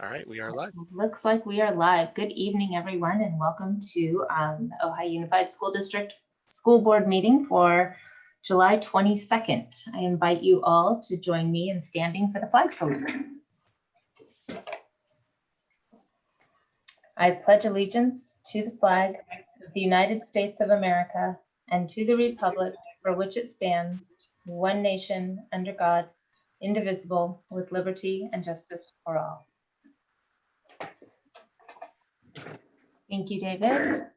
All right, we are live. Looks like we are live. Good evening, everyone, and welcome to the Ohio Unified School District School Board meeting for July 22nd. I invite you all to join me in standing for the flag salute. I pledge allegiance to the flag of the United States of America and to the republic for which it stands, one nation, under God, indivisible, with liberty and justice for all. Thank you, David.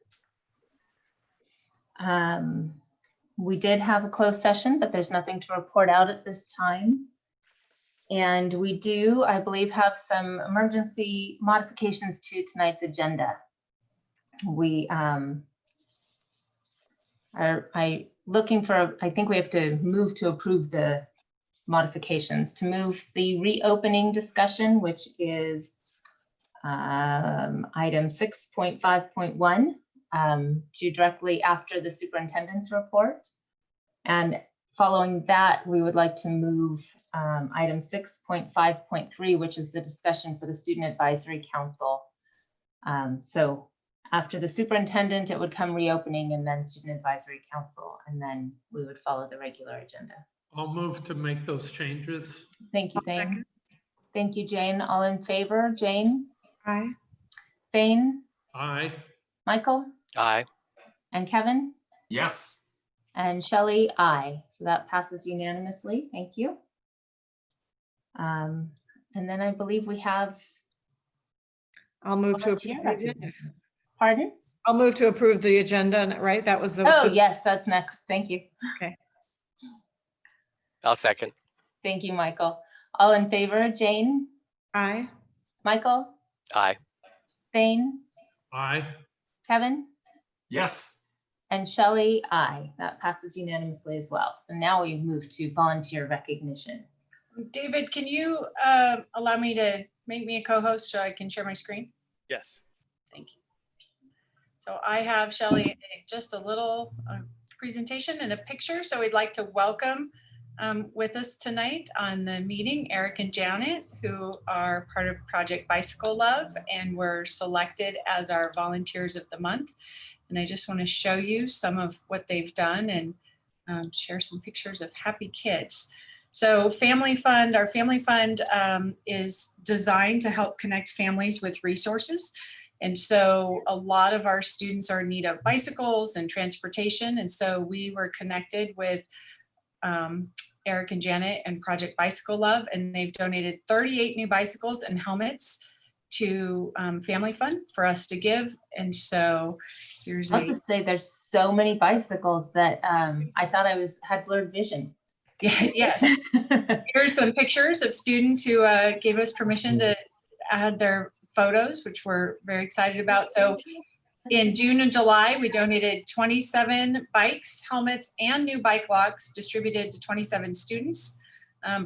We did have a closed session, but there's nothing to report out at this time. And we do, I believe, have some emergency modifications to tonight's agenda. We are looking for, I think we have to move to approve the modifications, to move the reopening discussion, which is item 6.5.1 to directly after the superintendent's report. And following that, we would like to move item 6.5.3, which is the discussion for the Student Advisory Council. So after the superintendent, it would come reopening and then Student Advisory Council, and then we would follow the regular agenda. I'll move to make those changes. Thank you, Thane. Thank you, Jane. All in favor? Jane? Aye. Thane? Aye. Michael? Aye. And Kevin? Yes. And Shelley, aye. So that passes unanimously. Thank you. And then I believe we have. I'll move to approve volunteer the agenda. recognition. Pardon? I'll move to approve the agenda, right? That was the. Oh, yes, that's next. Thank you. Okay. I'll second. Thank you, Michael. All in favor? Jane? Aye. Michael? Aye. Thane? Aye. Kevin? Yes. And Shelley, aye. That passes unanimously as well. So now we move to volunteer recognition. David, can you allow me to make me a co-host so I can share my screen? Yes. Thank you. So I have Shelley just a little presentation and a picture. So we'd like to welcome with us tonight on the meeting, Eric and Janet, who are part of Project Bicycle Love and were selected as our volunteers of the month. And I just want to show you some of what they've done and share some pictures of happy kids. So Family Fund, our Family Fund is designed to help connect families with resources. And so a lot of our students are in need of bicycles and transportation. And so we were connected with Eric and Janet and Project Bicycle Love, and they've donated 38 new bicycles and helmets to Family Fund for us to give. And so here's I'll just say there's so many bicycles that I thought I had blurred vision. Yeah, yes. Here's some pictures of students who gave us permission to add their photos, which we're very excited about. So in June and July, we donated 27 bikes, helmets, and new bike locks distributed to 27 students.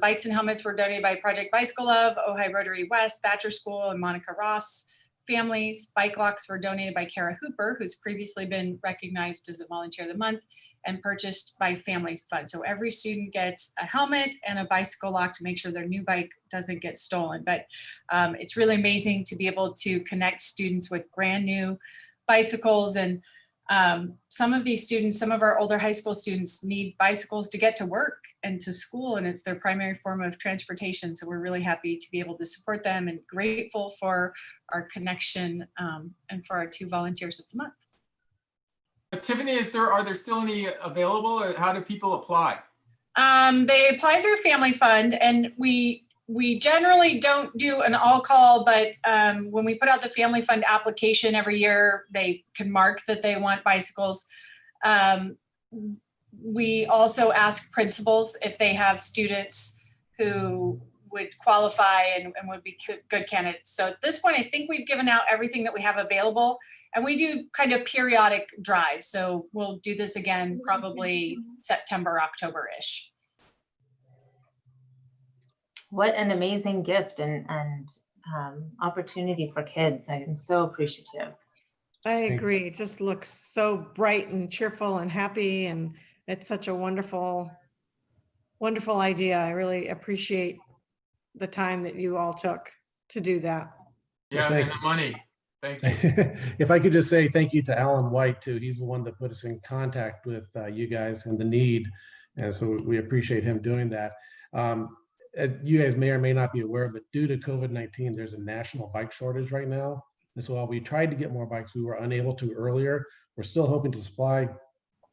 Bikes and helmets were donated by Project Bicycle Love, Ojai Rotary West, Thatcher School, and Monica Ross families. Bike locks were donated by Kara Hooper, who's previously been recognized as a volunteer of the month, and purchased by Families Fund. So every student gets a helmet and a bicycle lock to make sure their new bike doesn't get stolen. But it's really amazing to be able to connect students with brand new bicycles. And some of these students, some of our older high school students need bicycles to get to work and to school, and it's their primary form of transportation. So we're really happy to be able to support them and grateful for our connection and for our 2 volunteers of the month. Tiffany, are there still any available? Or how do people apply? They apply through Family Fund, and we generally don't do an all call, but when we put out the Family Fund application every year, they can mark that they want bicycles. We also ask principals if they have students who would qualify and would be good candidates. So at this point, I think we've given out everything that we have available, and we do kind of periodic drives. So we'll do this again, probably September, October-ish. What an amazing gift and opportunity for kids. I am so appreciative. I agree. It just looks so bright and cheerful and happy, and it's such a wonderful, wonderful idea. I really appreciate the time that you all took to do that. Yeah, and thanks. the money. Thank you. If I could just say thank you to Alan White too. He's the one that put us in contact with you guys and the need. And so we appreciate him doing that. As you guys may or may not be aware, but due to COVID-19, there's a national bike shortage right now. And so while we tried to get more bikes, we were unable to earlier. We're still hoping to supply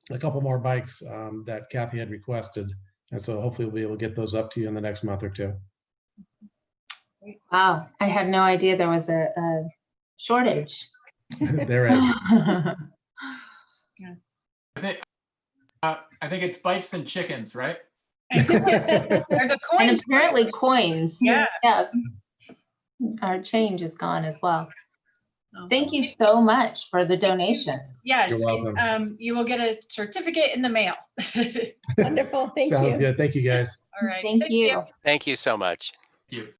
a couple more bikes that Kathy had requested. And so hopefully we'll be able to get those up to you in the next month or two. Wow, I had no idea there was a shortage. There is. I think it's bikes and chickens, right? There's a coin. And apparently coins. Yeah. Our change is gone as well. Oh. Thank you so much for the donations. Yes, You're welcome. you will get a certificate in the mail. Wonderful. Thank Sounds you. good. Thank you, guys. All right. Thank you. Thank you so much. Thank you.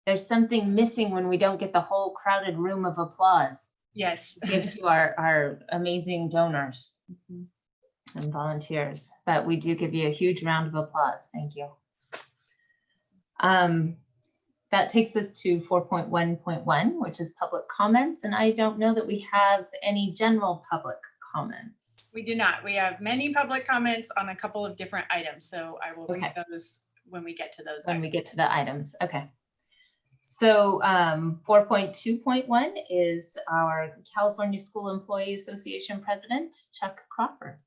There's something missing when we don't get the whole crowded room of applause Yes. to give to our amazing donors and volunteers, but we do give you a huge round of applause. Thank you. That takes us to 4.1.1, which is public comments. And I don't know that we have any general public comments. We do not. We have many public comments on a couple of different items. So I will read Okay. those when we get to those. When we items. get to the items, okay. So 4.2.1 is our California School Employee Association President, Chuck Crawford.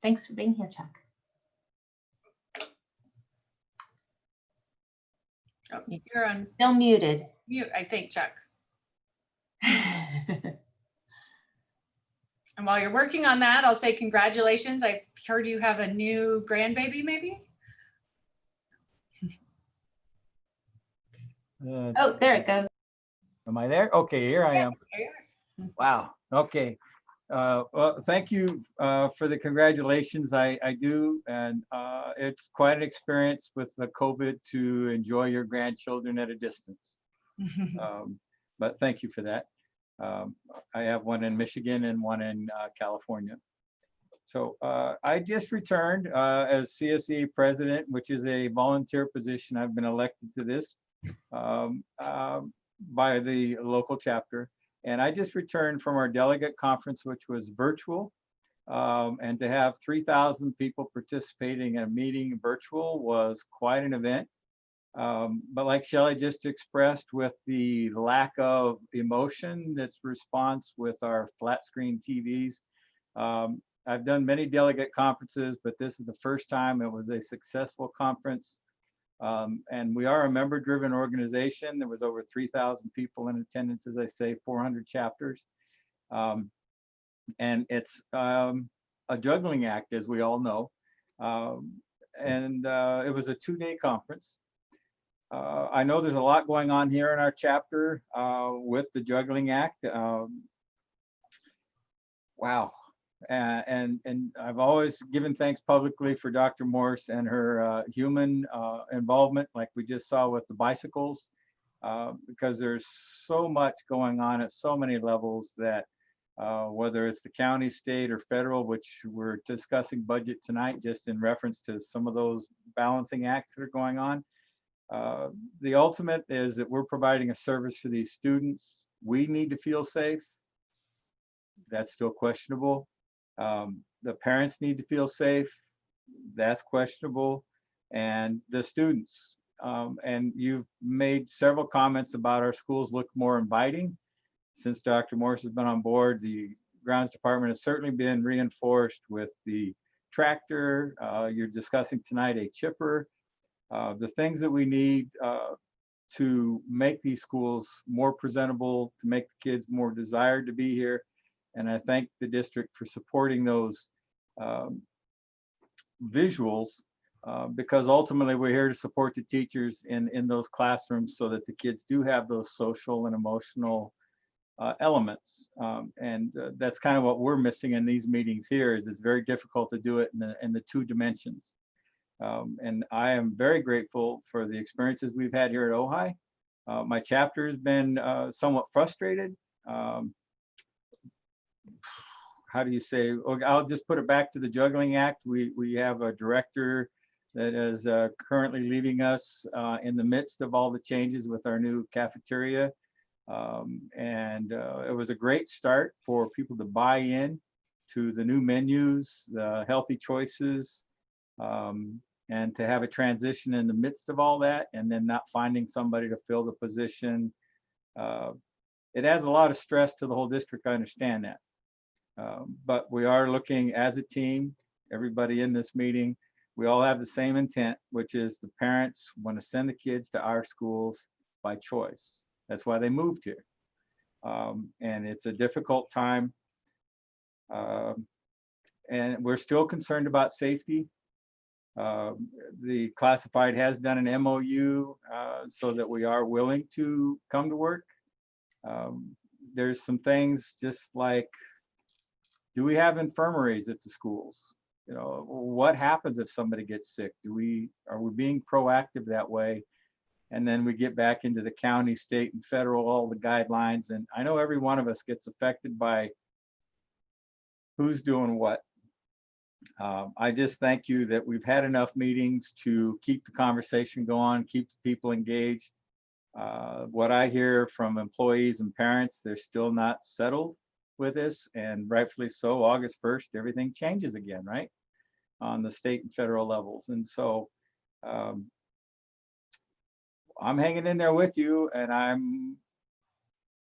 Thanks for being here, Chuck. Oh, you're on Still muted. mute, I think, Chuck. And while you're working on that, I'll say congratulations. I've heard you have a new grandbaby, maybe? Oh, there it goes. Am I there? Okay, here I am. There you are. Wow. Okay. Well, thank you for the congratulations. I do, and it's quite an experience with the COVID to enjoy your grandchildren at a distance. But thank you for that. I have one in Michigan and one in California. So I just returned as CSE president, which is a volunteer position. I've been elected to this by the local chapter. And I just returned from our delegate conference, which was virtual. And to have 3,000 people participating in a meeting virtual was quite an event. But like Shelley just expressed, with the lack of emotion that's response with our flat screen TVs, I've done many delegate conferences, but this is the first time it was a successful conference. And we are a member-driven organization. There was over 3,000 people in attendance, as I say, 400 chapters. And it's a juggling act, as we all know. It was a 2-day conference. I know there's a lot going on here in our chapter with the juggling act. Wow. And I've always given thanks publicly for Dr. Morse and her human involvement, like we just saw with the bicycles, because there's so much going on at so many levels that whether it's the county, state, or federal, which we're discussing budget tonight, just in reference to some of those balancing acts that are going on. The ultimate is that we're providing a service for these students. We need to feel safe. That's still questionable. The parents need to feel safe. That's questionable. And the students. And you've made several comments about our schools look more inviting. Since Dr. Morse has been on board, the grounds department has certainly been reinforced with the tractor. You're discussing tonight a chipper. The things that we need to make these schools more presentable, to make the kids more desired to be here. And I thank the district for supporting those visuals because ultimately we're here to support the teachers in those classrooms so that the kids do have those social and emotional elements. That's kind of what we're missing in these meetings here. Is it's very difficult to do it in the 2 dimensions. And I am very grateful for the experiences we've had here at Ojai. My chapter has been somewhat frustrated. How do you say? I'll just put it back to the juggling act. We have a director that is currently leaving us in the midst of all the changes with our new cafeteria. It was a great start for people to buy in to the new menus, the healthy choices, and to have a transition in the midst of all that, and then not finding somebody to fill the position. It adds a lot of stress to the whole district. I understand that. But we are looking as a team, everybody in this meeting, we all have the same intent, which is the parents want to send the kids to our schools by choice. That's why they moved here. And it's a difficult time. And we're still concerned about safety. The classified has done an MOU so that we are willing to come to work. There's some things just like, do we have infirmaries at the schools? You know, what happens if somebody gets sick? Are we being proactive that way? And then we get back into the county, state, and federal, all the guidelines. And I know every one of us gets affected by who's doing what. I just thank you that we've had enough meetings to keep the conversation going, keep the people engaged. What I hear from employees and parents, they're still not settled with this, and rightfully so. August 1st, everything changes again, right? On the state and federal levels. And so I'm hanging in there with you, and I'm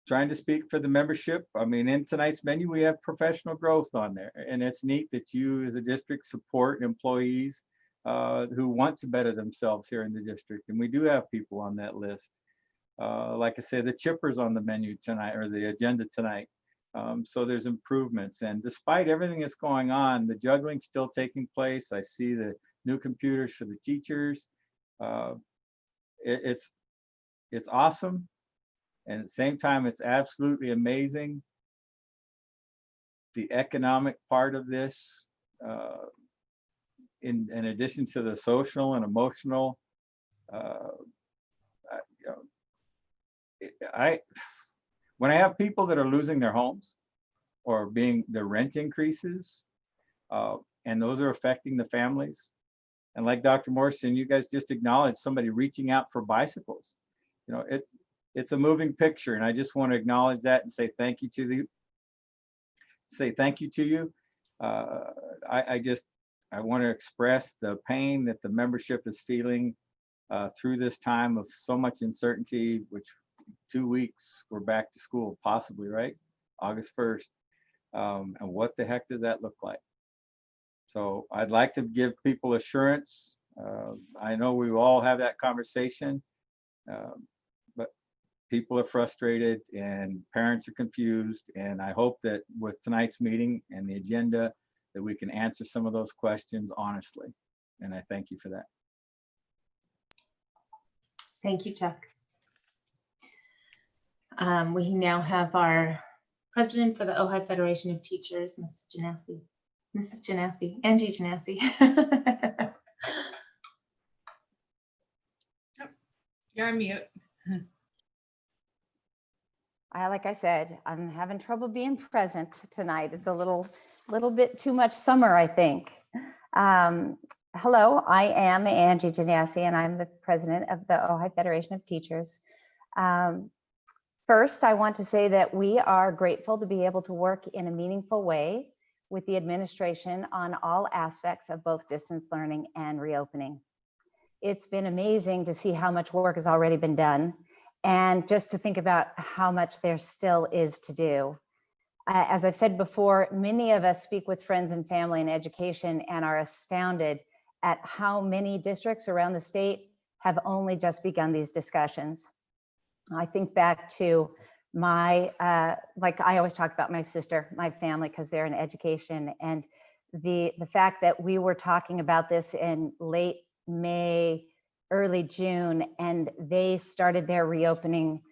trying to speak for the membership. I mean, in tonight's menu, we have professional growth on there, and it's neat that you as a district support employees who want to better themselves here in the district. And we do have people on that list. Like I said, the chippers on the menu tonight, or the agenda tonight. So there's improvements, and despite everything that's going on, the juggling's still taking place. I see the new computers for the teachers. It's awesome, and at the same time, it's absolutely amazing. The economic part of this, in addition to the social and emotional, when I have people that are losing their homes or their rent increases, and those are affecting the families. And like Dr. Morrison, you guys just acknowledged somebody reaching out for bicycles. You know, it's a moving picture, and I just want to acknowledge that and say thank you to you. I want to express the pain that the membership is feeling through this time of so much uncertainty, which 2 weeks we're back to school, possibly, right? August 1st. And what the heck does that look like? So I'd like to give people assurance. I know we all have that conversation, but people are frustrated and parents are confused. And I hope that with tonight's meeting and the agenda, that we can answer some of those questions honestly. And I thank you for that. Thank you, Chuck. We now have our president for the Ojai Federation of Teachers, Mrs. Janassi, Angie Janassi. You're on mute. Like I said, I'm having trouble being present tonight. It's a little bit too much summer, I think. Hello, I am Angie Janassi, and I'm the president of the Ojai Federation of Teachers. First, I want to say that we are grateful to be able to work in a meaningful way with the administration on all aspects of both distance learning and reopening. It's been amazing to see how much work has already been done, and just to think about how much there still is to do. As I've said before, many of us speak with friends and family in education and are astounded at how many districts around the state have only just begun these discussions. I think back to my, like I always talk about my sister, my family, because they're in education, and the fact that we were talking about this in late May, early June, and they started their reopening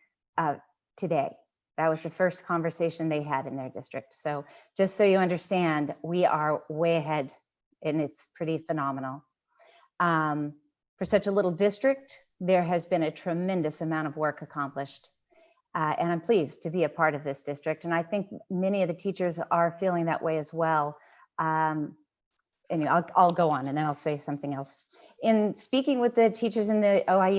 today. That was the first conversation they had in their district. So just so you understand, we are way ahead, and it's pretty phenomenal. For such a little district, there has been a tremendous amount of work accomplished. And I'm pleased to be a part of this district. And I think many of the teachers are feeling that way as well. anyway, I'll go on and then I'll say something else. In speaking with the teachers in the OI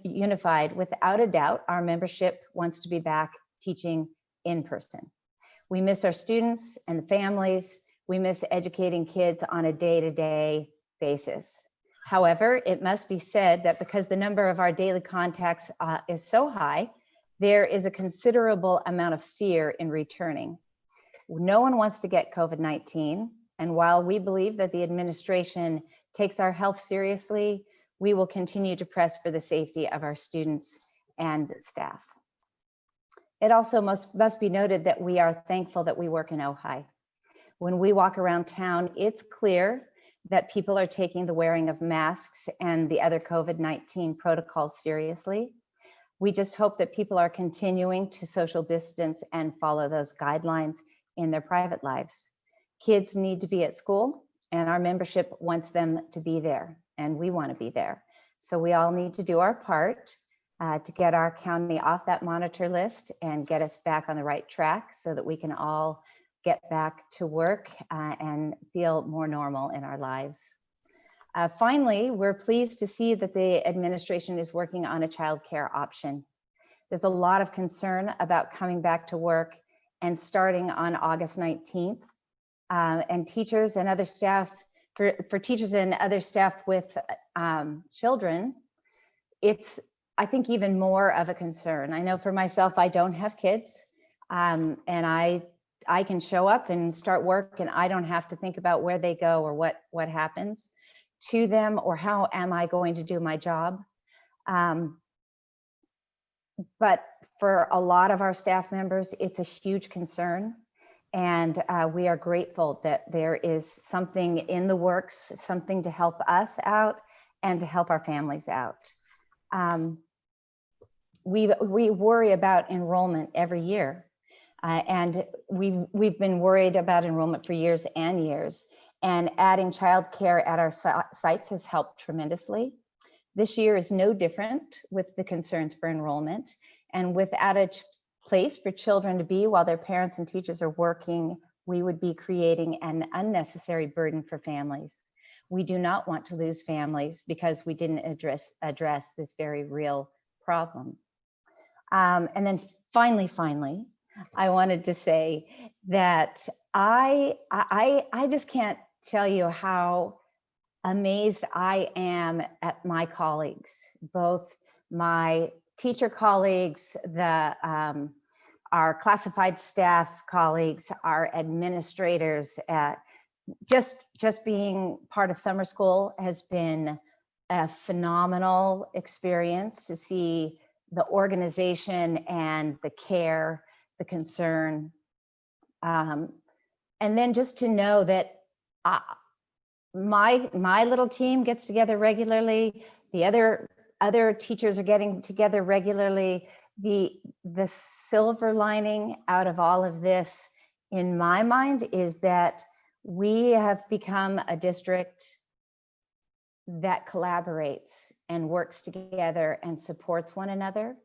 Unified, without a doubt, our membership wants to be back teaching in person. We miss our students and the families. We miss educating kids on a day-to-day basis. However, it must be said that because the number of our daily contacts is so high, there is a considerable amount of fear in returning. No one wants to get COVID-19. And while we believe that the administration takes our health seriously, we will continue to press for the safety of our students and staff. It also must be noted that we are thankful that we work in Ojai. When we walk around town, it's clear that people are taking the wearing of masks and the other COVID-19 protocols seriously. We just hope that people are continuing to social distance and follow those guidelines in their private lives. Kids need to be at school, and our membership wants them to be there, and we want to be there. So we all need to do our part to get our county off that monitor list and get us back on the right track so that we can all get back to work and feel more normal in our lives. Finally, we're pleased to see that the administration is working on a childcare option. There's a lot of concern about coming back to work and starting on August 19th. And teachers and other staff, for teachers and other staff with children, it's, I think, even more of a concern. I know for myself, I don't have kids, and I can show up and start work and I don't have to think about where they go or what happens to them or how am I going to do my job. But for a lot of our staff members, it's a huge concern. And we are grateful that there is something in the works, something to help us out and to help our families out. We worry about enrollment every year. And we've been worried about enrollment for years and years. And adding childcare at our sites has helped tremendously. This year is no different with the concerns for enrollment. And without a place for children to be while their parents and teachers are working, we would be creating an unnecessary burden for families. We do not want to lose families because we didn't address this very real problem. And then finally, I wanted to say that I just can't tell you how amazed I am at my colleagues, both my teacher colleagues, our classified staff colleagues, our administrators. Just being part of summer school has been a phenomenal experience to see the organization and the care, the concern. And then just to know that my little team gets together regularly, the other teachers are getting together regularly. The silver lining out of all of this, in my mind, is that we have become a district that collaborates and works together and supports one another.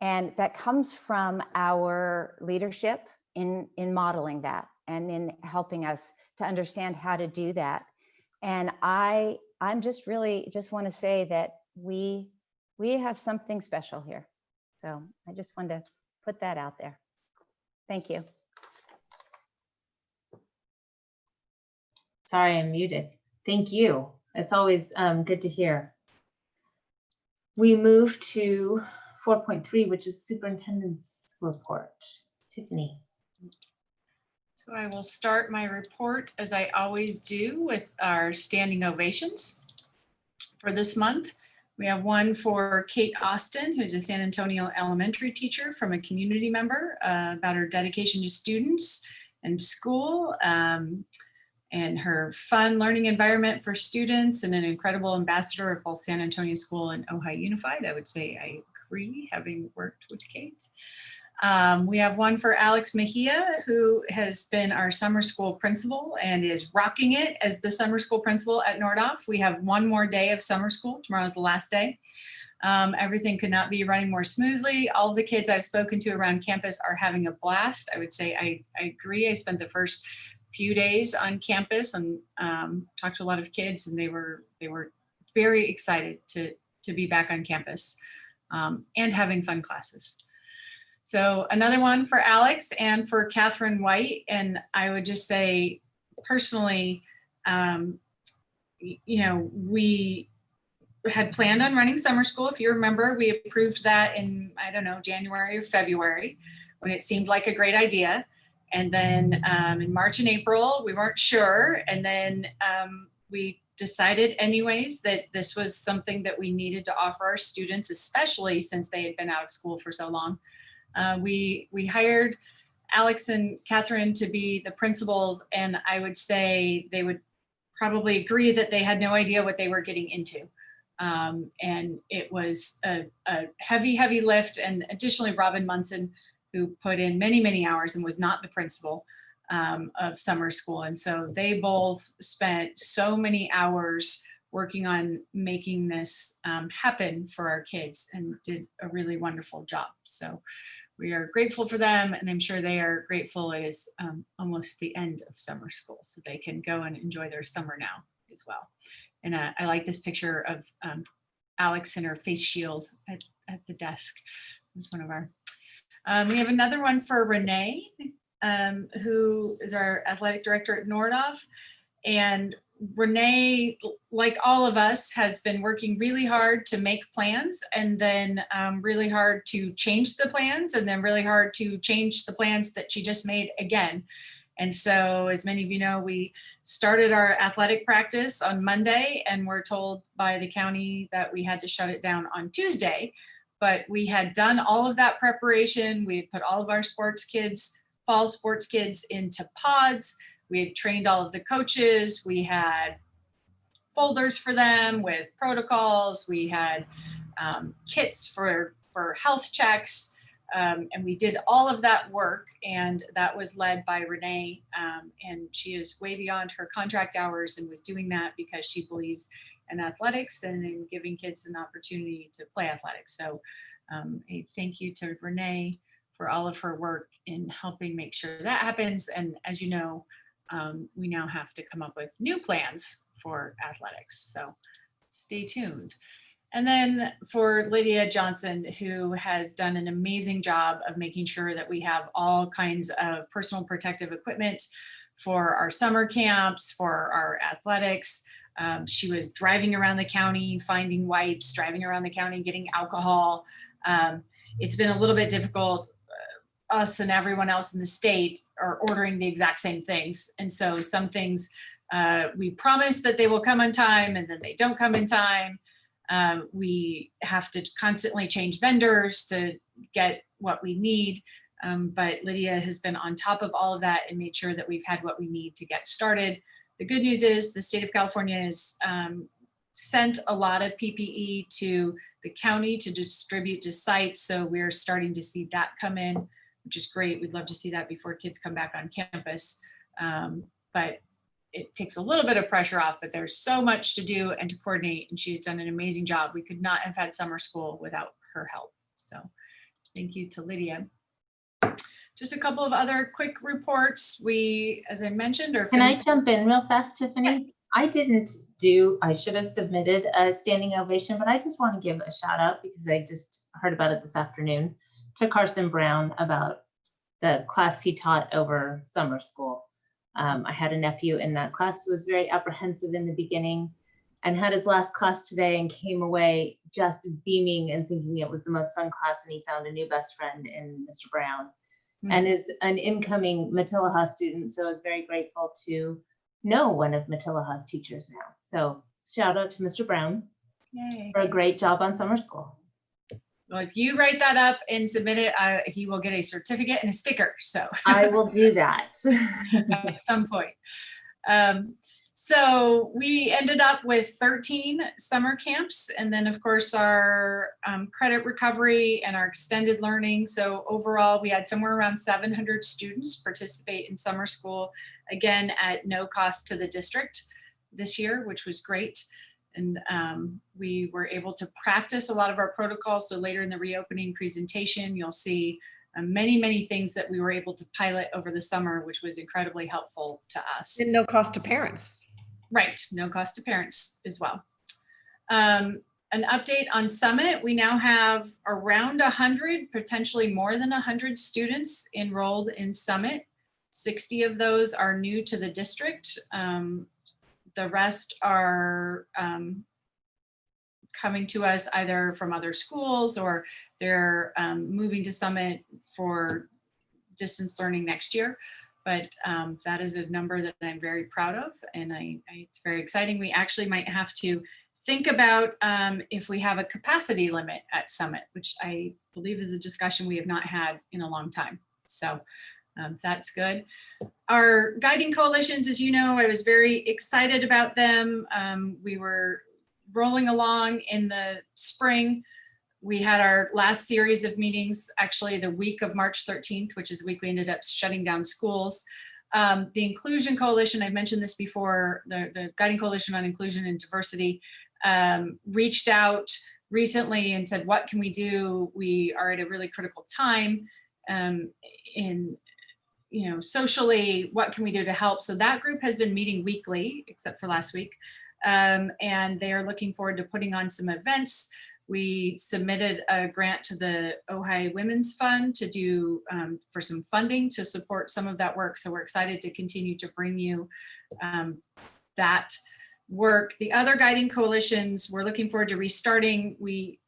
And that comes from our leadership in modeling that and in helping us to understand how to do that. And I'm just want to say that we have something special here. So I just wanted to put that out there. Thank you. Sorry, I'm muted. Thank you. It's always good to hear. We move to 4.3, which is Superintendent's report. Tiffany. So I will start my report, as I always do, with our standing ovations for this month. We have one for Kate Austin, who's a San Antonio elementary teacher, from a community member about her dedication to students and school, and her fun learning environment for students, and an incredible ambassador of both San Antonio School and Ojai Unified. I would say I agree, having worked with Kate. We have one for Alex Mejia, who has been our summer school principal and is rocking it as the summer school principal at Nordhoff. We have one more day of summer school. Tomorrow is the last day. Everything could not be running more smoothly. All of the kids I've spoken to around campus are having a blast. I would say I agree. I spent the first few days on campus and talked to a lot of kids, and they were very excited to be back on campus and having fun classes. So another one for Alex and for Catherine White. And I would just say personally, you know, we had planned on running summer school. If you remember, we approved that in, I don't know, January or February, when it seemed like a great idea. And then in March and April, we weren't sure. And then we decided anyways that this was something that we needed to offer our students, especially since they had been out of school for so long. We hired Alex and Catherine to be the principals, and I would say they would probably agree that they had no idea what they were getting into. And it was a heavy, heavy lift. And additionally, Robin Munson, who put in many, many hours and was not the principal of summer school. And so they both spent so many hours working on making this happen for our kids and did a really wonderful job. So we are grateful for them, and I'm sure they are grateful it is almost the end of summer school, so they can go and enjoy their summer now as well. And I like this picture of Alex in her face shield at the desk. It was one of our, we have another one for Renee, who is our athletic director at Nordhoff. And Renee, like all of us, has been working really hard to make plans, and then really hard to change the plans, and then really hard to change the plans that she just made again. And so, as many of you know, we started our athletic practice on Monday, and we're told by the county that we had to shut it down on Tuesday. But we had done all of that preparation. We had put all of our fall sports kids into pods. We had trained all of the coaches. We had folders for them with protocols. We had kits for health checks. And we did all of that work, and that was led by Renee. And she is way beyond her contract hours and was doing that because she believes in athletics and in giving kids an opportunity to play athletics. So a thank you to Renee for all of her work in helping make sure that happens. And as you know, we now have to come up with new plans for athletics. So stay tuned. And then for Lydia Johnson, who has done an amazing job of making sure that we have all kinds of personal protective equipment for our summer camps, for our athletics. She was driving around the county, finding wipes, driving around the county, getting alcohol. It's been a little bit difficult. Us and everyone else in the state are ordering the exact same things. And so some things we promise that they will come on time, and then they don't come in time. We have to constantly change vendors to get what we need. But Lydia has been on top of all of that and made sure that we've had what we need to get started. The good news is the state of California has sent a lot of PPE to the county to distribute to sites. So we're starting to see that come in, which is great. We'd love to see that before kids come back on campus. But it takes a little bit of pressure off, but there's so much to do and to coordinate, and she's done an amazing job. We could not have had summer school without her help. So thank you to Lydia. Just a couple of other quick reports. We, as I mentioned, are— Can I jump in real fast, Tiffany? Yes. I should have submitted a standing ovation, but I just want to give a shout out because I just heard about it this afternoon, to Carson Brown about the class he taught over summer school. I had a nephew in that class who was very apprehensive in the beginning and had his last class today and came away just beaming and thinking it was the most fun class, and he found a new best friend in Mr. Brown. And is an incoming Matilaha student, so I was very grateful to know one of Matilaha's teachers now. So shout out to Mr. Brown. Yay. For a great job on summer school. Well, if you write that up and submit it, he will get a certificate and a sticker. So I will do that. at some point. So we ended up with 13 summer camps, and then of course our credit recovery and our extended learning. So overall, we had somewhere around 700 students participate in summer school, again, at no cost to the district this year, which was great. And we were able to practice a lot of our protocols. So later in the reopening presentation, you'll see many, many things that we were able to pilot over the summer, which was incredibly helpful to us. And no cost to parents. Right, no cost to parents as well. An update on Summit, we now have around 100, potentially more than 100 students enrolled in Summit. 60 of those are new to the district. The rest are coming to us either from other schools or they're moving to Summit for distance learning next year. But that is a number that I'm very proud of, and it's very exciting. We actually might have to think about if we have a capacity limit at Summit, which I believe is a discussion we have not had in a long time. So that's good. Our guiding coalitions, as you know, I was very excited about them. We were rolling along in the spring. We had our last series of meetings, actually the week of March 13th, which is the week we ended up shutting down schools. The Inclusion Coalition, I've mentioned this before, the Guiding Coalition on Inclusion and Diversity reached out recently and said, what can we do? We are at a really critical time socially, what can we do to help? So that group has been meeting weekly, except for last week. And they are looking forward to putting on some events. We submitted a grant to the Ojai Women's Fund to do for some funding to support some of that work. So we're excited to continue to bring you that work. The other guiding coalitions, we're looking forward to restarting. We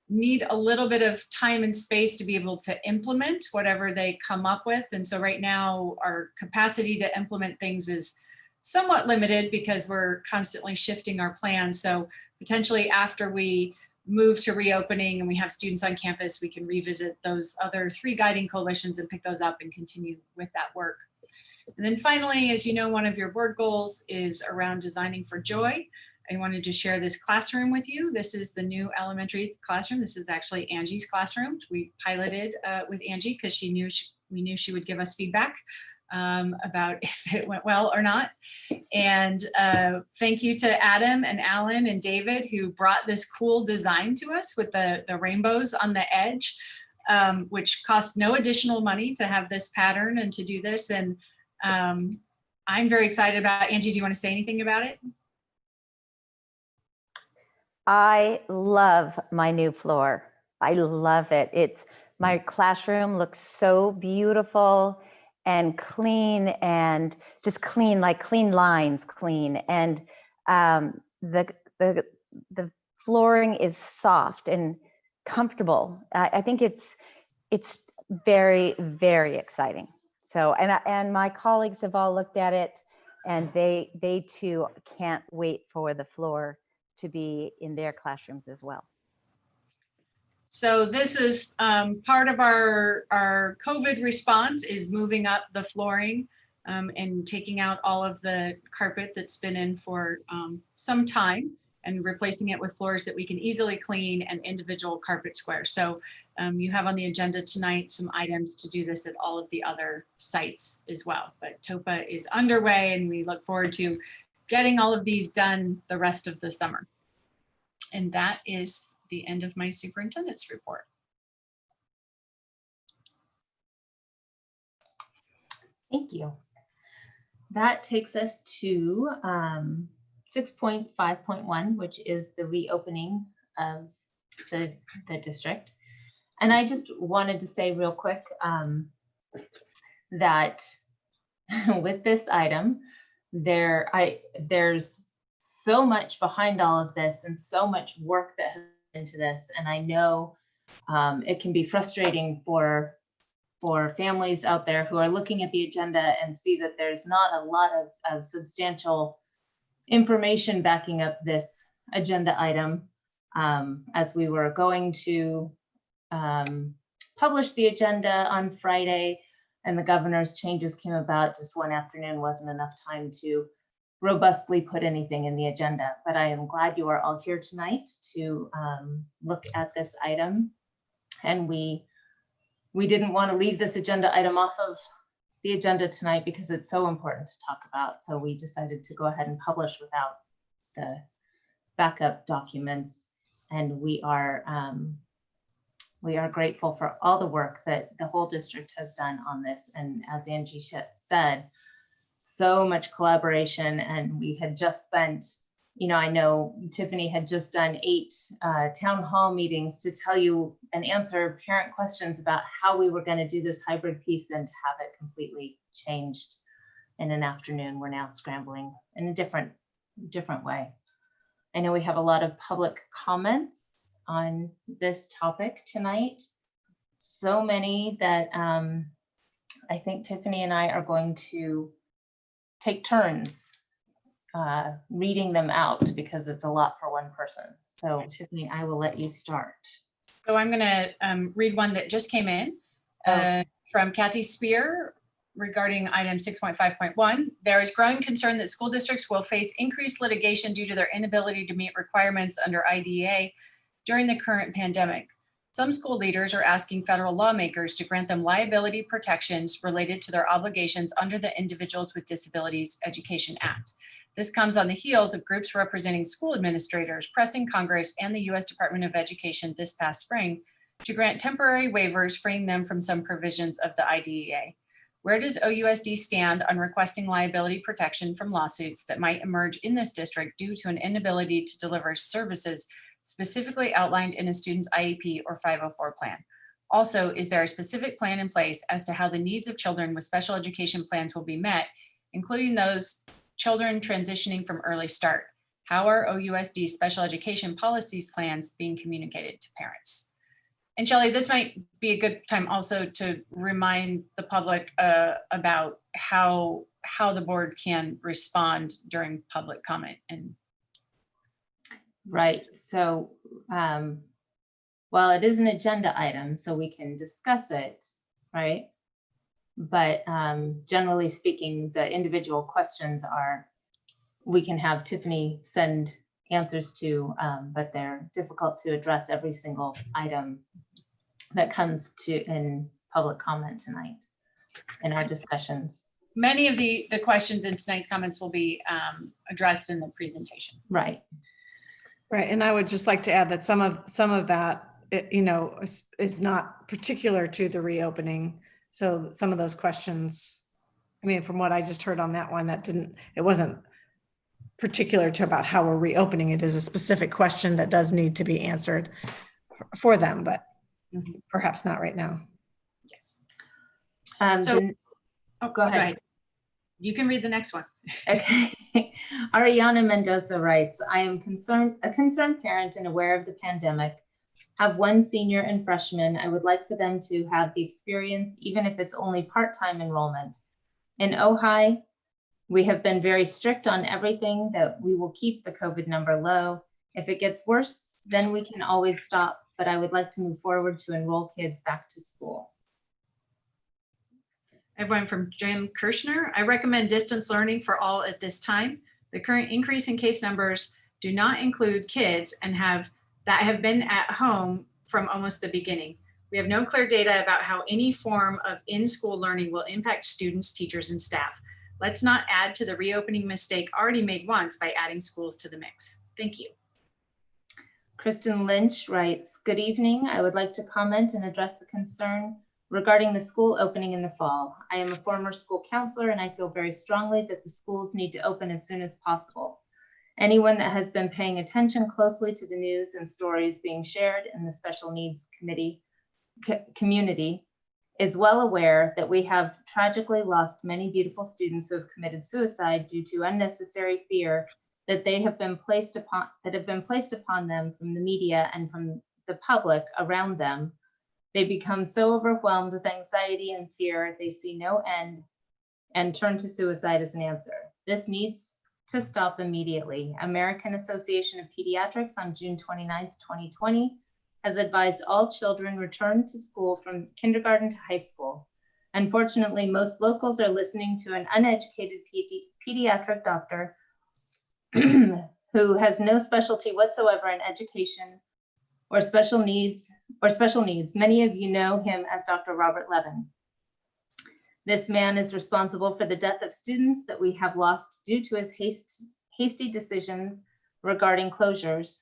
need a little bit of time and space to be able to implement whatever they come up with. And so right now our capacity to implement things is somewhat limited because we're constantly shifting our plans. So potentially after we move to reopening and we have students on campus, we can revisit those other 3 guiding coalitions and pick those up and continue with that work. And then finally, as you know, one of your board goals is around designing for joy. I wanted to share this classroom with you. This is the new elementary classroom. This is actually Angie's classroom. We piloted with Angie because we knew she would give us feedback about if it went well or not. And thank you to Adam and Alan and David who brought this cool design to us with the rainbows on the edge, which cost no additional money to have this pattern and to do this. And I'm very excited about it. Angie, do you want to say anything about it? I love my new floor. I love it. My classroom looks so beautiful and clean and just clean, like clean lines, clean. And the flooring is soft and comfortable. I think it's very, very exciting. So, and my colleagues have all looked at it and they too can't wait for the floor to be in their classrooms as well. So this is part of our COVID response is moving up the flooring and taking out all of the carpet that's been in for some time and replacing it with floors that we can easily clean and individual carpet squares. So you have on the agenda tonight some items to do this at all of the other sites as well. But TOPA is underway and we look forward to getting all of these done the rest of the summer. And that is the end of my superintendent's report. Thank you. That takes us to 6.5.1, which is the reopening of the district. And I just wanted to say real quick that with this item, there's so much behind all of this and so much work that has been into this. And I know it can be frustrating for families out there who are looking at the agenda and see that there's not a lot of substantial information backing up this agenda item. As we were going to publish the agenda on Friday and the governor's changes came about, just one afternoon wasn't enough time to robustly put anything in the agenda, but I am glad you are all here tonight to look at this item. And we didn't want to leave this agenda item off of the agenda tonight because it's so important to talk about. So we decided to go ahead and publish without the backup documents. And we are grateful for all the work that the whole district has done on this. And as Angie said, so much collaboration. And we had just spent, I know Tiffany had just done 8 town hall meetings to tell you and answer parent questions about how we were going to do this hybrid piece, and to have it completely changed in an afternoon. We're now scrambling in a different way. I know we have a lot of public comments on this topic tonight. So many that I think Tiffany and I are going to take turns reading them out, because it's a lot for one person. So Tiffany, I will let you start. So I'm going to read one that just came in from Kathy Spear regarding item 6.5.1. There is growing concern that school districts will face increased litigation due to their inability to meet requirements under IDEA during the current pandemic. Some school leaders are asking federal lawmakers to grant them liability protections related to their obligations under the Individuals with Disabilities Education Act. This comes on the heels of groups representing school administrators pressing Congress and the U.S. Department of Education this past spring to grant temporary waivers, freeing them from some provisions of the IDEA. Where does OUSD stand on requesting liability protection from lawsuits that might emerge in this district due to an inability to deliver services specifically outlined in a student's IEP or 504 plan? Also, is there a specific plan in place as to how the needs of children with special education plans will be met, including those children transitioning from early start? How are OUSD special education policies plans being communicated to parents? And Shelley, this might be a good time also to remind the public about how the board can respond during public comment. And Right. So while it is an agenda item, so we can discuss it, right? But generally speaking, the individual questions we can have Tiffany send answers to, but they're difficult to address every single item that comes to in public comment tonight in our discussions. many of the questions in tonight's comments will be addressed in the presentation. Right. Right, and I would just like to add that some of that, is not particular to the reopening. So some of those questions, I mean, from what I just heard on that one, it wasn't particular to about how we're reopening. It is a specific question that does need to be answered for them, but perhaps not right now. Yes. Go ahead. You can read the next one. Okay. Ariana Mendoza writes, I am a concerned parent and aware of the pandemic. Have one senior and freshman. I would like for them to have the experience, even if it's only part-time enrollment. In Ojai, we have been very strict on everything, that we will keep the COVID number low. If it gets worse, then we can always stop, but I would like to move forward to enroll kids back to school. I have one from Jim Kirshner. I recommend distance learning for all at this time. The current increase in case numbers do not include kids that have been at home from almost the beginning. We have no clear data about how any form of in-school learning will impact students, teachers, and staff. Let's not add to the reopening mistake already made once by adding schools to the mix. Thank you. Kristen Lynch writes, good evening. I would like to comment and address the concern regarding the school opening in the fall. I am a former school counselor and I feel very strongly that the schools need to open as soon as possible. Anyone that has been paying attention closely to the news and stories being shared in the special needs community is well aware that we have tragically lost many beautiful students who have committed suicide due to unnecessary fear that have been placed upon them from the media and from the public around them. They become so overwhelmed with anxiety and fear, they see no end and turn to suicide as an answer. This needs to stop immediately. American Association of Pediatrics on June 29, 2020 has advised all children return to school from kindergarten to high school. Unfortunately, most locals are listening to an uneducated pediatric doctor who has no specialty whatsoever in education or special needs. Many of you know him as Dr. Robert Levin. This man is responsible for the death of students that we have lost due to his hasty decisions regarding closures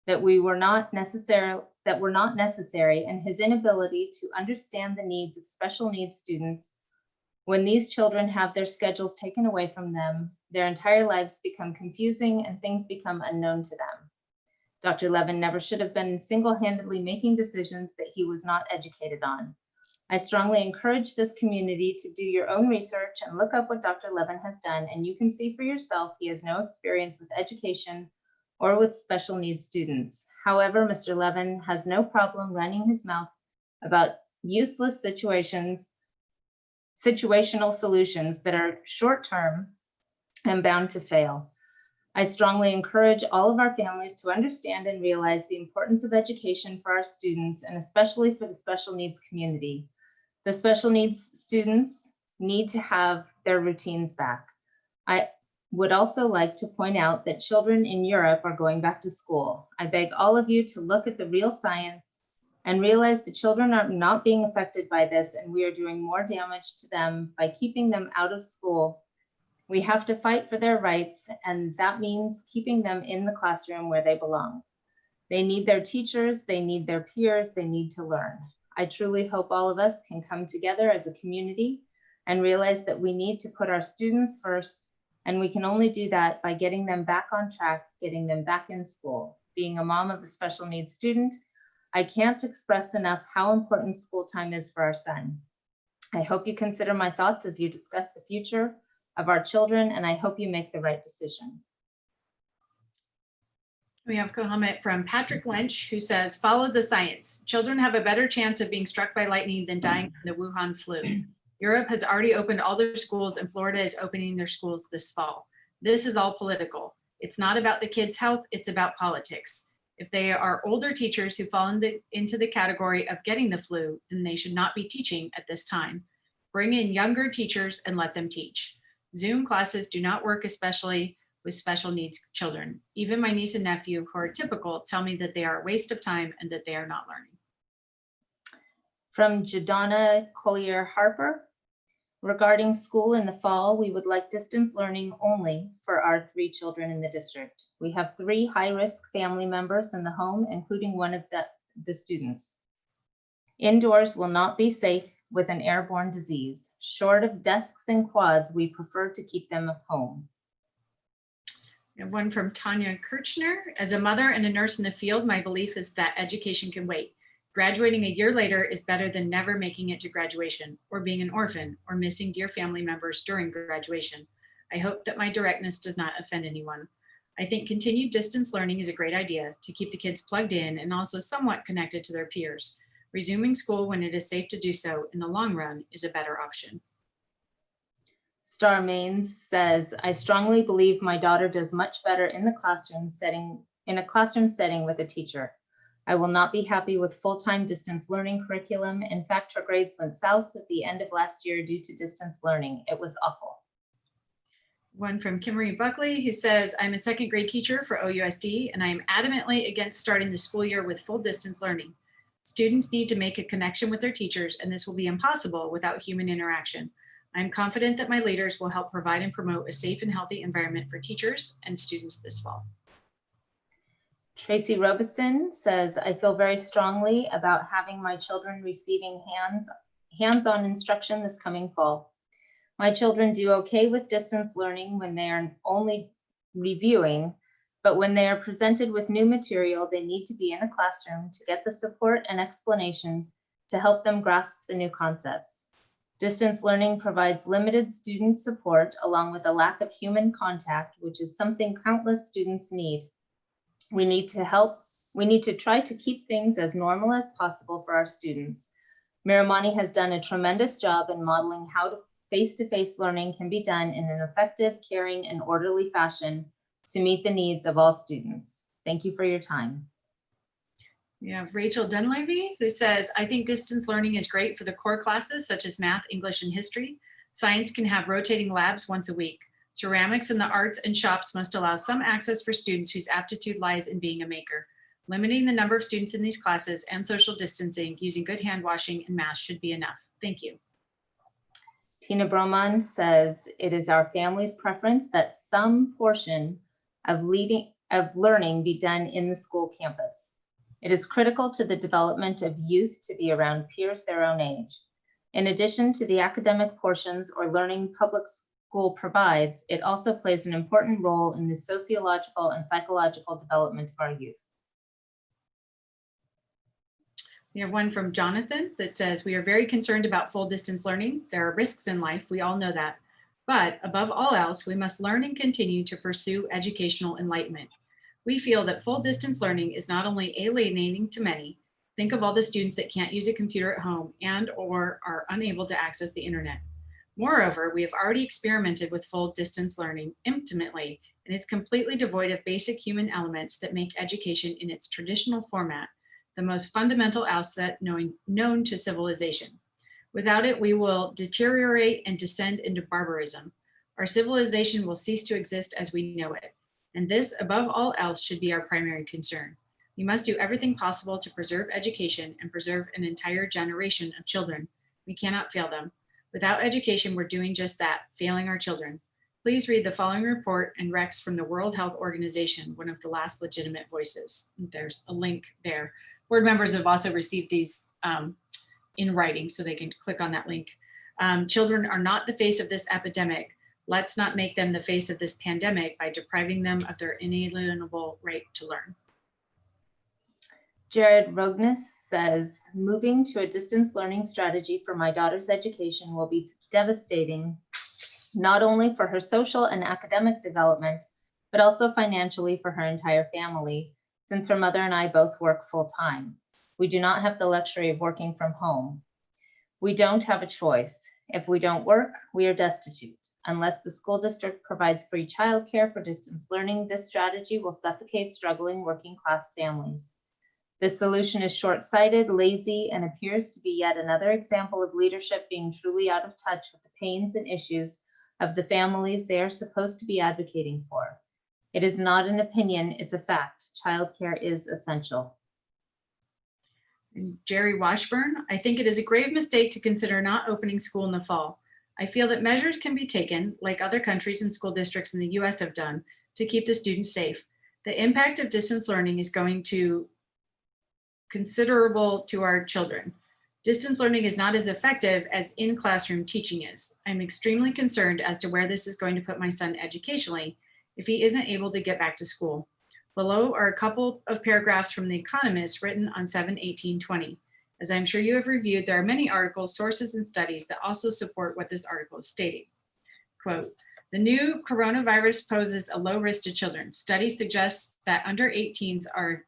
that were not necessary, and his inability to understand the needs of special needs students. When these children have their schedules taken away from them, their entire lives become confusing and things become unknown to them. Dr. Levin never should have been single-handedly making decisions that he was not educated on. I strongly encourage this community to do your own research and look up what Dr. Levin has done, and you can see for yourself he has no experience with education or with special needs students. However, Mr. Levin has no problem running his mouth about useless situational solutions that are short-term and bound to fail. I strongly encourage all of our families to understand and realize the importance of education for our students, and especially for the special needs community. The special needs students need to have their routines back. I would also like to point out that children in Europe are going back to school. I beg all of you to look at the real science and realize the children are not being affected by this, and we are doing more damage to them by keeping them out of school. We have to fight for their rights, and that means keeping them in the classroom where they belong. They need their teachers, they need their peers, they need to learn. I truly hope all of us can come together as a community and realize that we need to put our students first, and we can only do that by getting them back on track, getting them back in school. Being a mom of a special needs student, I can't express enough how important school time is for our son. I hope you consider my thoughts as you discuss the future of our children, and I hope you make the right decision. We have a comment from Patrick Lynch, who says, follow the science. Children have a better chance of being struck by lightning than dying from the Wuhan flu. Europe has already opened all their schools, and Florida is opening their schools this fall. This is all political. It's not about the kids' health, it's about politics. If they are older teachers who fall into the category of getting the flu, then they should not be teaching at this time. Bring in younger teachers and let them teach. Zoom classes do not work, especially with special needs children. Even my niece and nephew, who are typical, tell me that they are a waste of time and that they are not learning. From Jadonna Collier Harper, regarding school in the fall, we would like distance learning only for our 3 children in the district. We have 3 high-risk family members in the home, including one of the students. Indoors will not be safe with an airborne disease. Short of desks and quads, we prefer to keep them home. We have one from Tanya Kirchner. As a mother and a nurse in the field, my belief is that education can wait. Graduating a year later is better than never making it to graduation, or being an orphan, or missing dear family members during graduation. I hope that my directness does not offend anyone. I think continued distance learning is a great idea to keep the kids plugged in and also somewhat connected to their peers. Resuming school when it is safe to do so in the long run is a better option. Star Mains says, I strongly believe my daughter does much better in a classroom setting with a teacher. I will not be happy with full-time distance learning curriculum. In fact, her grades went south at the end of last year due to distance learning. It was awful. One from Kimmery Buckley, who says, I'm a 2nd grade teacher for OUSD, and I am adamantly against starting the school year with full distance learning. Students need to make a connection with their teachers, and this will be impossible without human interaction. I am confident that my leaders will help provide and promote a safe and healthy environment for teachers and students this fall. Tracy Robeson says, I feel very strongly about having my children receiving hands-on instruction this coming fall. My children do okay with distance learning when they are only reviewing, but when they are presented with new material, they need to be in a classroom to get the support and explanations to help them grasp the new concepts. Distance learning provides limited student support along with a lack of human contact, which is something countless students need. We need to try to keep things as normal as possible for our students. Miramani has done a tremendous job in modeling how face-to-face learning can be done in an effective, caring, and orderly fashion to meet the needs of all students. Thank you for your time. We have Rachel Dunleavy, who says, I think distance learning is great for the core classes such as math, English, and history. Science can have rotating labs once a week. Ceramics and the arts and shops must allow some access for students whose aptitude lies in being a maker. Limiting the number of students in these classes and social distancing using good hand washing and masks should be enough. Thank you. Tina Broman says, it is our family's preference that some portion of of learning be done in the school campus. It is critical to the development of youth to be around peers their own age. In addition to the academic portions or learning public school provides, it also plays an important role in the sociological and psychological development of our youth. We have one from Jonathan that says, we are very concerned about full distance learning. There are risks in life, we all know that. But above all else, we must learn and continue to pursue educational enlightenment. We feel that full distance learning is not only alienating to many, think of all the students that can't use a computer at home and or are unable to access the internet. Moreover, we have already experimented with full distance learning intimately, and it's completely devoid of basic human elements that make education in its traditional format the most fundamental asset known to civilization. Without it, we will deteriorate and descend into barbarism. Our civilization will cease to exist as we know it. And this, above all else, should be our primary concern. We must do everything possible to preserve education and preserve an entire generation of children. We cannot fail them. Without education, we're doing just that, failing our children. Please read the following report and recs from the World Health Organization, one of the last legitimate voices. There's a link there. Board members have also received these in writing, so they can click on that link. Children are not the face of this epidemic. Let's not make them the face of this pandemic by depriving them of their inalienable right to learn. Jared Rognes says, moving to a distance learning strategy for my daughter's education will be devastating, not only for her social and academic development, but also financially for her entire family, since her mother and I both work full-time. We do not have the luxury of working from home. We don't have a choice. If we don't work, we are destitute. Unless the school district provides free childcare for distance learning, this strategy will suffocate struggling working-class families. This solution is short-sighted, lazy, and appears to be yet another example of leadership being truly out of touch with the pains and issues of the families they are supposed to be advocating for. It is not an opinion, it's a fact. Childcare is essential. And Jerry Washburn, I think it is a grave mistake to consider not opening school in the fall. I feel that measures can be taken, like other countries and school districts in the US have done, to keep the students safe. The impact of distance learning is going to considerable to our children. Distance learning is not as effective as in-classroom teaching is. I'm extremely concerned as to where this is going to put my son educationally if he isn't able to get back to school. Below are a couple of paragraphs from The Economist written on 7/18/20. As I'm sure you have reviewed, there are many articles, sources, and studies that also support what this article is stating. Quote, the new coronavirus poses a low risk to children. Studies suggest that under 18s are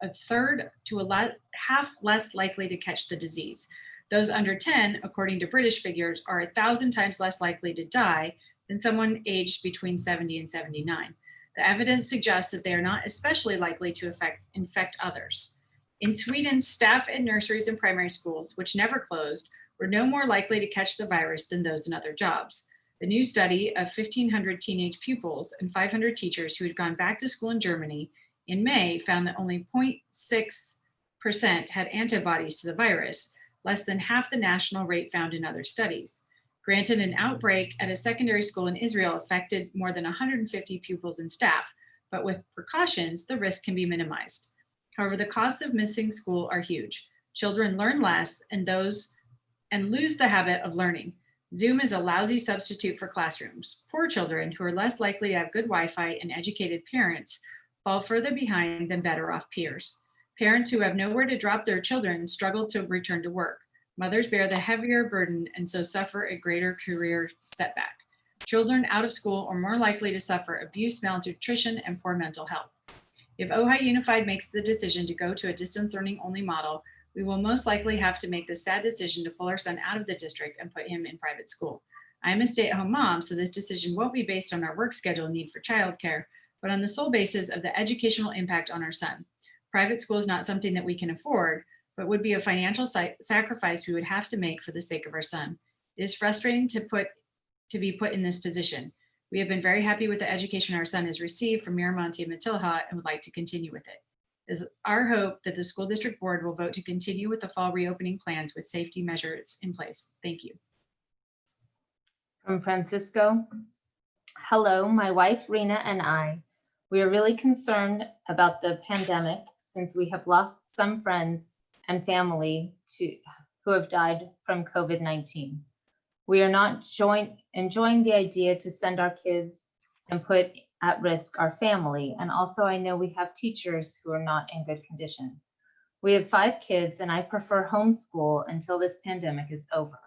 a third to half less likely to catch the disease. Those under 10, according to British figures, are 1,000 times less likely to die than someone aged between 70 and 79. The evidence suggests that they are not especially likely to infect others. In Sweden, staff at nurseries and primary schools, which never closed, were no more likely to catch the virus than those in other jobs. The new study of 1,500 teenage pupils and 500 teachers who had gone back to school in Germany in May found that only 0.6% had antibodies to the virus, less than half the national rate found in other studies. Granted, an outbreak at a secondary school in Israel affected more than 150 pupils and staff, but with precautions, the risk can be minimized. However, the costs of missing school are huge. Children learn less and lose the habit of learning. Zoom is a lousy substitute for classrooms. Poor children who are less likely to have good Wi-Fi and educated parents fall further behind than better off peers. Parents who have nowhere to drop their children struggle to return to work. Mothers bear the heavier burden and so suffer a greater career setback. Children out of school are more likely to suffer abuse, malnutrition, and poor mental health. If Ojai Unified makes the decision to go to a distance learning only model, we will most likely have to make the sad decision to pull our son out of the district and put him in private school. I am a stay-at-home mom, so this decision won't be based on our work schedule need for childcare, but on the sole basis of the educational impact on our son. Private school is not something that we can afford, but would be a financial sacrifice we would have to make for the sake of our son. It is frustrating to be put in this position. We have been very happy with the education our son has received from Miramonte and Matilha and would like to continue with it. It is our hope that the school district board will vote to continue with the fall reopening plans with safety measures in place. Thank you. From Francisco, hello, my wife Rena and I We are really concerned about the pandemic since we have lost some friends and family who have died from COVID-19. We are not enjoying the idea to send our kids and put at risk our family. And also I know we have teachers who are not in good condition. We have 5 kids and I prefer homeschool until this pandemic is over.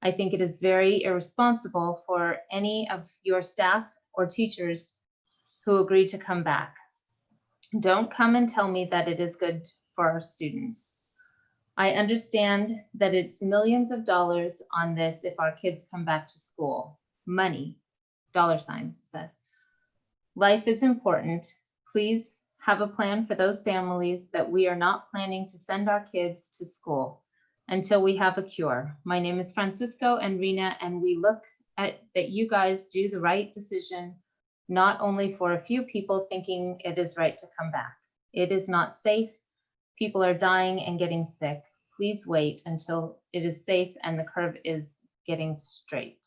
I think it is very irresponsible for any of your staff or teachers who agreed to come back. Don't come and tell me that it is good for our students. I understand that it's millions of dollars on this if our kids come back to school. Money, dollar signs, it says. Life is important. Please have a plan for those families that we are not planning to send our kids to school until we have a cure. My name is Francisco and Rena, and we look at that you guys do the right decision, not only for a few people thinking it is right to come back. It is not safe. People are dying and getting sick. Please wait until it is safe and the curve is getting straight.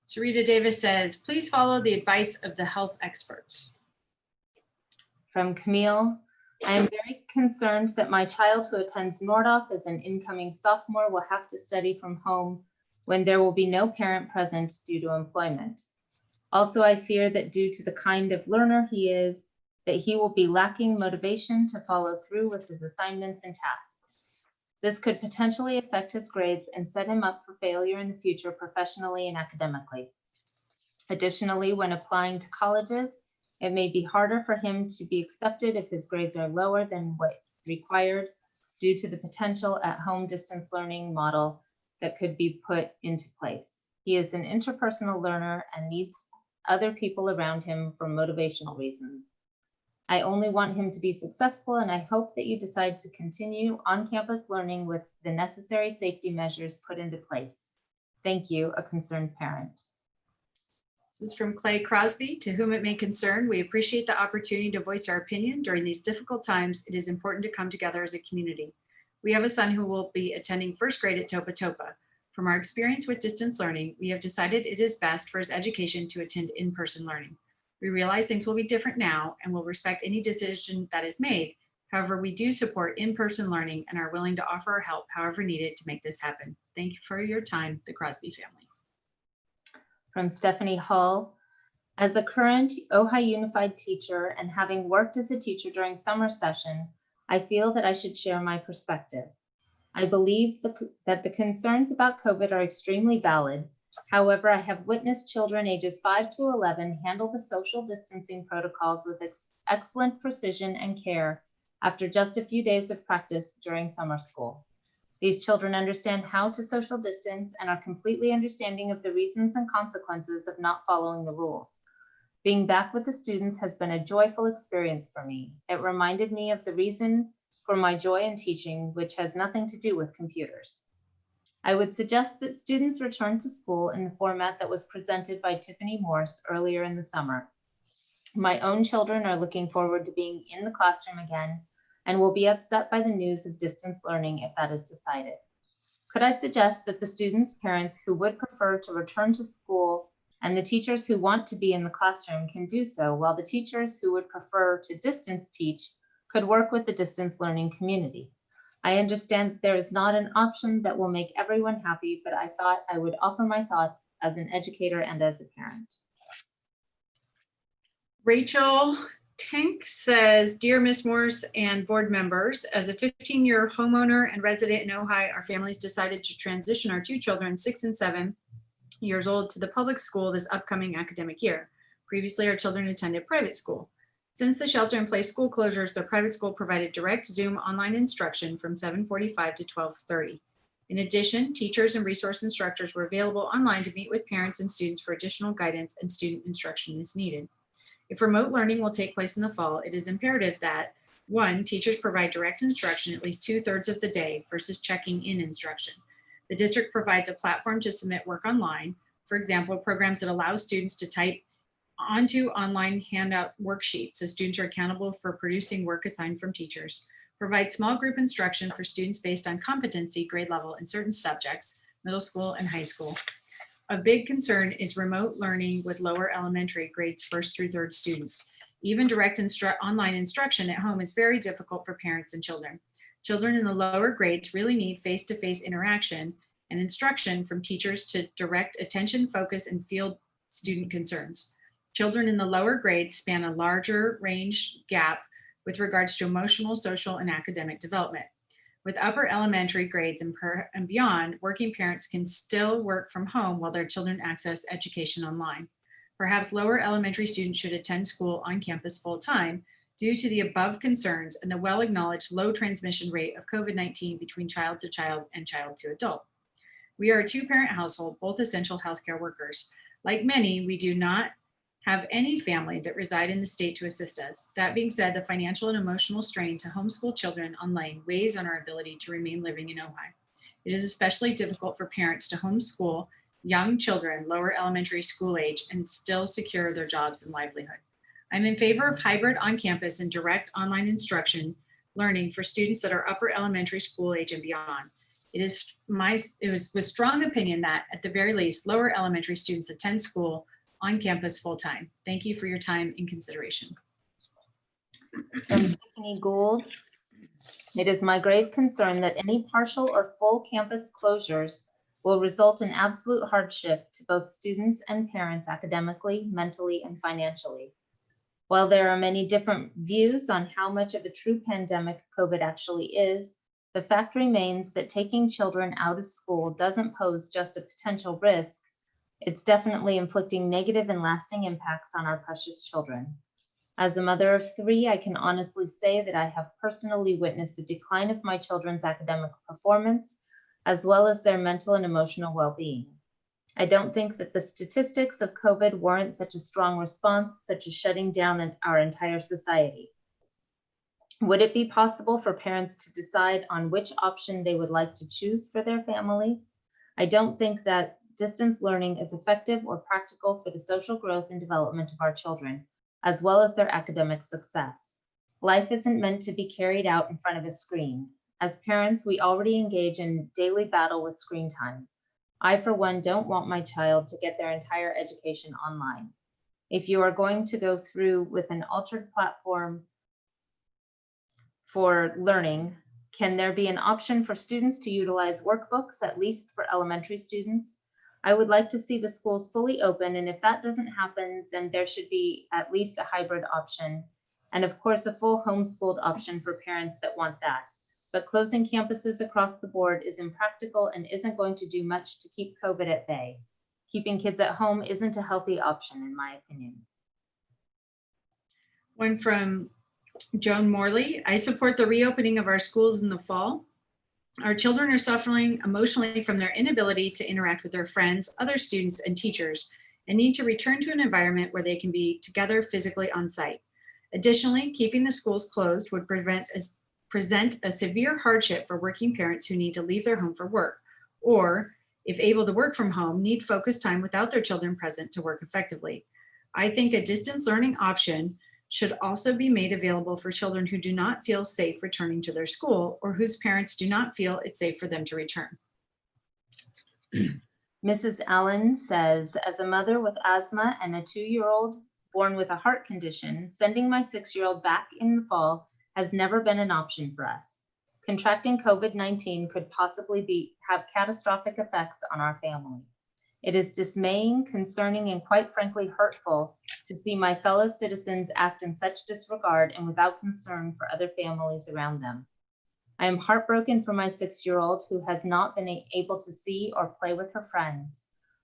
Sarita Davis says, please follow the advice of the health experts. From Camille, I am very concerned that my child who attends Nordhoff as an incoming sophomore will have to study from home when there will be no parent present due to employment. Also, I fear that due to the kind of learner he is, that he will be lacking motivation to follow through with his assignments and tasks. This could potentially affect his grades and set him up for failure in the future professionally and academically. Additionally, when applying to colleges, it may be harder for him to be accepted if his grades are lower than what's required due to the potential at-home distance learning model that could be put into place. He is an interpersonal learner and needs other people around him for motivational reasons. I only want him to be successful, and I hope that you decide to continue on-campus learning with the necessary safety measures put into place. Thank you, a concerned parent. This is from Clay Crosby. To whom it may concern, we appreciate the opportunity to voice our opinion. During these difficult times, it is important to come together as a community. We have a son who will be attending first grade at Topa Topa. From our experience with distance learning, we have decided it is best for his education to attend in-person learning. We realize things will be different now and will respect any decision that is made. However, we do support in-person learning and are willing to offer our help however needed to make this happen. Thank you for your time, the Crosby family. From Stephanie Hull, as a current Ojai Unified teacher and having worked as a teacher during summer session, I feel that I should share my perspective. I believe that the concerns about COVID are extremely valid. However, I have witnessed children ages 5 to 11 handle the social distancing protocols with excellent precision and care after just a few days of practice during summer school. These children understand how to social distance and are completely understanding of the reasons and consequences of not following the rules. Being back with the students has been a joyful experience for me. It reminded me of the reason for my joy in teaching, which has nothing to do with computers. I would suggest that students return to school in the format that was presented by Tiffany Morse earlier in the summer. My own children are looking forward to being in the classroom again and will be upset by the news of distance learning if that is decided. Could I suggest that the students' parents who would prefer to return to school and the teachers who want to be in the classroom can do so, while the teachers who would prefer to distance teach could work with the distance learning community? I understand that there is not an option that will make everyone happy, but I thought I would offer my thoughts as an educator and as a parent. Rachel Tank says, Dear Ms. Morse and board members, as a 15-year homeowner and resident in Ojai, our families decided to transition our 2 children, 6 and 7 years old, to the public school this upcoming academic year. Previously, our children attended private school. Since the shelter-in-place school closures, the private school provided direct Zoom online instruction from 7:45 to 12:30. In addition, teachers and resource instructors were available online to meet with parents and students for additional guidance and student instruction as needed. If remote learning will take place in the fall, it is imperative that 1, teachers provide direct instruction at least 2/3 of the day versus checking in instruction. The district provides a platform to submit work online. For example, programs that allow students to type onto online handout worksheets so students are accountable for producing work assigned from teachers. Provide small group instruction for students based on competency grade level in certain subjects, middle school and high school. Of big concern is remote learning with lower elementary grades 1st through 3rd students. Even direct online instruction at home is very difficult for parents and children. Children in the lower grades really need face-to-face interaction and instruction from teachers to direct attention, focus, and field student concerns. Children in the lower grades span a larger range gap with regards to emotional, social, and academic development. With upper elementary grades and beyond, working parents can still work from home while their children access education online. Perhaps lower elementary students should attend school on campus full-time due to the above concerns and the well-acknowledged low transmission rate of COVID-19 between child to child and child to adult. We are a two-parent household, both essential healthcare workers. Like many, we do not have any family that reside in the state to assist us. That being said, the financial and emotional strain to homeschool children online weighs on our ability to remain living in Ojai. It is especially difficult for parents to homeschool young children, lower elementary school age, and still secure their jobs and livelihood. I'm in favor of hybrid on-campus and direct online instruction learning for students that are upper elementary school age and beyond. It was with strong opinion that at the very least, lower elementary students attend school on campus full-time. Thank you for your time and consideration. From Tiffany Gould, it is my grave concern that any partial or full campus closures will result in absolute hardship to both students and parents academically, mentally, and financially. While there are many different views on how much of a true pandemic COVID actually is, the fact remains that taking children out of school doesn't pose just a potential risk. It's definitely inflicting negative and lasting impacts on our precious children. As a mother of 3, I can honestly say that I have personally witnessed the decline of my children's academic performance, as well as their mental and emotional well-being. I don't think that the statistics of COVID warrant such a strong response, such as shutting down our entire society. Would it be possible for parents to decide on which option they would like to choose for their family? I don't think that distance learning is effective or practical for the social growth and development of our children, as well as their academic success. Life isn't meant to be carried out in front of a screen. As parents, we already engage in daily battle with screen time. I, for one, don't want my child to get their entire education online. If you are going to go through with an altered platform for learning, can there be an option for students to utilize workbooks, at least for elementary students? I would like to see the schools fully open, and if that doesn't happen, then there should be at least a hybrid option, and of course, a full homeschooled option for parents that want that. But closing campuses across the board is impractical and isn't going to do much to keep COVID at bay. Keeping kids at home isn't a healthy option, in my opinion. One from Joan Morley. I support the reopening of our schools in the fall. Our children are suffering emotionally from their inability to interact with their friends, other students, and teachers, and need to return to an environment where they can be together physically on site. Additionally, keeping the schools closed would present a severe hardship for working parents who need to leave their home for work, or, if able to work from home, need focused time without their children present to work effectively. I think a distance learning option should also be made available for children who do not feel safe returning to their school or whose parents do not feel it's safe for them to return. Mrs. Allen says, as a mother with asthma and a 2-year-old born with a heart condition, sending my 6-year-old back in the fall has never been an option for us. Contracting COVID-19 could possibly have catastrophic effects on our family. It is dismaying, concerning, and quite frankly hurtful to see my fellow citizens act in such disregard and without concern for other families around them. I am heartbroken for my 6-year-old who has not been able to see or play with her friends.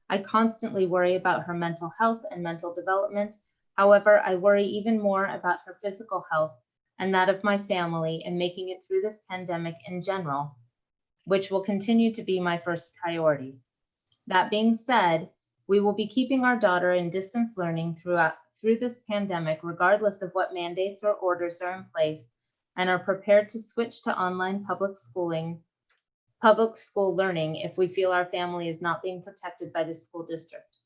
I constantly worry about her mental health and mental development. However, I worry even more about her physical health and that of my family and making it through this pandemic in general, which will continue to be my first priority. That being said, we will be keeping our daughter in distance learning through this pandemic, regardless of what mandates or orders are in place, and are prepared to switch to online public school learning if we feel our family is not being protected by the school district.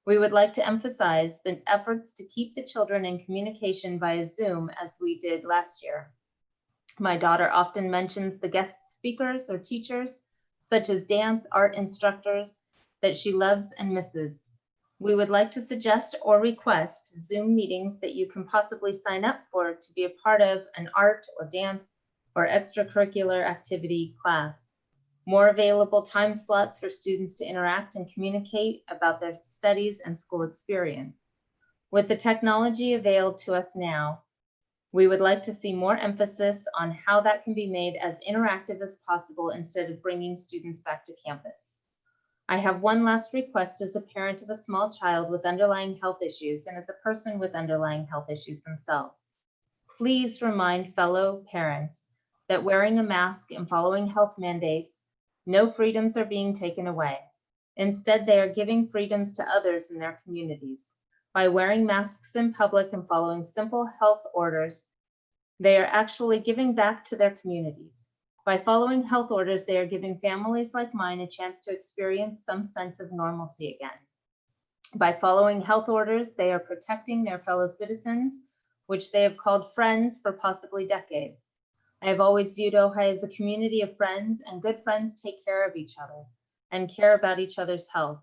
We would like to emphasize the efforts to keep the children in communication via Zoom as we did last year. My daughter often mentions the guest speakers or teachers, such as dance, art instructors, that she loves and misses. We would like to suggest or request Zoom meetings that you can possibly sign up for to be a part of an art or dance or extracurricular activity class. More available time slots for students to interact and communicate about their studies and school experience. With the technology available to us now, we would like to see more emphasis on how that can be made as interactive as possible instead of bringing students back to campus. I have one last request as a parent of a small child with underlying health issues and as a person with underlying health issues themselves. Please remind fellow parents that wearing a mask and following health mandates, no freedoms are being taken away. Instead, they are giving freedoms to others in their communities. By wearing masks in public and following simple health orders, they are actually giving back to their communities. By following health orders, they are giving families like mine a chance to experience some sense of normalcy again. By following health orders, they are protecting their fellow citizens, which they have called friends for possibly decades. I have always viewed Ojai as a community of friends, and good friends take care of each other and care about each other's health.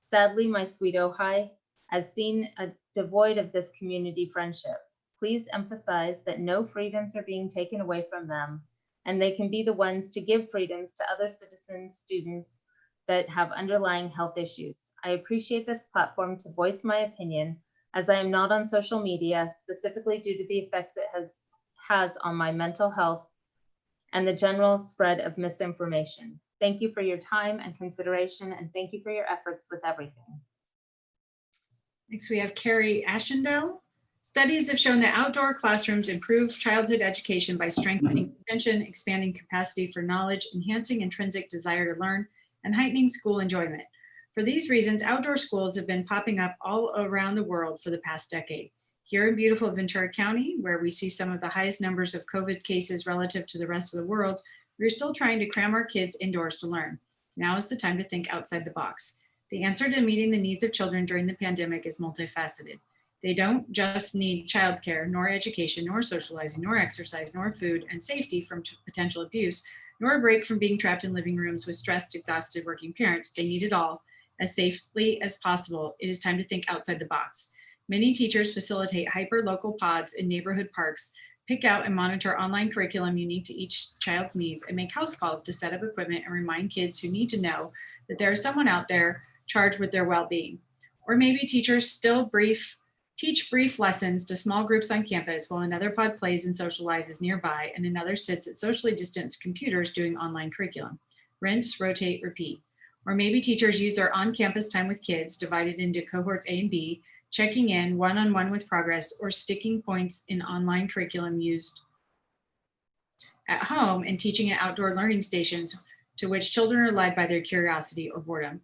Sadly, my sweet Ojai has seen a devoid of this community friendship. Please emphasize that no freedoms are being taken away from them, and they can be the ones to give freedoms to other citizens, students that have underlying health issues. I appreciate this platform to voice my opinion, as I am not on social media, specifically due to the effects it has on my mental health and the general spread of misinformation. Thank you for your time and consideration, and thank you for your efforts with everything. Next, we have Carrie Ashendale. Studies have shown that outdoor classrooms improve childhood education by strengthening attention, expanding capacity for knowledge, enhancing intrinsic desire to learn, and heightening school enjoyment. For these reasons, outdoor schools have been popping up all around the world for the past decade. Here in beautiful Ventura County, where we see some of the highest numbers of COVID cases relative to the rest of the world, we're still trying to cram our kids indoors to learn. Now is the time to think outside the box. The answer to meeting the needs of children during the pandemic is multifaceted. They don't just need childcare, nor education, nor socializing, nor exercise, nor food and safety from potential abuse, nor a break from being trapped in living rooms with stressed, exhausted working parents. They need it all as safely as possible. It is time to think outside the box. Many teachers facilitate hyper-local pods in neighborhood parks, pick out and monitor online curriculum unique to each child's needs, and make house calls to set up equipment and remind kids who need to know that there is someone out there charged with their well-being. Or maybe teachers still teach brief lessons to small groups on campus while another pod plays and socializes nearby and another sits at socially distanced computers doing online curriculum. Rinse, rotate, repeat. Or maybe teachers use their on-campus time with kids divided into cohorts A and B, checking in one-on-one with progress or sticking points in online curriculum used at home and teaching at outdoor learning stations to which children are led by their curiosity or boredom.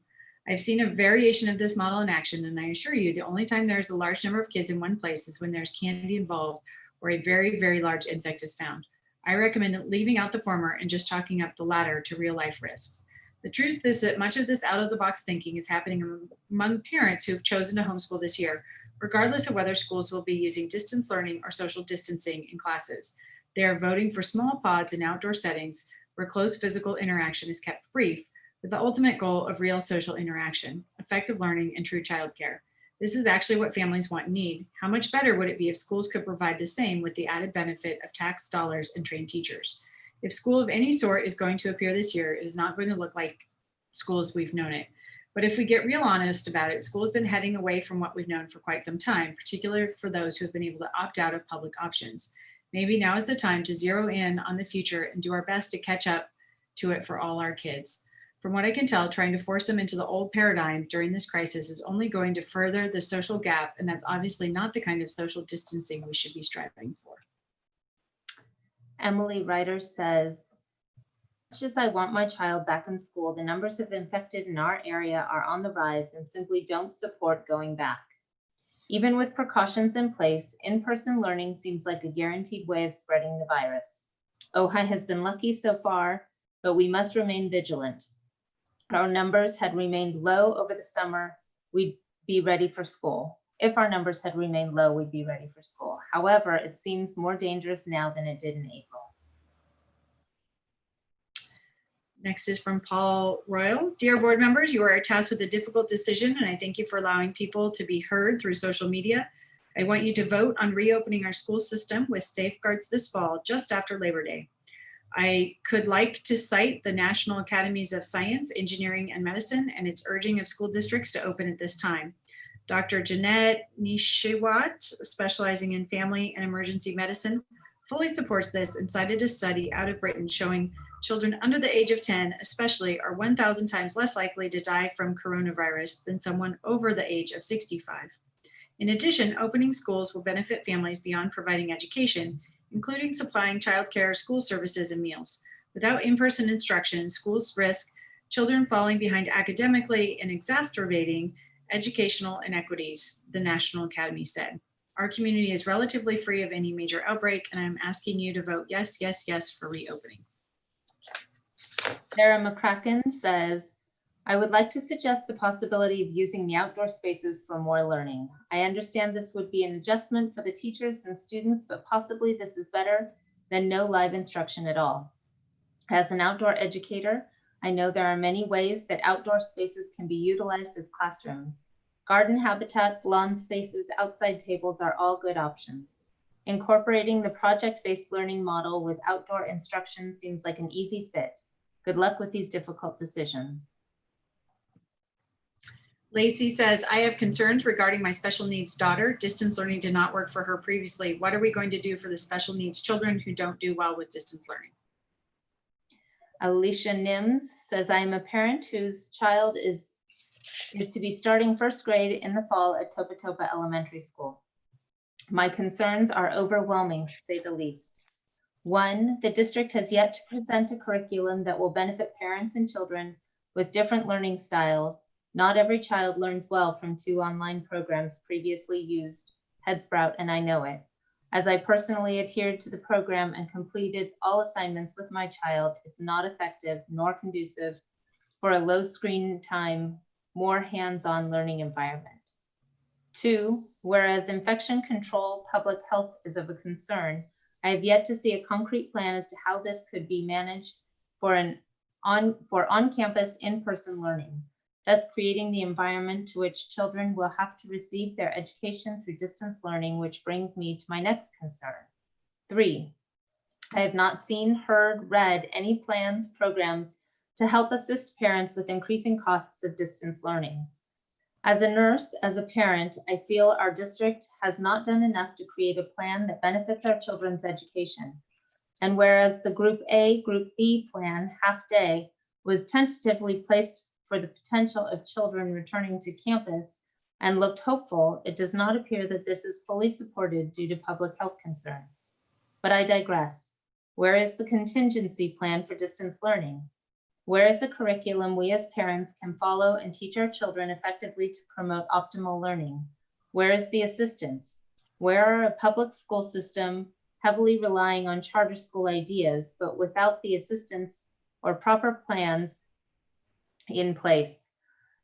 I've seen a variation of this model in action, and I assure you the only time there's a large number of kids in one place is when there's candy involved or a very, very large insect is found. I recommend leaving out the former and just chalking up the latter to real life risks. The truth is that much of this out of the box thinking is happening among parents who have chosen to homeschool this year, regardless of whether schools will be using distance learning or social distancing in classes. They are voting for small pods in outdoor settings where close physical interaction is kept brief, with the ultimate goal of real social interaction, effective learning, and true childcare. This is actually what families want and need. How much better would it be if schools could provide the same with the added benefit of tax dollars and trained teachers? If school of any sort is going to appear this year, it is not going to look like school as we've known it. But if we get real honest about it, school has been heading away from what we've known for quite some time, particularly for those who have been able to opt out of public options. Maybe now is the time to zero in on the future and do our best to catch up to it for all our kids. From what I can tell, trying to force them into the old paradigm during this crisis is only going to further the social gap, and that's obviously not the kind of social distancing we should be striving for. Emily Ryder says, much as I want my child back in school, the numbers of infected in our area are on the rise and simply don't support going back. Even with precautions in place, in-person learning seems like a guaranteed way of spreading the virus. Ojai has been lucky so far, but we must remain vigilant. Our numbers had remained low over the summer, we'd be ready for school. If our numbers had remained low, we'd be ready for school. However, it seems more dangerous now than it did in April. Next is from Paul Royal. Dear board members, you are tasked with a difficult decision, and I thank you for allowing people to be heard through social media. I want you to vote on reopening our school system with safeguards this fall, just after Labor Day. I could like to cite the National Academies of Science, Engineering, and Medicine and its urging of school districts to open at this time. Dr. Jeanette Nishiwat, specializing in family and emergency medicine, fully supports this and cited a study out of Britain showing children under the age of 10 especially are 1,000 times less likely to die from coronavirus than someone over the age of 65. In addition, opening schools will benefit families beyond providing education, including supplying childcare, school services, and meals. Without in-person instruction, schools risk children falling behind academically and exacerbating educational inequities, the National Academy said. Our community is relatively free of any major outbreak, and I'm asking you to vote yes, yes, yes for reopening. Sarah McCracken says, I would like to suggest the possibility of using the outdoor spaces for more learning. I understand this would be an adjustment for the teachers and students, but possibly this is better than no live instruction at all. As an outdoor educator, I know there are many ways that outdoor spaces can be utilized as classrooms. Garden habitats, lawn spaces, outside tables are all good options. Incorporating the project-based learning model with outdoor instruction seems like an easy fit. Good luck with these difficult decisions. Lacey says, I have concerns regarding my special needs daughter. Distance learning did not work for her previously. What are we going to do for the special needs children who don't do well with distance learning? Alicia Nims says, I am a parent whose child is to be starting first grade in the fall at Topa Topa Elementary School. My concerns are overwhelming, to say the least. One, the district has yet to present a curriculum that will benefit parents and children with different learning styles. Not every child learns well from 2 online programs previously used, Headsprout and I Know It. As I personally adhered to the program and completed all assignments with my child, it's not effective nor conducive for a low screen time, more hands-on learning environment. 2, whereas infection control public health is of a concern, I have yet to see a concrete plan as to how this could be managed for on-campus in-person learning, thus creating the environment to which children will have to receive their education through distance learning, which brings me to my next concern. 3, I have not seen, heard, read any plans, programs to help assist parents with increasing costs of distance learning. As a nurse, as a parent, I feel our district has not done enough to create a plan that benefits our children's education. And whereas the Group A, Group B plan, half day, was tentatively placed for the potential of children returning to campus and looked hopeful, it does not appear that this is fully supported due to public health concerns. But I digress. Where is the contingency plan for distance learning? Where is the curriculum we as parents can follow and teach our children effectively to promote optimal learning? Where is the assistance? Where are a public school system heavily relying on charter school ideas, but without the assistance or proper plans in place?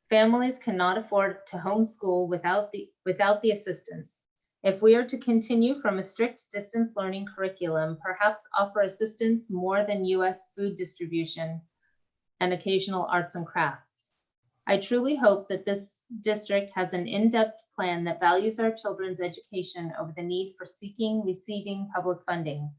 Families cannot afford to homeschool without the assistance. If we are to continue from a strict distance learning curriculum, perhaps offer assistance more than US food distribution and occasional arts and crafts. I truly hope that this district has an in-depth plan that values our children's education over the need for seeking, receiving public funding.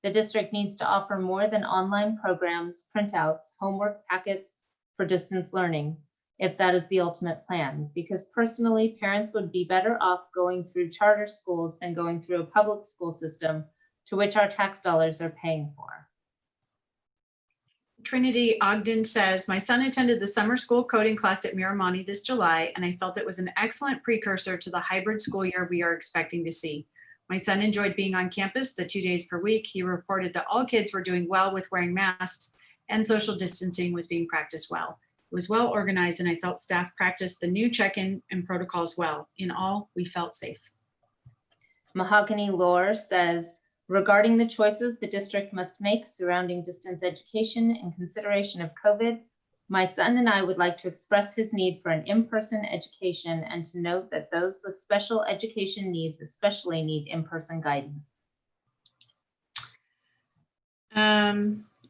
The district needs to offer more than online programs, printouts, homework packets for distance learning, if that is the ultimate plan, because personally, parents would be better off going through charter schools than going through a public school system to which our tax dollars are paying for. Trinity Ogden says, my son attended the summer school coding class at Miramonte this July, and I felt it was an excellent precursor to the hybrid school year we are expecting to see. My son enjoyed being on campus the 2 days per week. He reported that all kids were doing well with wearing masks and social distancing was being practiced well. It was well organized, and I felt staff practiced the new check-in and protocols well. In all, we felt safe. Mahogany Lore says, regarding the choices the district must make surrounding distance education in consideration of COVID, my son and I would like to express his need for an in-person education and to note that those with special education needs especially need in-person guidance.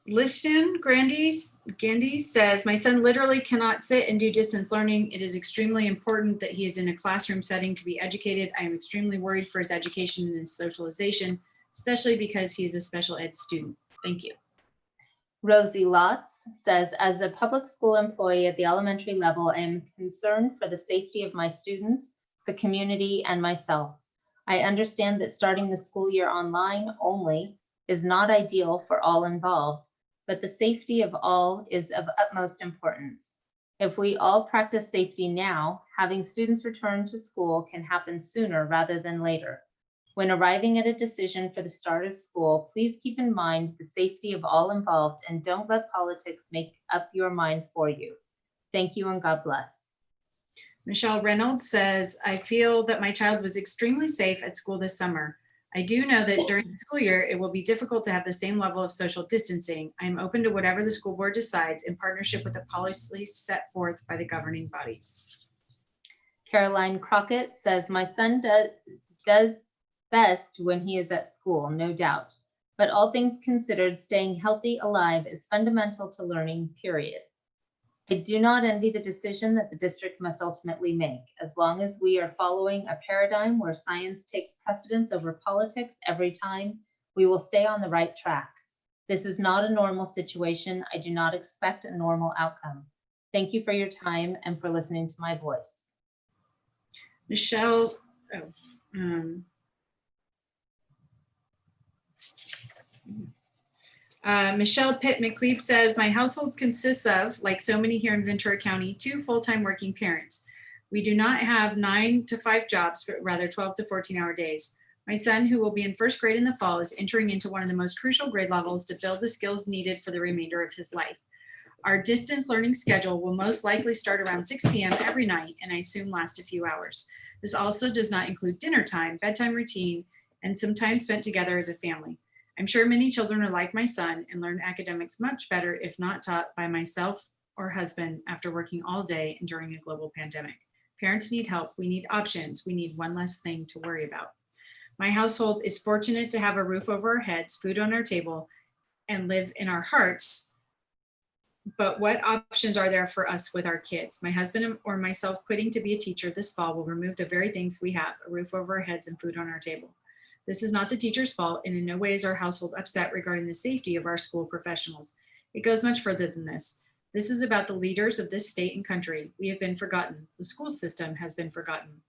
Liston Gandy says, my son literally cannot sit and do distance learning. It is extremely important that he is in a classroom setting to be educated. I am extremely worried for his education and his socialization, especially because he is a special ed student. Thank you. Rosie Lotz says, as a public school employee at the elementary level, I am concerned for the safety of my students, the community, and myself. I understand that starting the school year online only is not ideal for all involved, but the safety of all is of utmost importance. If we all practice safety now, having students return to school can happen sooner rather than later. When arriving at a decision for the start of school, please keep in mind the safety of all involved and don't let politics make up your mind for you. Thank you and God bless. Michelle Reynolds says, I feel that my child was extremely safe at school this summer. I do know that during the school year, it will be difficult to have the same level of social distancing. I am open to whatever the school board decides in partnership with the policies set forth by the governing bodies. Caroline Crockett says, my son does best when he is at school, no doubt. But all things considered, staying healthy alive is fundamental to learning, period. I do not envy the decision that the district must ultimately make. As long as we are following a paradigm where science takes precedence over politics every time, we will stay on the right track. This is not a normal situation. I do not expect a normal outcome. Thank you for your time and for listening to my voice. Michelle Pitt McQueeb says, my household consists of, like so many here in Ventura County, 2 full-time working parents. We do not have 9 to 5 jobs, but rather 12 to 14-hour days. My son, who will be in first grade in the fall, is entering into one of the most crucial grade levels to build the skills needed for the remainder of his life. Our distance learning schedule will most likely start around 6 p.m. every night, and I assume last a few hours. This also does not include dinner time, bedtime routine, and some time spent together as a family. I'm sure many children are like my son and learn academics much better if not taught by myself or husband after working all day and during a global pandemic. Parents need help. We need options. We need one less thing to worry about. My household is fortunate to have a roof over our heads, food on our table, and live in our hearts. But what options are there for us with our kids? My husband or myself quitting to be a teacher this fall will remove the very things we have, a roof over our heads and food on our table. This is not the teacher's fault, and in no way is our household upset regarding the safety of our school professionals. It goes much further than this. This is about the leaders of this state and country. We have been forgotten. The school system has been forgotten.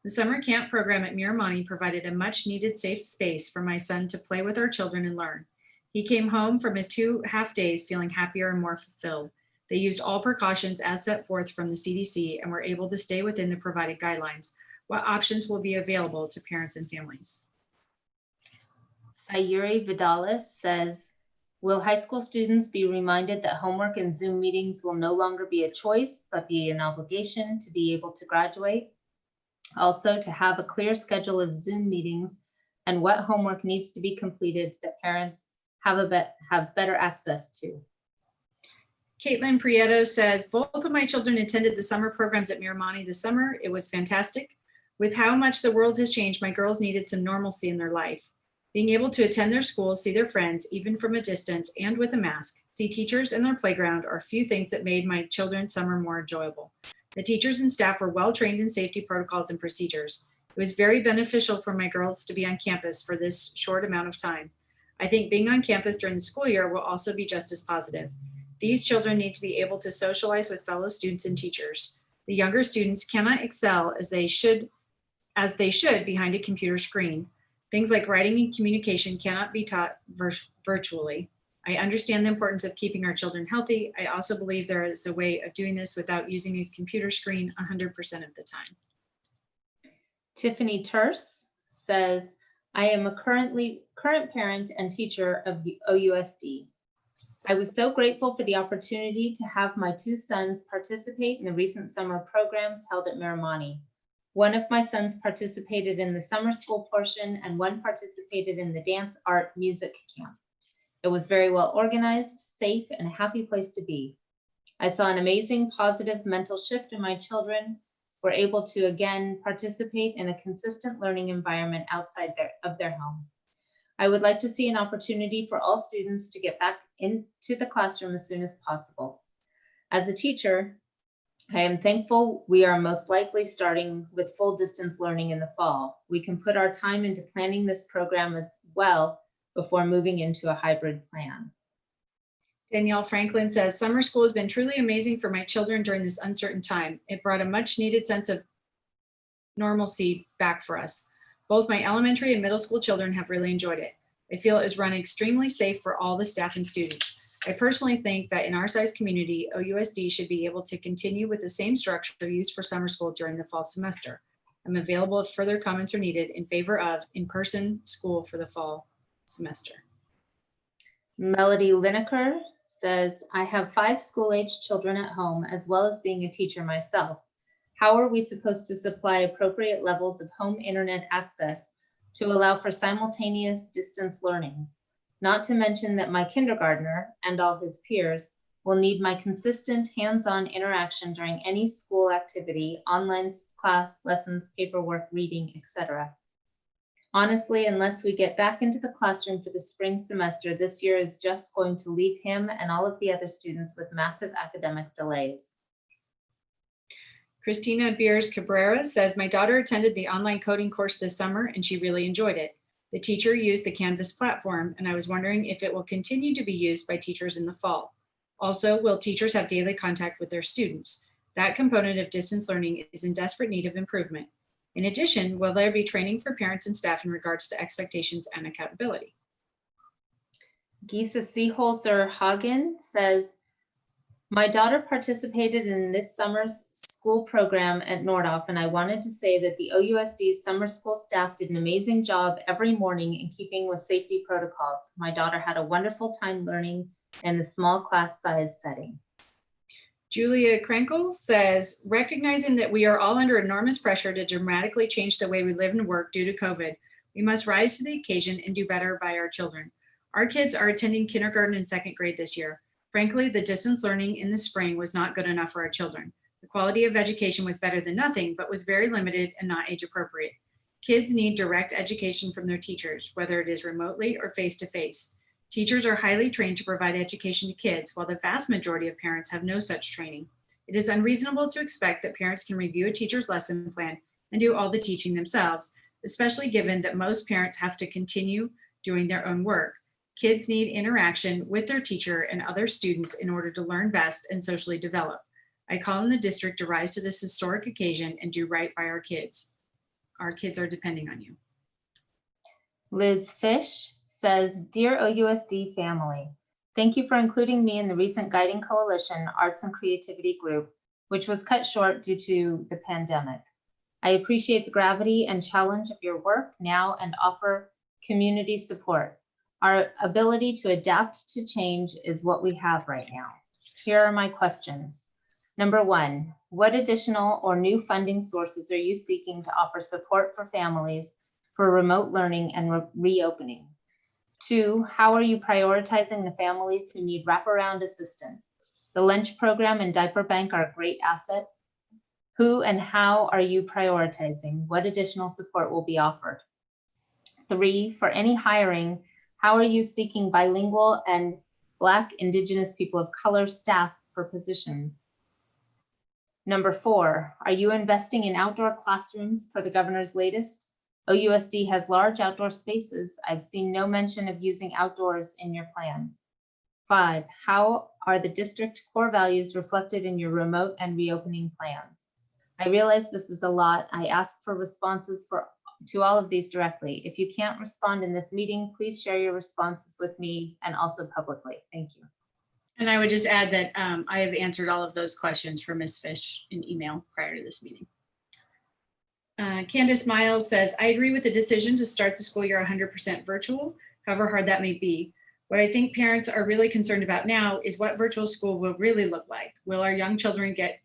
The summer camp program at Miramani provided a much needed safe space for my son to play with our children and learn. He came home from his 2 half days feeling happier and more fulfilled. They used all precautions as set forth from the CDC and were able to stay within the provided guidelines. What options will be available to parents and families? Sayuri Vidalis says, will high school students be reminded that homework and Zoom meetings will no longer be a choice, but be an obligation to be able to graduate? Also, to have a clear schedule of Zoom meetings and what homework needs to be completed that parents have better access to. Caitlin Prieto says, both of my children attended the summer programs at Miramani this summer. It was fantastic. With how much the world has changed, my girls needed some normalcy in their life. Being able to attend their schools, see their friends, even from a distance and with a mask, see teachers in their playground are a few things that made my children's summer more enjoyable. The teachers and staff were well trained in safety protocols and procedures. It was very beneficial for my girls to be on campus for this short amount of time. I think being on campus during the school year will also be just as positive. These children need to be able to socialize with fellow students and teachers. The younger students cannot excel as they should behind a computer screen. Things like writing and communication cannot be taught virtually. I understand the importance of keeping our children healthy. I also believe there is a way of doing this without using a computer screen 100% of the time. Tiffany Terse says, I am a current parent and teacher of the OUSD. I was so grateful for the opportunity to have my 2 sons participate in the recent summer programs held at Miramani. One of my sons participated in the summer school portion and one participated in the dance, art, music camp. It was very well organized, safe, and a happy place to be. I saw an amazing positive mental shift in my children were able to again participate in a consistent learning environment outside of their home. I would like to see an opportunity for all students to get back into the classroom as soon as possible. As a teacher, I am thankful we are most likely starting with full distance learning in the fall. We can put our time into planning this program as well before moving into a hybrid plan. Danielle Franklin says, summer school has been truly amazing for my children during this uncertain time. It brought a much needed sense of normalcy back for us. Both my elementary and middle school children have really enjoyed it. I feel it is run extremely safe for all the staff and students. I personally think that in our size community, OUSD should be able to continue with the same structure used for summer school during the fall semester. I'm available if further comments are needed in favor of in-person school for the fall semester. Melody Lineker says, I have 5 school-aged children at home as well as being a teacher myself. How are we supposed to supply appropriate levels of home internet access to allow for simultaneous distance learning? Not to mention that my kindergartner and all his peers will need my consistent hands-on interaction during any school activity, online class, lessons, paperwork, reading, etc. Honestly, unless we get back into the classroom for the spring semester, this year is just going to leave him and all of the other students with massive academic delays. Christina Beers Cabrera says, my daughter attended the online coding course this summer and she really enjoyed it. The teacher used the Canvas platform, and I was wondering if it will continue to be used by teachers in the fall. Also, will teachers have daily contact with their students? That component of distance learning is in desperate need of improvement. In addition, will there be training for parents and staff in regards to expectations and accountability? Gisa Seeholzer Hagen says, my daughter participated in this summer's school program at Nordhoff, and I wanted to say that the OUSD summer school staff did an amazing job every morning in keeping with safety protocols. My daughter had a wonderful time learning in the small class size setting. Julia Krenkel says, recognizing that we are all under enormous pressure to dramatically change the way we live and work due to COVID, we must rise to the occasion and do better by our children. Our kids are attending kindergarten and 2nd grade this year. Frankly, the distance learning in the spring was not good enough for our children. The quality of education was better than nothing, but was very limited and not age appropriate. Kids need direct education from their teachers, whether it is remotely or face-to-face. Teachers are highly trained to provide education to kids, while the vast majority of parents have no such training. It is unreasonable to expect that parents can review a teacher's lesson plan and do all the teaching themselves, especially given that most parents have to continue doing their own work. Kids need interaction with their teacher and other students in order to learn best and socially develop. I call on the district to rise to this historic occasion and do right by our kids. Our kids are depending on you. Liz Fish says, Dear OUSD family, thank you for including me in the recent Guiding Coalition Arts and Creativity group, which was cut short due to the pandemic. I appreciate the gravity and challenge of your work now and offer community support. Our ability to adapt to change is what we have right now. Here are my questions. Number 1, what additional or new funding sources are you seeking to offer support for families for remote learning and reopening? 2, how are you prioritizing the families who need wraparound assistance? The lunch program and diaper bank are great assets. Who and how are you prioritizing? What additional support will be offered? 3, for any hiring, how are you seeking bilingual and Black, Indigenous, people of color staff for positions? Number 4, are you investing in outdoor classrooms per the governor's latest? OUSD has large outdoor spaces. I've seen no mention of using outdoors in your plans. 5, how are the district core values reflected in your remote and reopening plans? I realize this is a lot. I ask for responses to all of these directly. If you can't respond in this meeting, please share your responses with me and also publicly. Thank you. And I would just add that I have answered all of those questions for Ms. Fish in email prior to this meeting. Candace Miles says, I agree with the decision to start the school year 100% virtual, however hard that may be. What I think parents are really concerned about now is what virtual school will really look like. Will our young children get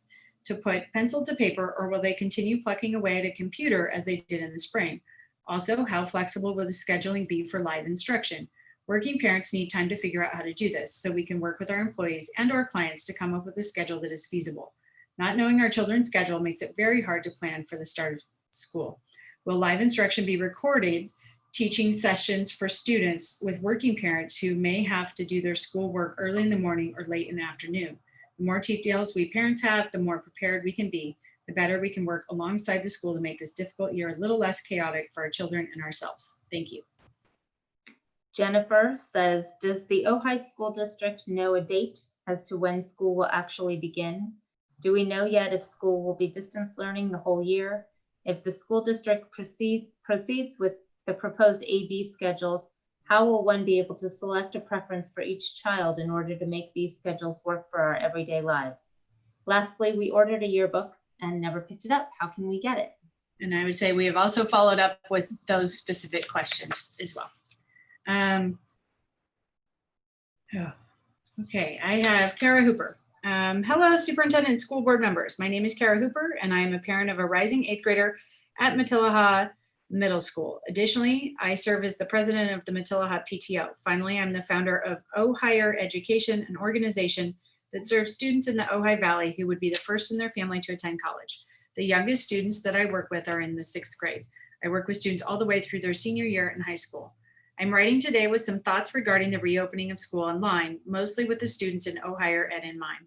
to put pencil to paper, or will they continue plucking away at a computer as they did in the spring? Also, how flexible will the scheduling be for live instruction? Working parents need time to figure out how to do this so we can work with our employees and our clients to come up with a schedule that is feasible. Not knowing our children's schedule makes it very hard to plan for the start of school. Will live instruction be recorded teaching sessions for students with working parents who may have to do their schoolwork early in the morning or late in the afternoon. The more details we parents have, the more prepared we can be, the better we can work alongside the school to make this difficult year a little less chaotic for our children and ourselves. Thank you. Jennifer says, does the Ojai School District know a date as to when school will actually begin? Do we know yet if school will be distance learning the whole year? If the school district proceeds with the proposed AB schedules, how will one be able to select a preference for each child in order to make these schedules work for our everyday lives? Lastly, we ordered a yearbook and never picked it up. How can we get it? And I would say we have also followed up with those specific questions as well. Okay, I have Kara Hooper. Hello, Superintendent and school board members. My name is Kara Hooper, and I am a parent of a rising 8th grader at Matilaha Middle School. Additionally, I serve as the president of the Matilaha PTO. Finally, I'm the founder of Higher Education, an organization that serves students in the Ojai Valley who would be the first in their family to attend college. The youngest students that I work with are in the 6th grade. I work with students all the way through their senior year in high school. I'm writing today with some thoughts regarding the reopening of school online, mostly with the students in Higher Ed in mind.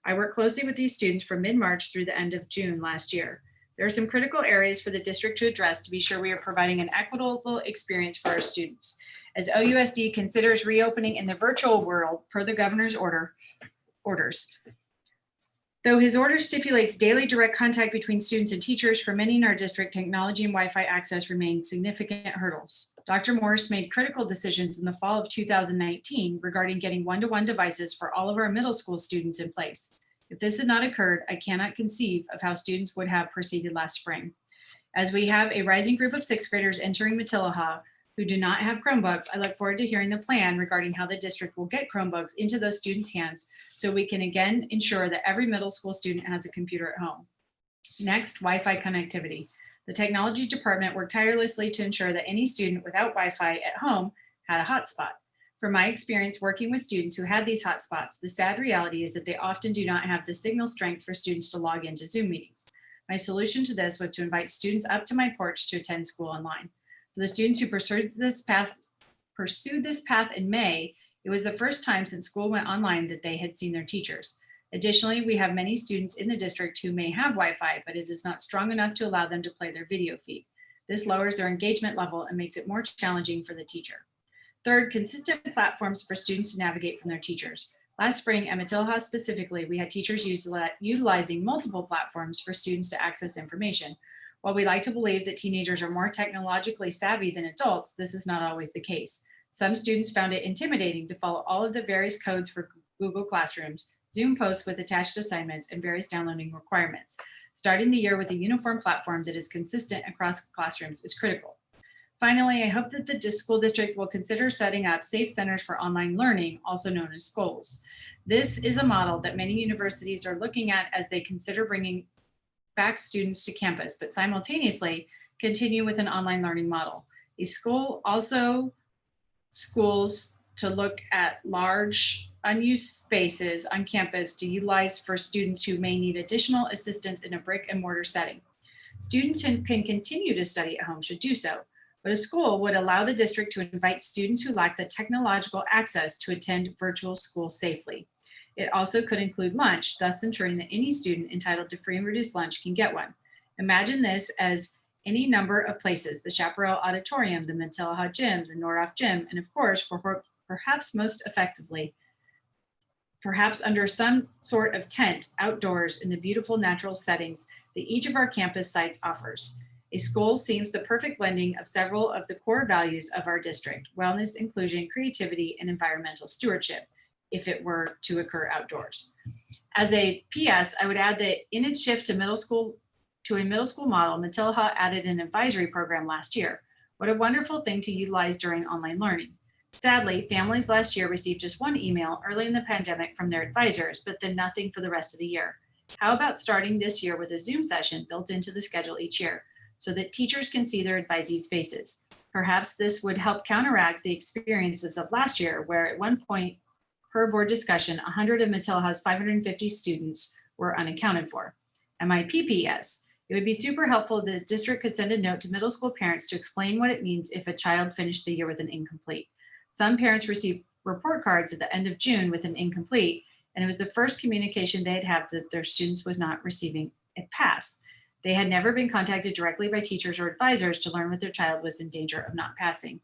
I work closely with these students from mid-March through the end of June last year. There are some critical areas for the district to address to be sure we are providing an equitable experience for our students. As OUSD considers reopening in the virtual world per the governor's orders. Though his order stipulates daily direct contact between students and teachers, for many in our district, technology and Wi-Fi access remain significant hurdles. Dr. Morris made critical decisions in the fall of 2019 regarding getting one-to-one devices for all of our middle school students in place. If this had not occurred, I cannot conceive of how students would have proceeded last spring. As we have a rising group of 6th graders entering Matilaha who do not have Chromebooks, I look forward to hearing the plan regarding how the district will get Chromebooks into those students' hands so we can again ensure that every middle school student has a computer at home. Next, Wi-Fi connectivity. The technology department worked tirelessly to ensure that any student without Wi-Fi at home had a hotspot. From my experience working with students who had these hotspots, the sad reality is that they often do not have the signal strength for students to log into Zoom meetings. My solution to this was to invite students up to my porch to attend school online. For the students who pursued this path in May, it was the first time since school went online that they had seen their teachers. Additionally, we have many students in the district who may have Wi-Fi, but it is not strong enough to allow them to play their video feed. This lowers their engagement level and makes it more challenging for the teacher. Third, consistent platforms for students to navigate from their teachers. Last spring at Matilaha specifically, we had teachers utilizing multiple platforms for students to access information. While we like to believe that teenagers are more technologically savvy than adults, this is not always the case. Some students found it intimidating to follow all of the various codes for Google Classrooms, Zoom posts with attached assignments, and various downloading requirements. Starting the year with a uniform platform that is consistent across classrooms is critical. Finally, I hope that the school district will consider setting up safe centers for online learning, also known as schools. This is a model that many universities are looking at as they consider bringing back students to campus, but simultaneously continue with an online learning model. A school also schools to look at large unused spaces on campus to utilize for students who may need additional assistance in a brick and mortar setting. Students who can continue to study at home should do so, but a school would allow the district to invite students who lack the technological access to attend virtual school safely. It also could include lunch, thus ensuring that any student entitled to free and reduced lunch can get one. Imagine this as any number of places: the Chaparral Auditorium, the Matilaha Gym, the Noroff Gym, and of course, perhaps most effectively, perhaps under some sort of tent outdoors in the beautiful natural settings that each of our campus sites offers. A school seems the perfect blending of several of the core values of our district: wellness, inclusion, creativity, and environmental stewardship, if it were to occur outdoors. As a PS, I would add that in its shift to a middle school model, Matilaha added an advisory program last year. What a wonderful thing to utilize during online learning. Sadly, families last year received just one email early in the pandemic from their advisors, but then nothing for the rest of the year. How about starting this year with a Zoom session built into the schedule each year so that teachers can see their advisees' faces? Perhaps this would help counteract the experiences of last year, where at one point, per board discussion, 100 of Matilaha's 550 students were unaccounted for. And my PPS, It would be super helpful if the district could send a note to middle school parents to explain what it means if a child finished the year with an incomplete. Some parents receive report cards at the end of June with an incomplete, and it was the first communication they'd have that their students was not receiving a pass. They had never been contacted directly by teachers or advisors to learn what their child was in danger of not passing.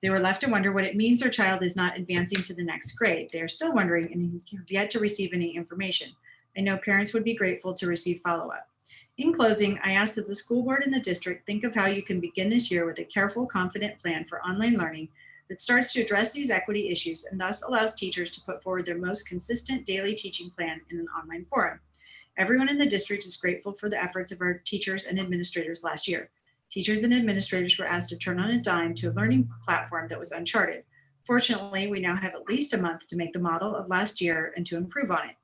They were left to wonder what it means their child is not advancing to the next grade. They are still wondering and have yet to receive any information. I know parents would be grateful to receive follow-up. In closing, I ask that the school board and the district think of how you can begin this year with a careful, confident plan for online learning that starts to address these equity issues and thus allows teachers to put forward their most consistent daily teaching plan in an online forum. Everyone in the district is grateful for the efforts of our teachers and administrators last year. Teachers and administrators were asked to turn on a dime to a learning platform that was uncharted. Fortunately, we now have at least a month to make the model of last year and to improve on it.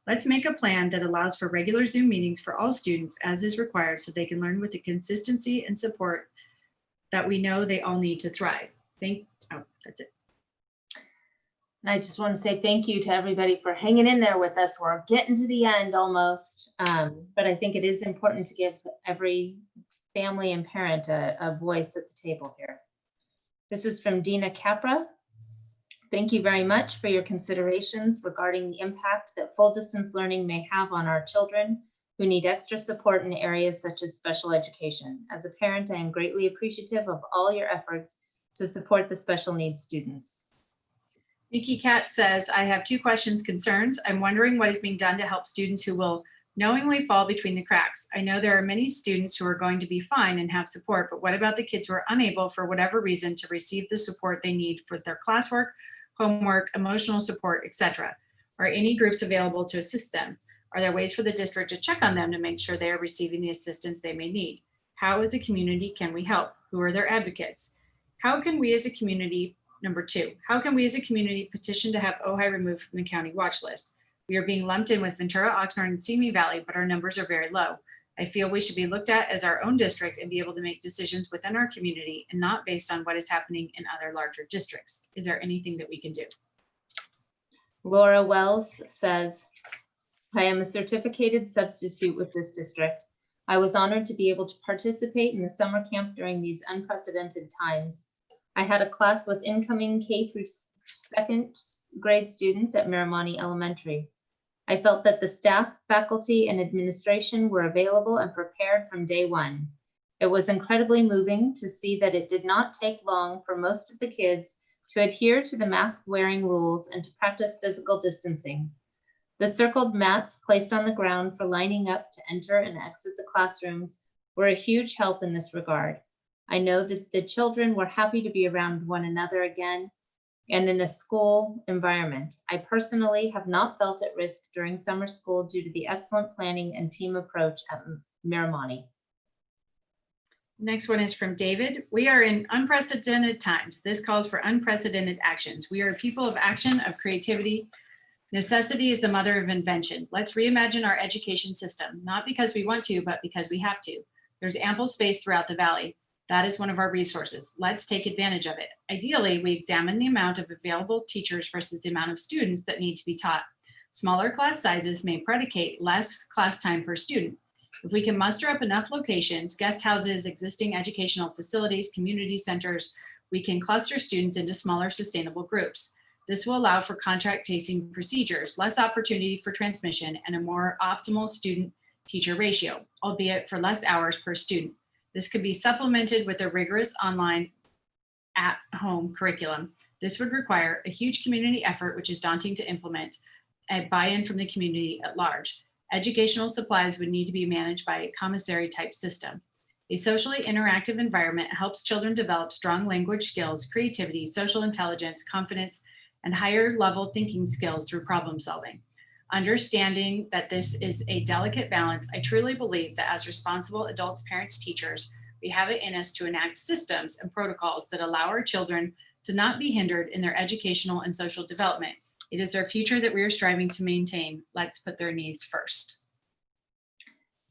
Let's make a plan that allows for regular Zoom meetings for all students as is required so they can learn with the consistency and support that we know they all need to thrive. That's it. I just want to say thank you to everybody for hanging in there with us. We're getting to the end almost, but I think it is important to give every family and parent a voice at the table here. This is from Dina Capra. Thank you very much for your considerations regarding the impact that full distance learning may have on our children who need extra support in areas such as special education. As a parent, I am greatly appreciative of all your efforts to support the special needs students. Nikki Cat says, I have 2 questions, concerns. I'm wondering what is being done to help students who will knowingly fall between the cracks. I know there are many students who are going to be fine and have support, but what about the kids who are unable for whatever reason to receive the support they need for their classwork, homework, emotional support, etc.? Are any groups available to assist them? Are there ways for the district to check on them to make sure they are receiving the assistance they may need? How as a community can we help? Who are their advocates? How can we as a community, number 2, how can we as a community petition to have Ojai removed from the county watch list? We are being lumped in with Ventura, Oxnard, and Simi Valley, but our numbers are very low. I feel we should be looked at as our own district and be able to make decisions within our community and not based on what is happening in other larger districts. Is there anything that we can do? Laura Wells says, I am a certificated substitute with this district. I was honored to be able to participate in the summer camp during these unprecedented times. I had a class with incoming K through 2nd grade students at Miramani Elementary. I felt that the staff, faculty, and administration were available and prepared from day one. It was incredibly moving to see that it did not take long for most of the kids to adhere to the mask wearing rules and to practice physical distancing. The circled mats placed on the ground for lining up to enter and exit the classrooms were a huge help in this regard. I know that the children were happy to be around one another again and in a school environment. I personally have not felt at risk during summer school due to the excellent planning and team approach at Miramani. Next one is from David. We are in unprecedented times. This calls for unprecedented actions. We are a people of action, of creativity. Necessity is the mother of invention. Let's reimagine our education system, not because we want to, but because we have to. There's ample space throughout the valley. That is one of our resources. Let's take advantage of it. Ideally, we examine the amount of available teachers versus the amount of students that need to be taught. Smaller class sizes may predicate less class time per student. If we can muster up enough locations, guest houses, existing educational facilities, community centers, we can cluster students into smaller sustainable groups. This will allow for contract tasting procedures, less opportunity for transmission, and a more optimal student-teacher ratio, albeit for less hours per student. This could be supplemented with a rigorous online at-home curriculum. This would require a huge community effort, which is daunting to implement, and buy-in from the community at large. Educational supplies would need to be managed by a commissary type system. A socially interactive environment helps children develop strong language skills, creativity, social intelligence, confidence, and higher level thinking skills through problem solving. Understanding that this is a delicate balance, I truly believe that as responsible adults, parents, teachers, we have it in us to enact systems and protocols that allow our children to not be hindered in their educational and social development. It is their future that we are striving to maintain. Let's put their needs first.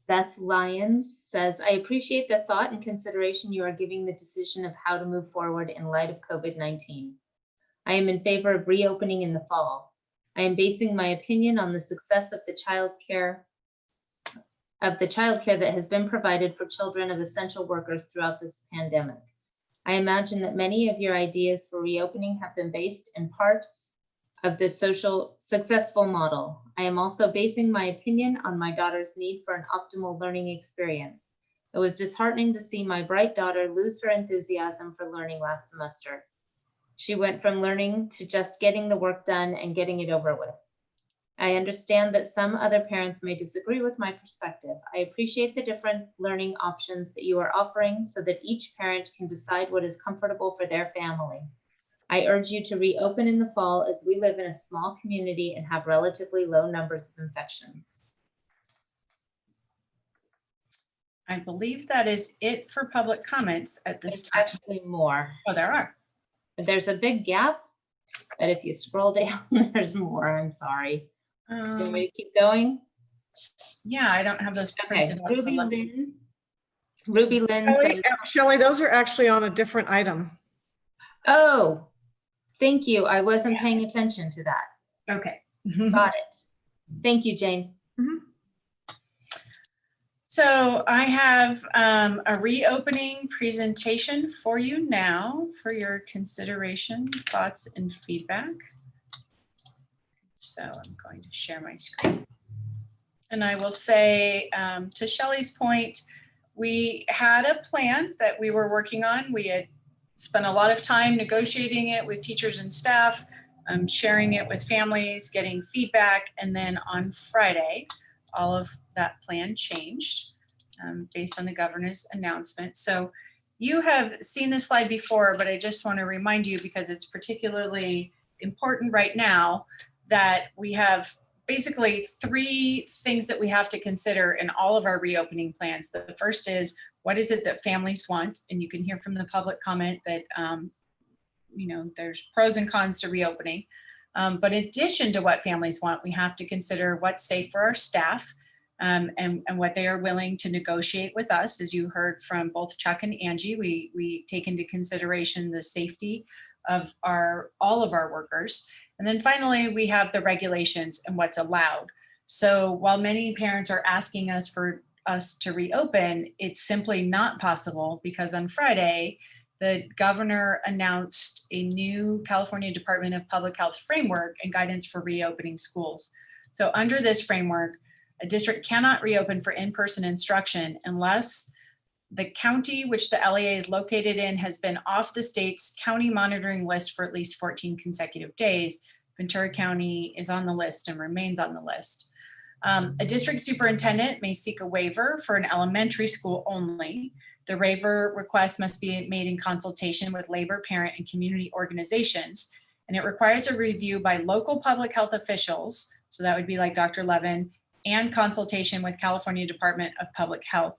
Beth Lyons says, I appreciate the thought and consideration you are giving the decision of how to move forward in light of COVID-19. I am in favor of reopening in the fall. I am basing my opinion on the success of the child care of the childcare that has been provided for children of essential workers throughout this pandemic. I imagine that many of your ideas for reopening have been based in part of this social successful model. I am also basing my opinion on my daughter's need for an optimal learning experience. It was disheartening to see my bright daughter lose her enthusiasm for learning last semester. She went from learning to just getting the work done and getting it over with. I understand that some other parents may disagree with my perspective. I appreciate the different learning options that you are offering so that each parent can decide what is comfortable for their family. I urge you to reopen in the fall as we live in a small community and have relatively low numbers of infections. I believe that is it for public comments at this There's time. actually more. Oh, there are. There's a big gap, but if you scroll down, there's more. I'm sorry. You want me to keep going? Yeah, I don't have those Okay, printed. out. Ruby Lynn says, Shelley, those are actually on a different item. oh, thank you. I wasn't paying attention to that. Okay. Got it. Thank you, Jane. So I have a reopening presentation for you now for your consideration, thoughts, and feedback. So I'm going to share my screen. And I will say, to Shelley's point, we had a plan that we were working on. We had spent a lot of time negotiating it with teachers and staff, sharing it with families, getting feedback. And then on Friday, all of that plan changed based on the governor's announcement. So you have seen this slide before, but I just want to remind you because it's particularly important right now that we have basically three things that we have to consider in all of our reopening plans. The first is, what is it that families want? And you can hear from the public comment that, you know, there's pros and cons to reopening. But in addition to what families want, we have to consider what's safe for our staff and what they are willing to negotiate with us. As you heard from both Chuck and Angie, we take into consideration the safety of all of our workers. And then finally, we have the regulations and what's allowed. So while many parents are asking us for us to reopen, it's simply not possible because on Friday, the governor announced a new California Department of Public Health framework and guidance for reopening schools. So under this framework, a district cannot reopen for in-person instruction unless the county which the LEA is located in has been off the state's county monitoring list for at least 14 consecutive days. Ventura County is on the list and remains on the list. A district superintendent may seek a waiver for an elementary school only. The waiver request must be made in consultation with labor, parent, and community organizations. And it requires a review by local public health officials. So that would be like Dr. Levin, and consultation with California Department of Public Health.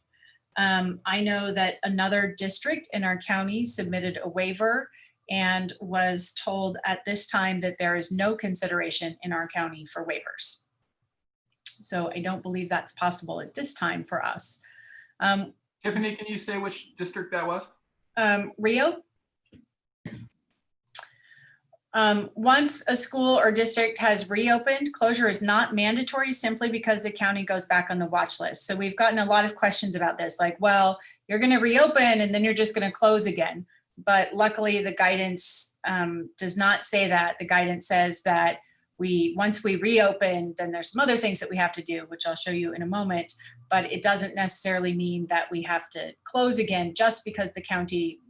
I know that another district in our county submitted a waiver and was told at this time that there is no consideration in our county for waivers. So I don't believe that's possible at this time for us. Tiffany, can you say which district that was? Rio. Once a school or district has reopened, closure is not mandatory simply because the county goes back on the watch list. So we've gotten a lot of questions about this, like, well, you're going to reopen and then you're just going to close again. But luckily the guidance does not say that. The guidance says that once we reopen, then there's some other things that we have to do, which I'll show you in a moment, but it doesn't necessarily mean that we have to close again just because the county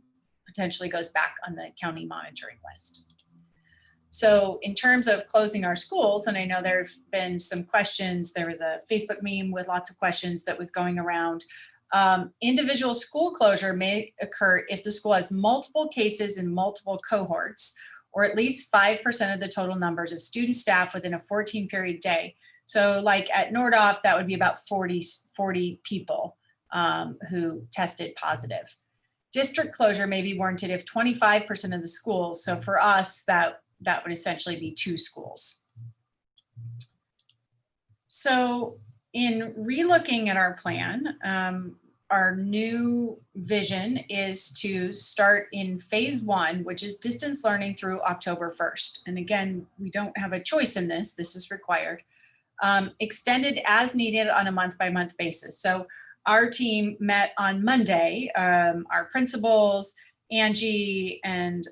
potentially goes back on the county monitoring list. So in terms of closing our schools, and I know there have been some questions, there was a Facebook meme with lots of questions that was going around. Individual school closure may occur if the school has multiple cases in multiple cohorts, or at least 5% of the total numbers of student staff within a 14-period day. So like at Nordhoff, that would be about 40 people who tested positive. District closure may be warranted if 25% of the schools, so for us, that would essentially be 2 schools. So in relooking at our plan, our new vision is to start in phase 1, which is distance learning through October 1st. And again, we don't have a choice in this, this is required. extended as needed on a month-by-month basis. So our team met on Monday, our principals, Angie, and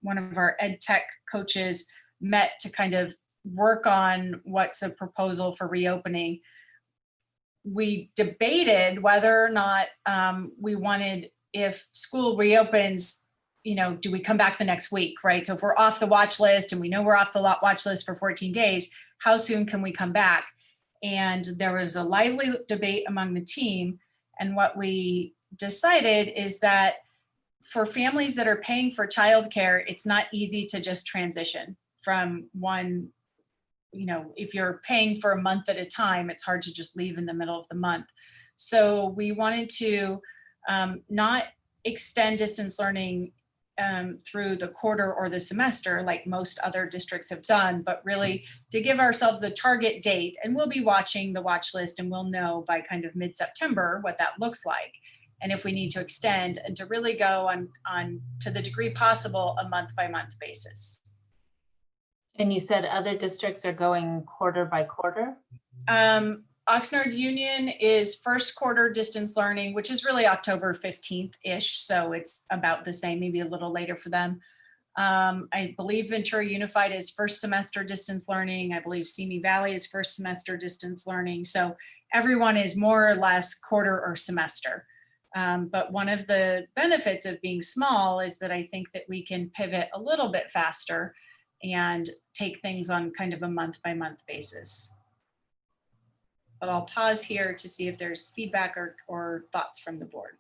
one of our ed tech coaches met to kind of work on what's a proposal for reopening. We debated whether or not we wanted, if school reopens, you know, do we come back the next week, right? So if we're off the watch list and we know we're off the watch list for 14 days, how soon can we come back? And there was a lively debate among the team. And what we decided is that for families that are paying for childcare, it's not easy to just transition from one, you know, if you're paying for a month at a time, it's hard to just leave in the middle of the month. So we wanted to not extend distance learning through the quarter or the semester like most other districts have done, but really to give ourselves a target date. And we'll be watching the watch list and we'll know by kind of mid-September what that looks like. And if we need to extend, and to really go on to the degree possible, a month-by-month basis. And you said other districts are going quarter by quarter? Oxnard Union is first quarter distance learning, which is really October 15th-ish. So it's about the same, maybe a little later for them. I believe Ventura Unified is first semester distance learning. I believe Simi Valley is first semester distance learning. So everyone is more or less quarter or semester. But one of the benefits of being small is that I think that we can pivot a little bit faster and take things on kind of a month-by-month basis. But I'll pause here to see if there's feedback or thoughts from the board.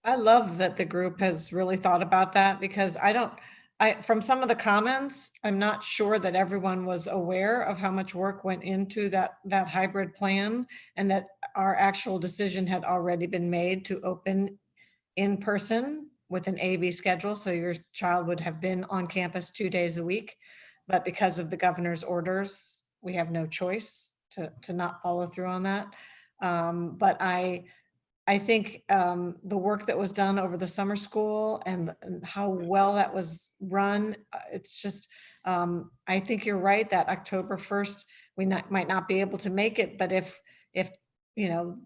I love that the group has really thought about that, because from some of the comments, I'm not sure that everyone was aware of how much work went into that hybrid plan, and that our actual decision had already been made to open in person with an A/B schedule. So your child would have been on campus 2 days a week, but because of the governor's orders, we have no choice to not follow through on that. But I think the work that was done over the summer school and how well that was run, it's just, I think you're right that October 1st, we might not be able to make it, but if you know,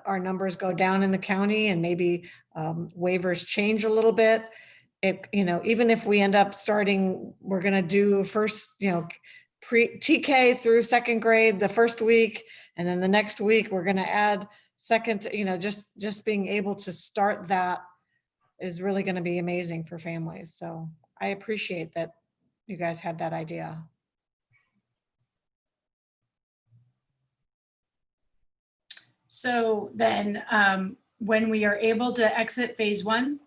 our numbers go down in the county and maybe waivers change a little bit, you know, even if we end up starting, we're going to do first, you know, pre-TK through second grade the first week, and then the next week we're going to add second, you know, just being able to start that is really going to be amazing for families. So I appreciate that you guys had that idea. So then when we are able to exit phase 1,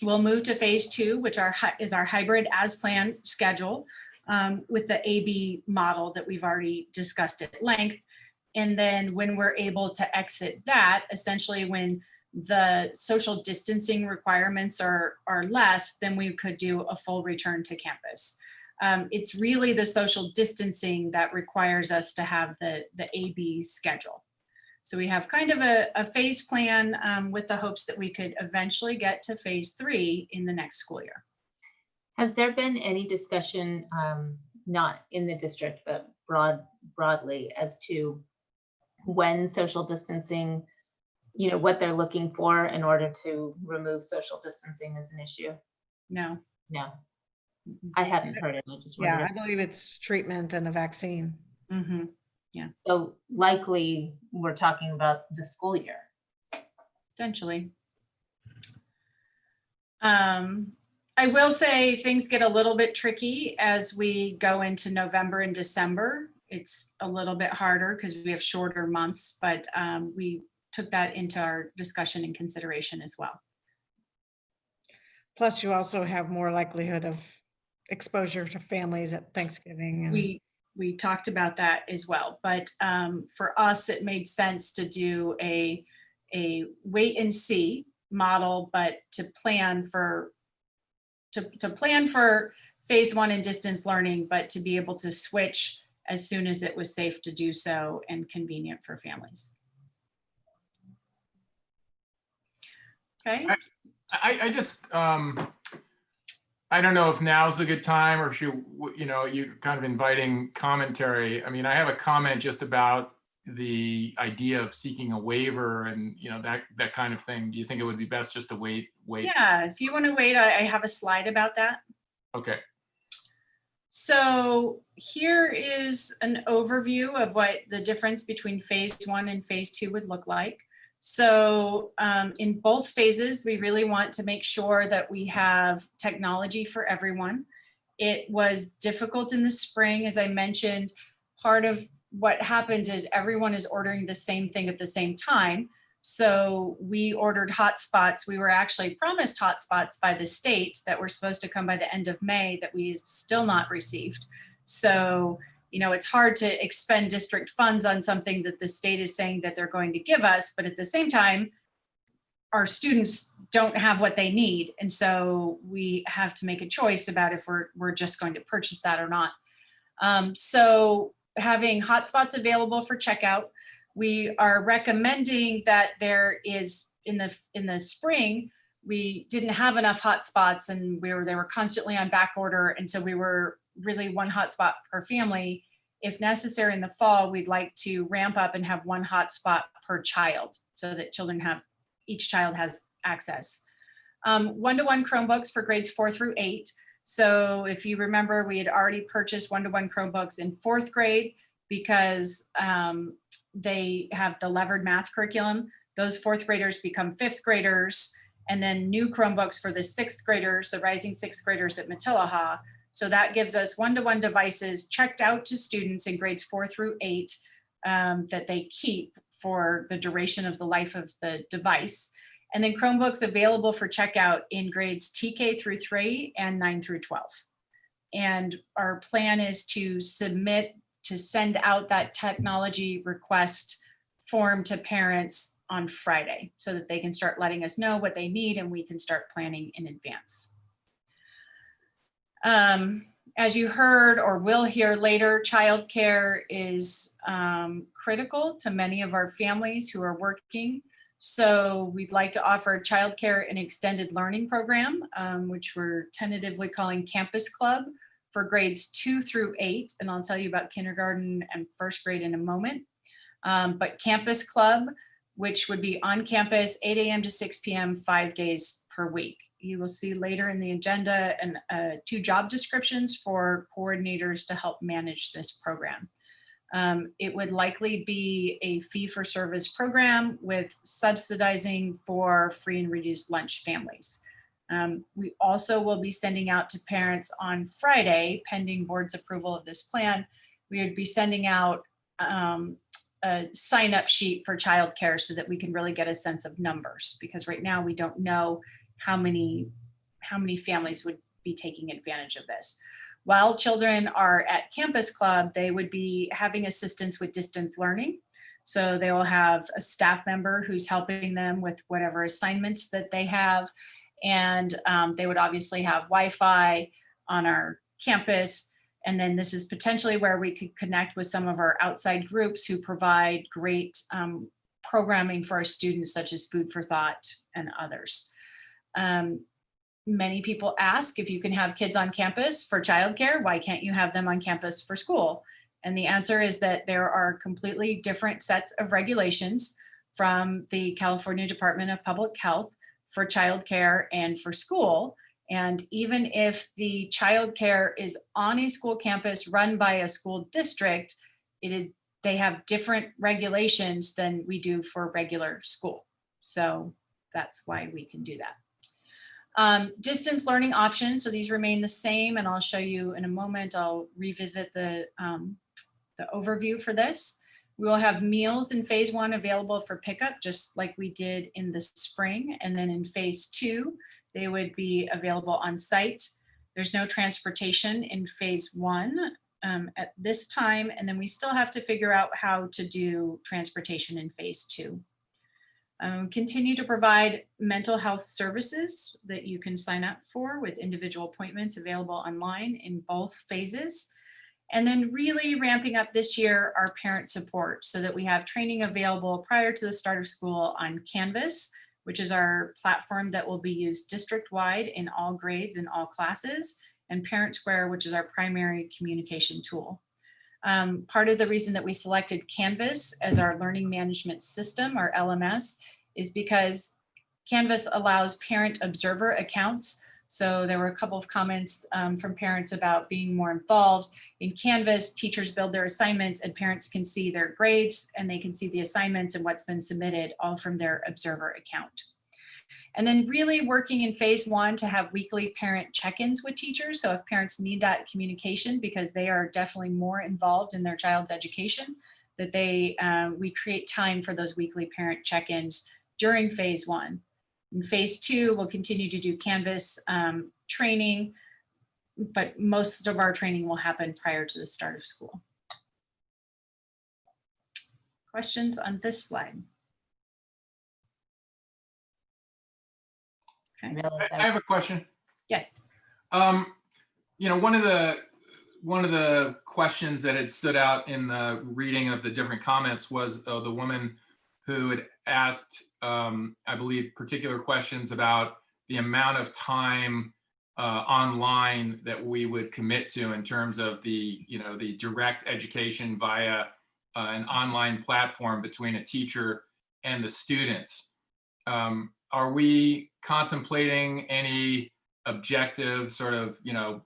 we'll move to phase 2, which is our hybrid as planned schedule with the AB model that we've already discussed at length. And then when we're able to exit that, essentially when the social distancing requirements are less, then we could do a full return to campus. It's really the social distancing that requires us to have the AB schedule. So we have kind of a phase plan with the hopes that we could eventually get to phase 3 in the next school year. Has there been any discussion, not in the district, but broadly, as to when social distancing, you know, what they're looking for in order to remove social distancing as an issue? No. No, I hadn't heard it. I just wondered. Yeah, I believe it's treatment and a vaccine. Mm-hmm. Yeah. So likely we're talking about the school year. Potentially. I will say things get a little bit tricky as we go into November and December. It's a little bit harder because we have shorter months, but we took that into our discussion and consideration as well. Plus you also have more likelihood of exposure to families at Thanksgiving. And We talked about that as well, but for us, it made sense to do a wait and see model, but to plan for phase 1 and distance learning, but to be able to switch as soon as it was safe to do so and convenient for families. Okay. I just, I don't know if now's a good time or should, you kind of inviting commentary. I mean, I have a comment just about the idea of seeking a waiver and, that kind of thing. Do you think it would be best just to wait? Yeah, if you want to wait, I have a slide about that. Okay. So here is an overview of what the difference between phase 1 and phase 2 would look like. So in both phases, we really want to make sure that we have technology for everyone. It was difficult in the spring, as I mentioned. Part of what happens is everyone is ordering the same thing at the same time. So we ordered hotspots. We were actually promised hotspots by the state that were supposed to come by the end of May that we've still not received. So, it's hard to expend district funds on something that the state is saying that they're going to give us, but at the same time, our students don't have what they need. And so we have to make a choice about if we're just going to purchase that or not. So having hotspots available for checkout, we are recommending that there is in the spring, we didn't have enough hotspots and they were constantly on back order. And so we were really one hotspot per family. If necessary in the fall, we'd like to ramp up and have one hotspot per child so that each child has access. One-to-one Chromebooks for grades 4 through 8. So if you remember, we had already purchased one-to-one Chromebooks in 4th grade because they have the levered math curriculum. Those 4th graders become 5th graders, and then new Chromebooks for the 6th graders, the rising 6th graders at Matilaha. So that gives us one-to-one devices checked out to students in grades 4 through 8 that they keep for the duration of the life of the device. And then Chromebooks available for checkout in grades TK through 3 and 9 through 12. And our plan is to send out that technology request form to parents on Friday so that they can start letting us know what they need and we can start planning in advance. As you heard or will hear later, childcare is critical to many of our families who are working. So we'd like to offer childcare and extended learning program, which we're tentatively calling Campus Club for grades 2 through 8. And I'll tell you about kindergarten and 1st grade in a moment. But Campus Club, which would be on campus 8 a.m. to 6 p.m. 5 days per week. You will see later in the agenda and 2 job descriptions for coordinators to help manage this program. It would likely be a fee-for-service program with subsidizing for free and reduced lunch families. We also will be sending out to parents on Friday, pending board's approval of this plan. We would be sending out a sign-up sheet for childcare so that we can really get a sense of numbers, because right now we don't know how many families would be taking advantage of this. While children are at Campus Club, they would be having assistance with distance learning. So they will have a staff member who's helping them with whatever assignments that they have. And they would obviously have Wi-Fi on our campus. And then this is potentially where we could connect with some of our outside groups who provide great programming for our students, such as Food for Thought and others. Many people ask if you can have kids on campus for childcare, why can't you have them on campus for school? And the answer is that there are completely different sets of regulations from the California Department of Public Health for childcare and for school. And even if the childcare is on a school campus run by a school district, they have different regulations than we do for regular school. So that's why we can do that. Distance learning options, so these remain the same, and I'll show you in a moment. I'll revisit the overview for this. We will have meals in phase 1 available for pickup, just like we did in the spring. And then in phase 2, they would be available on site. There's no transportation in phase 1 at this time. And then we still have to figure out how to do transportation in phase 2. Continue to provide mental health services that you can sign up for with individual appointments available online in both phases. And then really ramping up this year our parent support so that we have training available prior to the start of school on Canvas, which is our platform that will be used district-wide in all grades and all classes, and Parent Square, which is our primary communication tool. Part of the reason that we selected Canvas as our learning management system, our LMS, is because Canvas allows parent observer accounts. So there were a couple of comments from parents about being more involved. In Canvas, teachers build their assignments and parents can see their grades and they can see the assignments and what's been submitted all from their observer account. And then really working in phase 1 to have weekly parent check-ins with teachers. So if parents need that communication because they are definitely more involved in their child's education, that we create time for those weekly parent check-ins during phase 1. In phase 2, we'll continue to do Canvas training, but most of our training will happen prior to the start of school. Questions on this slide? Okay. I have a question. Yes. You know, one of the questions that had stood out in the reading of the different comments was the woman who had asked, I believe, particular questions about the amount of time online that we would commit to in terms of the direct education via an online platform between a teacher and the students. Are we contemplating any objective sort of,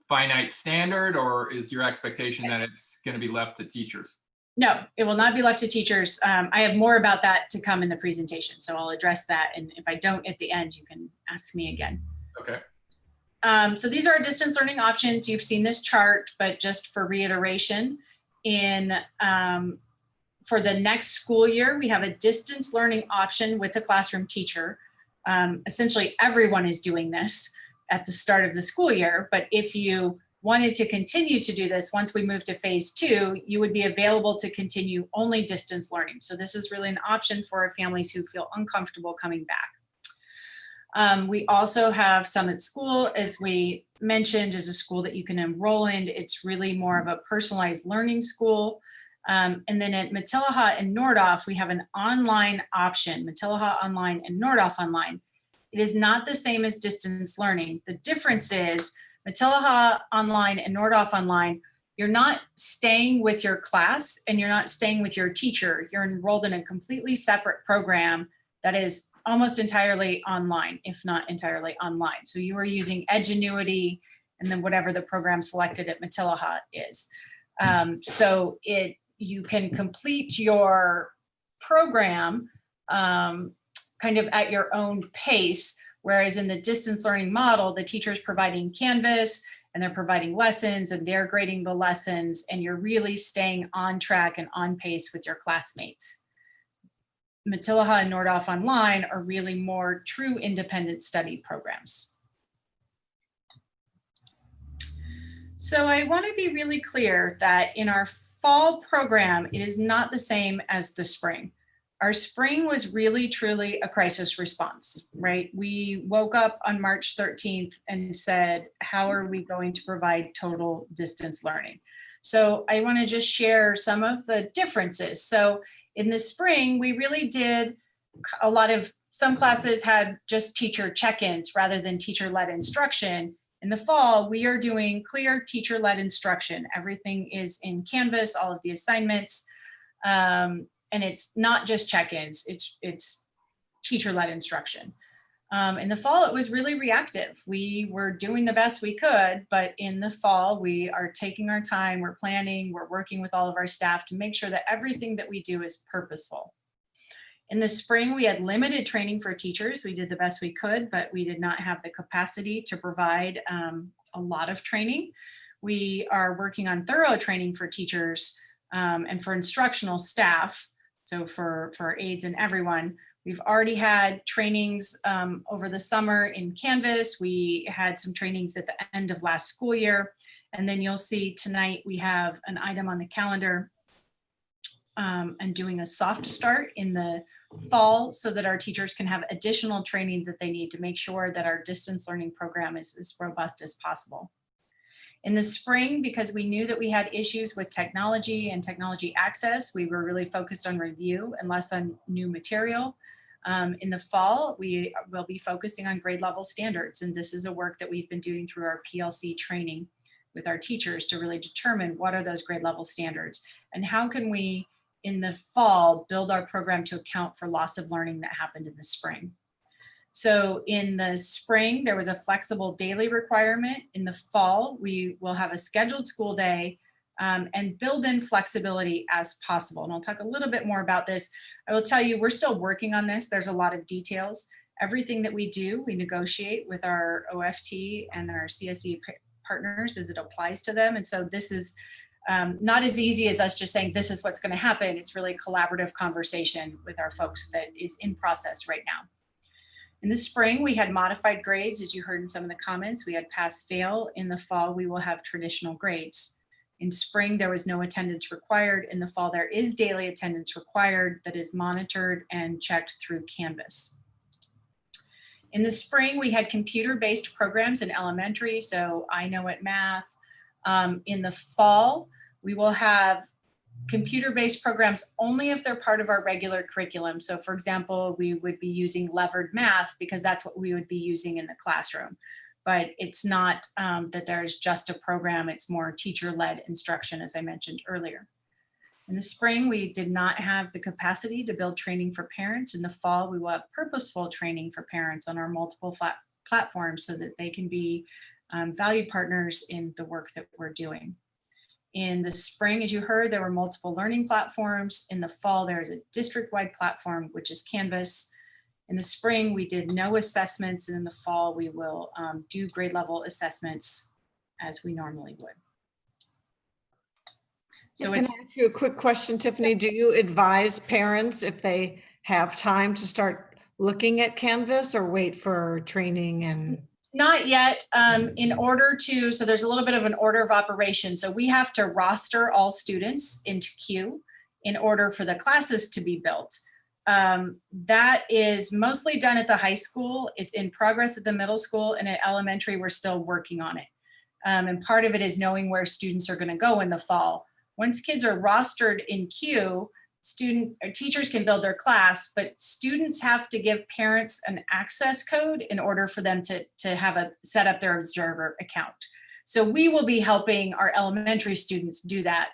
finite standard, or is your expectation that it's going to be left to teachers? No, it will not be left to teachers. I have more about that to come in the presentation, so I'll address that. And if I don't at the end, you can ask me again. Okay. So these are our distance learning options. You've seen this chart, but just for reiteration, for the next school year, we have a distance learning option with a classroom teacher. Essentially, everyone is doing this at the start of the school year, but if you wanted to continue to do this, once we move to phase 2, you would be available to continue only distance learning. So this is really an option for families who feel uncomfortable coming back. We also have Summit School, as we mentioned, is a school that you can enroll in. It's really more of a personalized learning school. And then at Matilaha and Nordhoff, we have an online option, Matilaha Online and Nordhoff Online. It is not the same as distance learning. The difference is Matilaha Online and Nordhoff Online, you're not staying with your class and you're not staying with your teacher. You're enrolled in a completely separate program that is almost entirely online, if not entirely online. So you are using Edgenuity and then whatever the program selected at Matilaha is. So you can complete your program kind of at your own pace, whereas in the distance learning model, the teacher's providing Canvas and they're providing lessons and they're grading the lessons, and you're really staying on track and on pace with your classmates. Matilaha and Nordhoff Online are really more true independent study programs. So I want to be really clear that in our fall program, it is not the same as the spring. Our spring was really, truly a crisis response, right? We woke up on March 13th and said, how are we going to provide total distance learning? So I want to just share some of the differences. So in the spring, we really did some classes had just teacher check-ins rather than teacher-led instruction. In the fall, we are doing clear teacher-led instruction. Everything is in Canvas, all of the assignments. And it's not just check-ins, it's teacher-led instruction. In the fall, it was really reactive. We were doing the best we could, but in the fall, we are taking our time, we're planning, we're working with all of our staff to make sure that everything that we do is purposeful. In the spring, we had limited training for teachers. We did the best we could, but we did not have the capacity to provide a lot of training. We are working on thorough training for teachers and for instructional staff. So for aides and everyone, we've already had trainings over the summer in Canvas. We had some trainings at the end of last school year. And then you'll see tonight we have an item on the calendar and doing a soft start in the fall so that our teachers can have additional training that they need to make sure that our distance learning program is as robust as possible. In the spring, because we knew that we had issues with technology and technology access, we were really focused on review and less on new material. In the fall, we will be focusing on grade level standards. And this is a work that we've been doing through our PLC training with our teachers to really determine what are those grade level standards and how can we, in the fall, build our program to account for loss of learning that happened in the spring. So in the spring, there was a flexible daily requirement. In the fall, we will have a scheduled school day and build in flexibility as possible. And I'll talk a little bit more about this. I will tell you, we're still working on this. There's a lot of details. Everything that we do, we negotiate with our OFT and our CSE partners as it applies to them. And so this is not as easy as us just saying, this is what's going to happen. It's really a collaborative conversation with our folks that is in process right now. In the spring, we had modified grades, as you heard in some of the comments. We had pass fail. In the fall, we will have traditional grades. In spring, there was no attendance required. In the fall, there is daily attendance required that is monitored and checked through Canvas. In the spring, we had computer-based programs in elementary, so I Know It Math. In the fall, we will have computer-based programs only if they're part of our regular curriculum. So for example, we would be using levered math because that's what we would be using in the classroom. But it's not that there's just a program, it's more teacher-led instruction, as I mentioned earlier. In the spring, we did not have the capacity to build training for parents. In the fall, we will have purposeful training for parents on our multiple platforms so that they can be valued partners in the work that we're doing. In the spring, as you heard, there were multiple learning platforms. In the fall, there is a district-wide platform, which is Canvas. In the spring, we did no assessments, and in the fall, we will do grade level assessments as we normally would. So Can I ask you a quick question, Tiffany? Do you advise parents if they have time to start looking at Canvas or wait for training and? Not yet. In order to, so there's a little bit of an order of operation. So we have to roster all students into queue in order for the classes to be built. That is mostly done at the high school. It's in progress at the middle school, and at elementary, we're still working on it. And part of it is knowing where students are going to go in the fall. Once kids are rostered in queue, teachers can build their class, but students have to give parents an access code in order for them to have set up their observer account. So we will be helping our elementary students do that.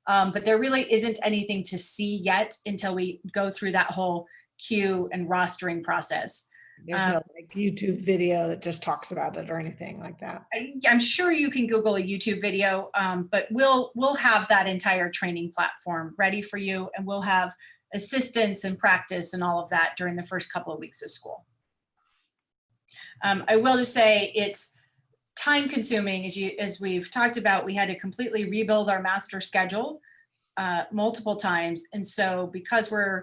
But there really isn't anything to see yet until we go through that whole queue and rostering process. There's no like YouTube video that just talks about it or anything like that. I'm sure you can Google a YouTube video, but we'll have that entire training platform ready for you, and we'll have assistance and practice and all of that during the first couple of weeks of school. I will just say it's time consuming. As we've talked about, we had to completely rebuild our master schedule multiple times. And so because we're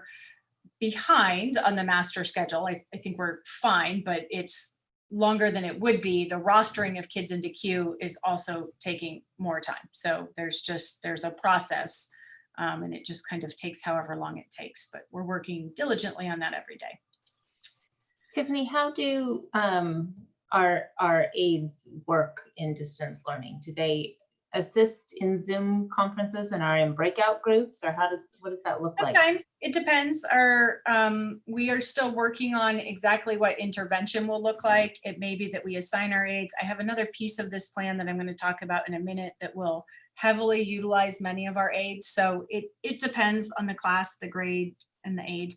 behind on the master schedule, I think we're fine, but it's longer than it would be. The rostering of kids into queue is also taking more time. So there's a process and it just kind of takes however long it takes, but we're working diligently on that every day. Tiffany, how do our aides work in distance learning? Do they assist in Zoom conferences and are in breakout groups, or what does that look like? Sometimes it depends. We are still working on exactly what intervention will look like. It may be that we assign our aides. I have another piece of this plan that I'm going to talk about in a minute that will heavily utilize many of our aides. So it depends on the class, the grade, and the aide.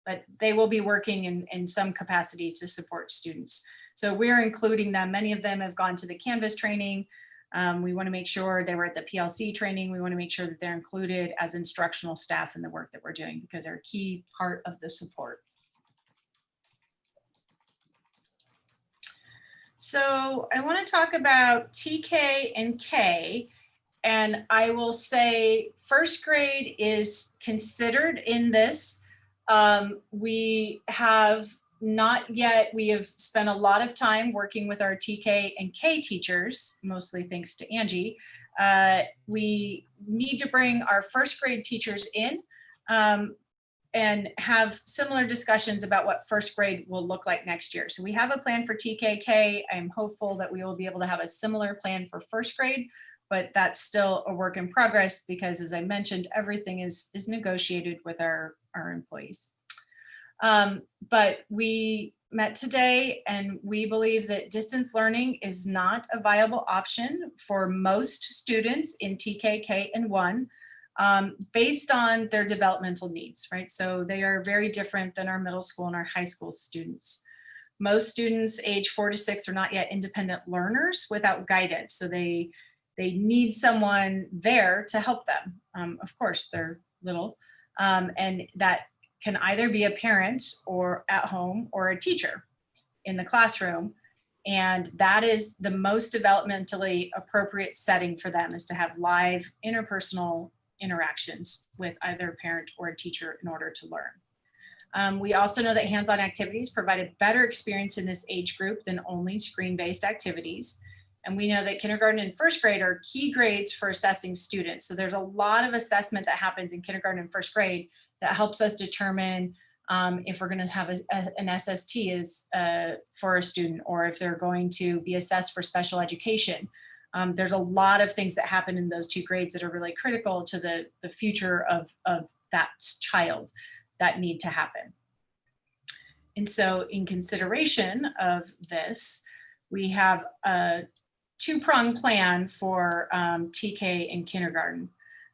But they will be working in some capacity to support students. So we're including them. Many of them have gone to the Canvas training. We want to make sure they were at the PLC training. We want to make sure that they're included as instructional staff in the work that we're doing because they're a key part of the support. So I want to talk about TK and K. And I will say first grade is considered in this. We have not yet, we have spent a lot of time working with our TK and K teachers, mostly thanks to Angie. We need to bring our first grade teachers in and have similar discussions about what first grade will look like next year. So we have a plan for TKK. I'm hopeful that we will be able to have a similar plan for first grade, but that's still a work in progress because as I mentioned, everything is negotiated with our employees. But we met today and we believe that distance learning is not a viable option for most students in TK, K, and 1 based on their developmental needs, right? So they are very different than our middle school and our high school students. Most students age 4 to 6 are not yet independent learners without guidance. So they need someone there to help them. Of course, they're little, and that can either be a parent or at home or a teacher in the classroom. And that is the most developmentally appropriate setting for them, is to have live interpersonal interactions with either a parent or a teacher in order to learn. We also know that hands-on activities provide a better experience in this age group than only screen-based activities. And we know that kindergarten and first grade are key grades for assessing students. So there's a lot of assessment that happens in kindergarten and first grade that helps us determine if we're going to have an SST for a student, or if they're going to be assessed for special education. There's a lot of things that happen in those 2 grades that are really critical to the future of that child that need to happen. And so in consideration of this, we have a 2-pronged plan for TK and kindergarten.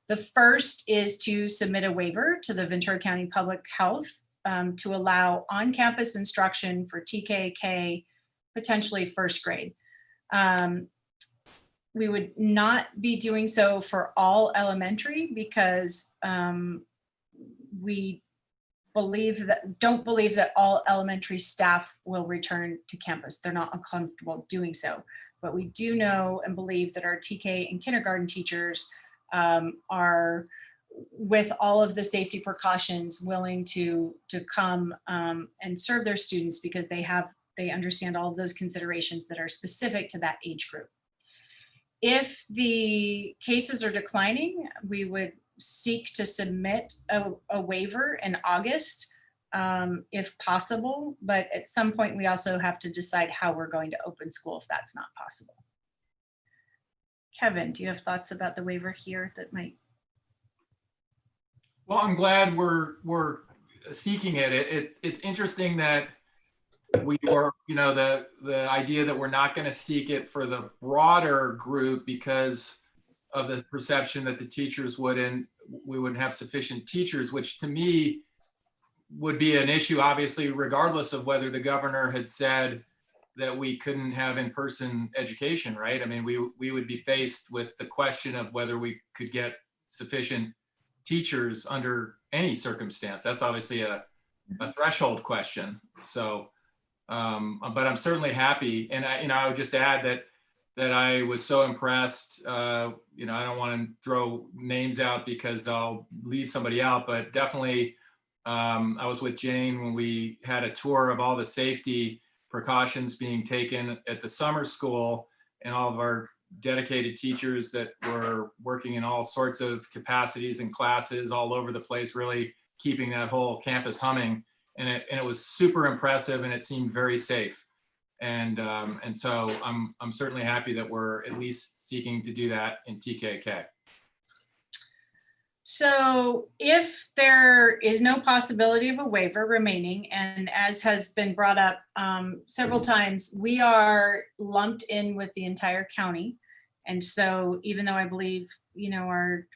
The first is to submit a waiver to the Ventura County Public Health to allow on-campus instruction for TK, K, potentially first grade. We would not be doing so for all elementary because we don't believe that all elementary staff will return to campus. They're not uncomfortable doing so. But we do know and believe that our TK and kindergarten teachers are, with all of the safety precautions, willing to come and serve their students because they understand all of those considerations that are specific to that age group. If the cases are declining, we would seek to submit a waiver in August, if possible, but at some point we also have to decide how we're going to open school if that's not possible. Kevin, do you have thoughts about the waiver here that might? Well, I'm glad we're seeking it. It's interesting that we were, the idea that we're not going to seek it for the broader group because of the perception that the teachers we wouldn't have sufficient teachers, which to me would be an issue, obviously, regardless of whether the governor had said that we couldn't have in-person education, right? I mean, we would be faced with the question of whether we could get sufficient teachers under any circumstance. That's obviously a threshold question. So, but I'm certainly happy. And I would just add that I was so impressed. I don't want to throw names out because I'll leave somebody out, but definitely I was with Jane when we had a tour of all the safety precautions being taken at the summer school, and all of our dedicated teachers that were working in all sorts of capacities and classes all over the place, really keeping that whole campus humming. And it was super impressive, and it seemed very safe. And so I'm certainly happy that we're at least seeking to do that in TKK. So if there is no possibility of a waiver remaining, and as has been brought up several times, we are lumped in with the entire county. And so even though I believe,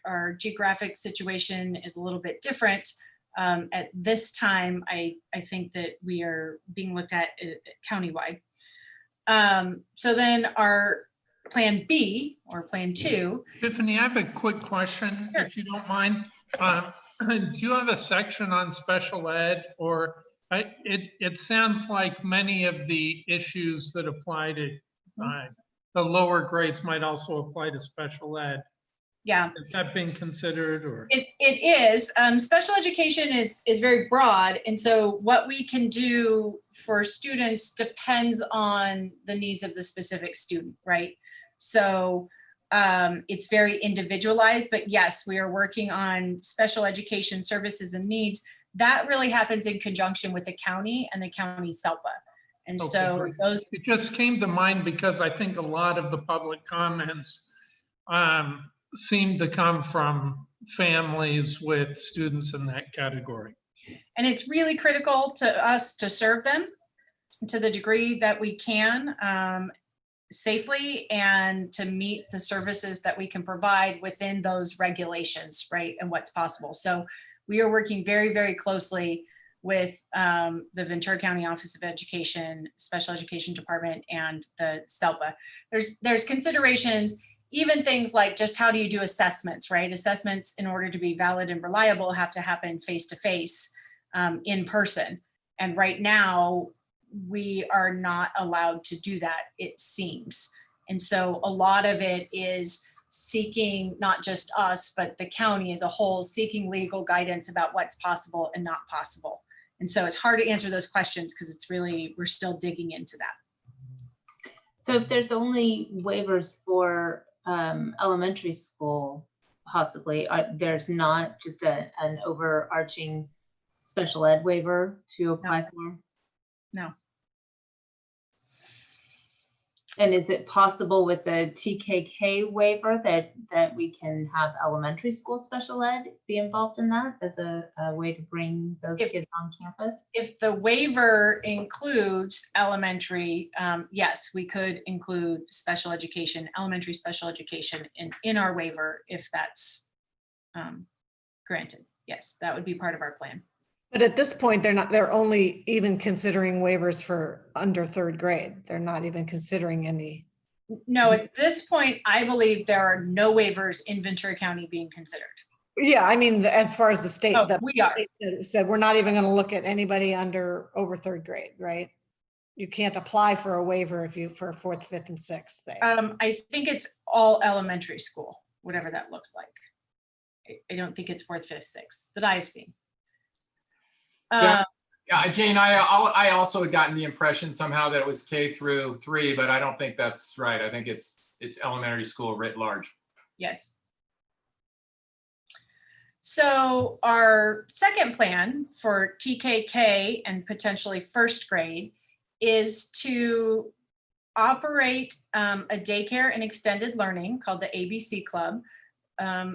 our geographic situation is a little bit different, at this time, I think that we are being looked at countywide. So then our Plan B or Plan 2. Tiffany, I have a quick question, Sure. if you don't mind. Do you have a section on special ed, or it sounds like many of the issues that apply to the lower grades might also apply to special ed. Yeah. Is that being considered, or? It is. Special education is very broad. And so what we can do for students depends on the needs of the specific student, right? So it's very individualized, but yes, we are working on special education services and needs. That really happens in conjunction with the county and the county SELPA. And Okay, so great. those. It just came to mind because I think a lot of the public comments seem to come from families with students in that category. And it's really critical to us to serve them to the degree that we can safely and to meet the services that we can provide within those regulations, right? And what's possible. So we are working very, very closely with the Ventura County Office of Education, Special Education Department, and the SELPA. There's considerations, even things like just how do you do assessments, right? Assessments, in order to be valid and reliable, have to happen face-to-face in person. And right now, we are not allowed to do that, it seems. And so a lot of it is seeking, not just us, but the county as a whole, seeking legal guidance about what's possible and not possible. And so it's hard to answer those questions because it's really, we're still digging into that. So if there's only waivers for elementary school, possibly, there's not just an overarching special ed waiver to apply for? No. And is it possible with the TKK waiver that we can have elementary school special ed be involved in that as a way to bring those kids on campus? If the waiver includes elementary, yes, we could include special education, elementary special education in our waiver if that's granted. Yes, that would be part of our plan. But at this point, they're only even considering waivers for under third grade. They're not even considering any. No, at this point, I believe there are no waivers in Ventura County being considered. Yeah, I mean, as far as the state, Oh, the we are. state said, we're not even going to look at anybody over third grade, right? You can't apply for a waiver for fourth, fifth, and sixth there. I think it's all elementary school, whatever that looks like. I don't think it's fourth, fifth, sixth that I've seen. Yeah, Jane, I also had gotten the impression somehow that it was K through 3, but I don't think that's right. I think it's elementary school writ large. Yes. So our second plan for TKK and potentially first grade is to operate a daycare and extended learning called the ABC Club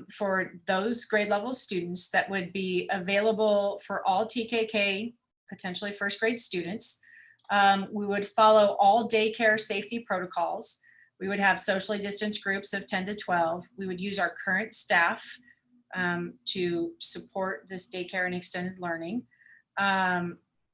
for those grade level students that would be available for all TKK, potentially first grade students. We would follow all daycare safety protocols. We would have socially distanced groups of 10 to 12. We would use our current staff to support this daycare and extended learning.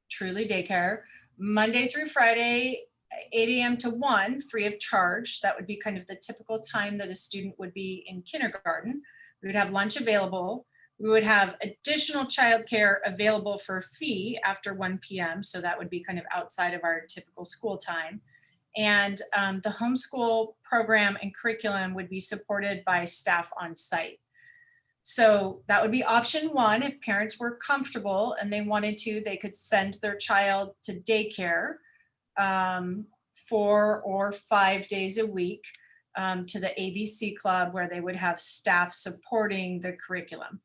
Truly daycare, Monday through Friday, 8 a.m. to 1, free of charge. That would be kind of the typical time that a student would be in kindergarten. We would have lunch available. We would have additional childcare available for a fee after 1 p.m. So that would be kind of outside of our typical school time. And the homeschool program and curriculum would be supported by staff on site. So that would be option one. If parents were comfortable and they wanted to, they could send their child to daycare 4 or 5 days a week to the ABC Club, where they would have staff supporting the curriculum.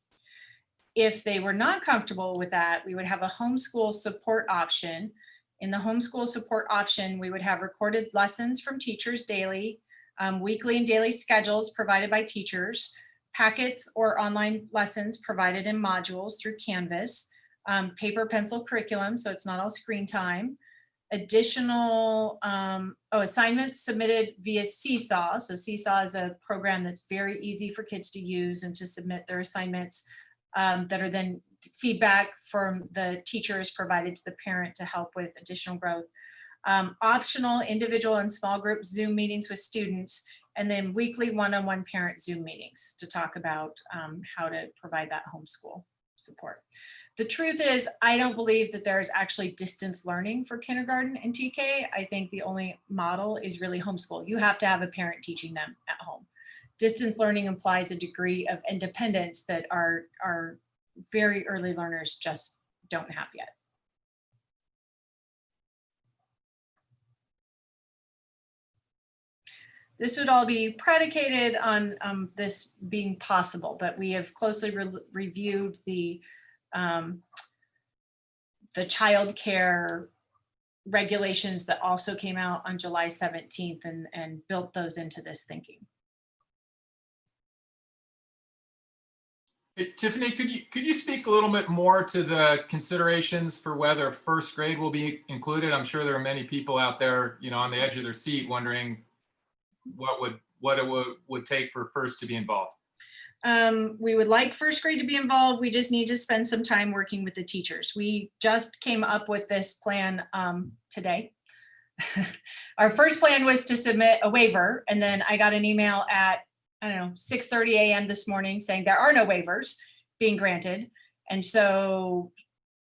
If they were not comfortable with that, we would have a homeschool support option. In the homeschool support option, we would have recorded lessons from teachers daily, weekly and daily schedules provided by teachers, packets or online lessons provided in modules through Canvas, paper pencil curriculum, so it's not all screen time, additional assignments submitted via Seesaw. So Seesaw is a program that's very easy for kids to use and to submit their assignments that are then feedback from the teachers provided to the parent to help with additional growth. Optional individual and small group Zoom meetings with students, and then weekly one-on-one parent Zoom meetings to talk about how to provide that homeschool support. The truth is, I don't believe that there's actually distance learning for kindergarten and TK. I think the only model is really homeschool. You have to have a parent teaching them at home. Distance learning implies a degree of independence that our very early learners just don't have yet. This would all be predicated on this being possible, but we have closely reviewed the child care regulations that also came out on July 17th and built those into this thinking. Hey, Tiffany, could you speak a little bit more to the considerations for whether first grade will be included? I'm sure there are many people out there, you know, on the edge of their seat wondering what it would take for first to be involved. We would like first grade to be involved. We just need to spend some time working with the teachers. We just came up with this plan today. Our first plan was to submit a waiver, and then I got an email at, I don't know, 6:30 a.m. this morning saying there are no waivers being granted. And so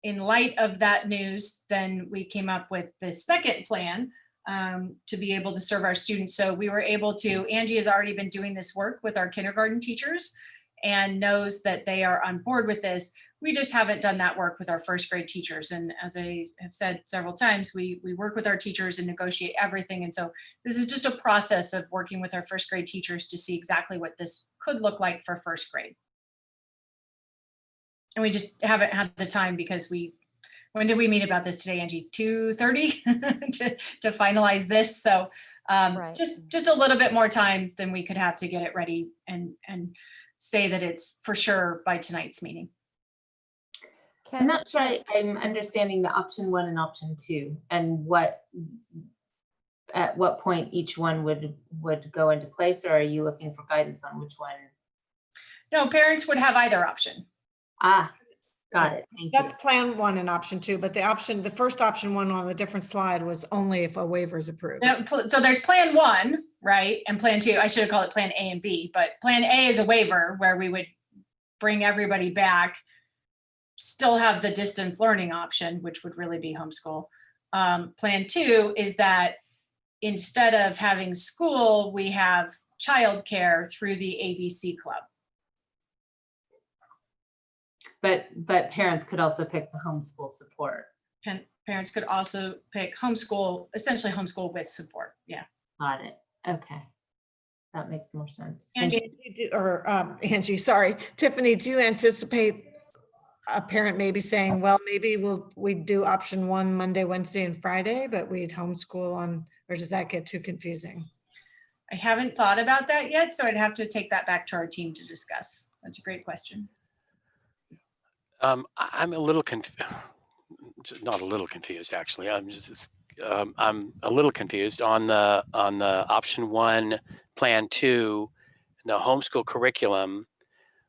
in light of that news, then we came up with the second plan to be able to serve our students. So we were able to, Angie has already been doing this work with our kindergarten teachers and knows that they are on board with this. We just haven't done that work with our first grade teachers. And as I have said several times, we work with our teachers and negotiate everything. And so this is just a process of working with our first grade teachers to see exactly what this could look like for first grade. And we just haven't had the time because when did we meet about this today, Angie? 2:30 to finalize this. So Right. just a little bit more time than we could have to get it ready and say that it's for sure by tonight's meeting. I'm not sure I'm understanding the option 1 and option 2 and at what point each one would go into place, or are you looking for guidance on which one? No, parents would have either option. Ah, got it. Thank you. That's plan 1 and option 2, but the first option 1 on a different slide was only if a waiver is approved. Now, so there's plan 1, right? And plan 2, I should have called it plan A and B, but plan A is a waiver where we would bring everybody back, still have the distance learning option, which would really be homeschool. Plan 2 is that instead of having school, we have childcare through the ABC club. But parents could also pick the homeschool support. Parents could also pick homeschool, essentially homeschool with support. Yeah. Got it. Okay. That makes more sense. Angie, Angie, sorry, Tiffany, do you anticipate a parent maybe saying, well, maybe we do option 1 Monday, Wednesday, and Friday, but we'd homeschool on, or does that get too confusing? I haven't thought about that yet, so I'd have to take that back to our team to discuss. That's a great question. I'm a little not a little confused, actually. I'm a little confused on the option 1, plan 2, the homeschool curriculum.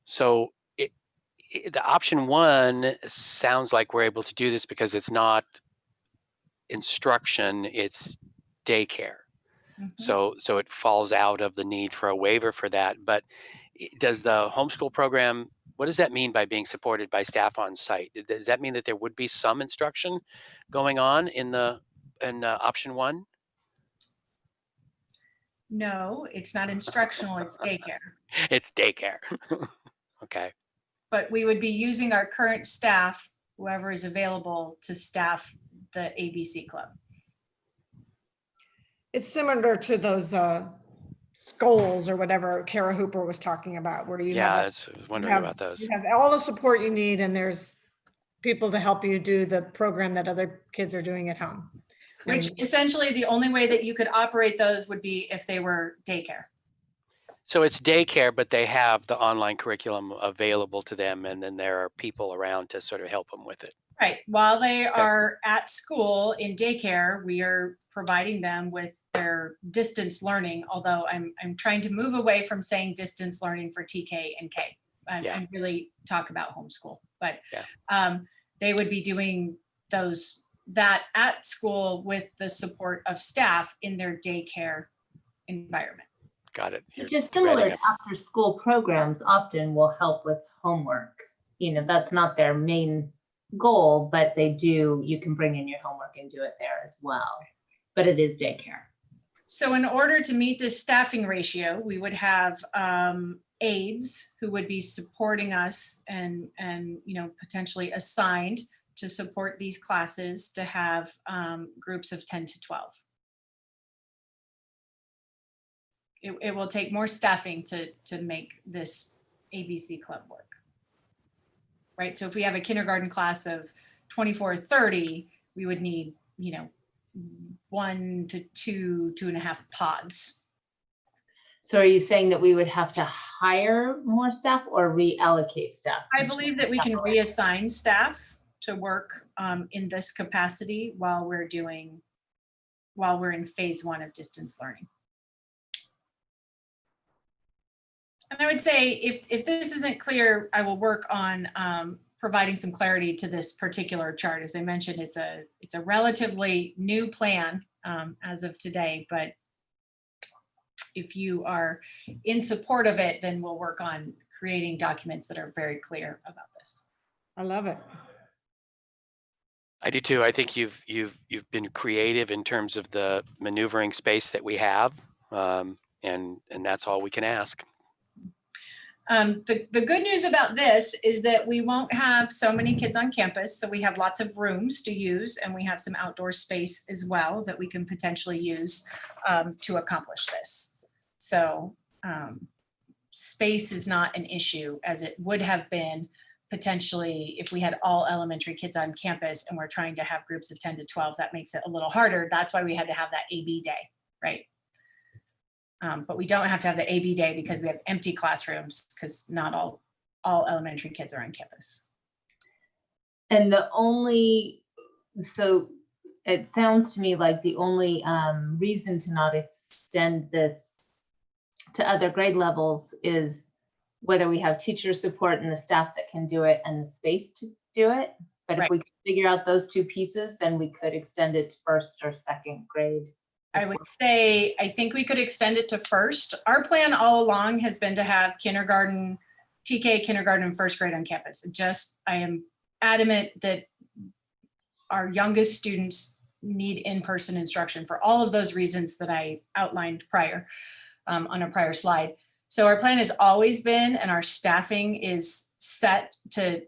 So the option 1 sounds like we're able to do this because it's not instruction, it's daycare. Mm-hmm. So it falls out of the need for a waiver for that. But does the homeschool program, what does that mean by being supported by staff on site? Does that mean that there would be some instruction going on in option 1? No, it's not instructional, it's daycare. It's daycare. Okay. But we would be using our current staff, whoever is available, to staff the ABC club. It's similar to those skulls or whatever Kara Hooper was talking about, where you Yeah, I have, was wondering about those. you have all the support you need, and there's people to help you do the program that other kids are doing at home. Which essentially the only way that you could operate those would be if they were daycare. So it's daycare, but they have the online curriculum available to them, and then there are people around to sort of help them with it. Right. While they are at school in daycare, we are providing them with their distance learning, although I'm trying to move away from saying distance learning for TK and K. I really talk about homeschool, but they would be doing that at school with the support of staff in their daycare environment. Got it. Which is similar to after school programs often will help with homework. You know, that's not their main goal, but you can bring in your homework and do it there as well. But it is daycare. So in order to meet this staffing ratio, we would have aides who would be supporting us and potentially assigned to support these classes to have groups of 10 to 12. It will take more staffing to make this ABC club work. Right, so if we have a kindergarten class of 24 or 30, we would need 1 to 2.5 pods. So are you saying that we would have to hire more staff or reallocate staff? I believe that we can reassign staff to work in this capacity while we're in phase 1 of distance learning. And I would say if this isn't clear, I will work on providing some clarity to this particular chart. As I mentioned, it's a relatively new plan as of today, but if you are in support of it, then we'll work on creating documents that are very clear about this. I love it. I do too. I think you've been creative in terms of the maneuvering space that we have, and that's all we can ask. The good news about this is that we won't have so many kids on campus, so we have lots of rooms to use, and we have some outdoor space as well that we can potentially use to accomplish this. So space is not an issue as it would have been potentially if we had all elementary kids on campus and we're trying to have groups of 10 to 12. That makes it a little harder. That's why we had to have that AB day, right? But we don't have to have the AB day because we have empty classrooms because not all elementary kids are on campus. And so it sounds to me like the only reason to not extend this to other grade levels is whether we have teacher support and the staff that can do it and the space to do it. But Right. if we could figure out those two pieces, then we could extend it to first or second grade. I would say, I think we could extend it to first. Our plan all along has been to have kindergarten, TK, kindergarten, and first grade on campus. I am adamant that our youngest students need in-person instruction for all of those reasons that I outlined prior on a prior slide. So our plan has always been, and our staffing is set to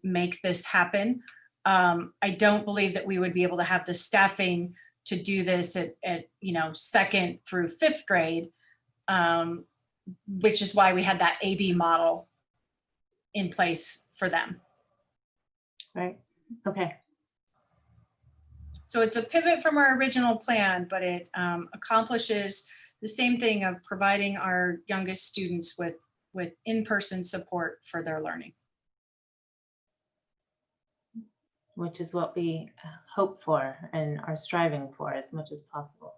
make this happen. I don't believe that we would be able to have the staffing to do this at second through fifth grade, which is why we had that AB model in place for them. Right. Okay. So it's a pivot from our original plan, but it accomplishes the same thing of providing our youngest students with in-person support for their learning. Which is what we hope for and are striving for as much as possible.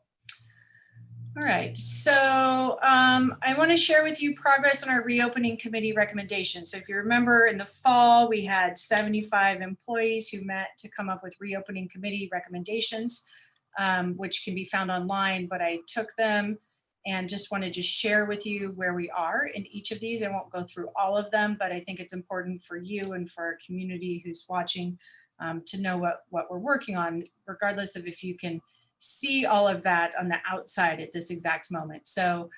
All right, so I want to share with you progress on our reopening committee recommendations. So if you remember in the fall, we had 75 employees who met to come up with reopening committee recommendations, which can be found online, but I took them and just wanted to share with you where we are in each of these. I won't go through all of them, but I think it's important for you and for our community who's watching to know what we're working on, regardless of if you can see all of that on the outside at this exact moment. So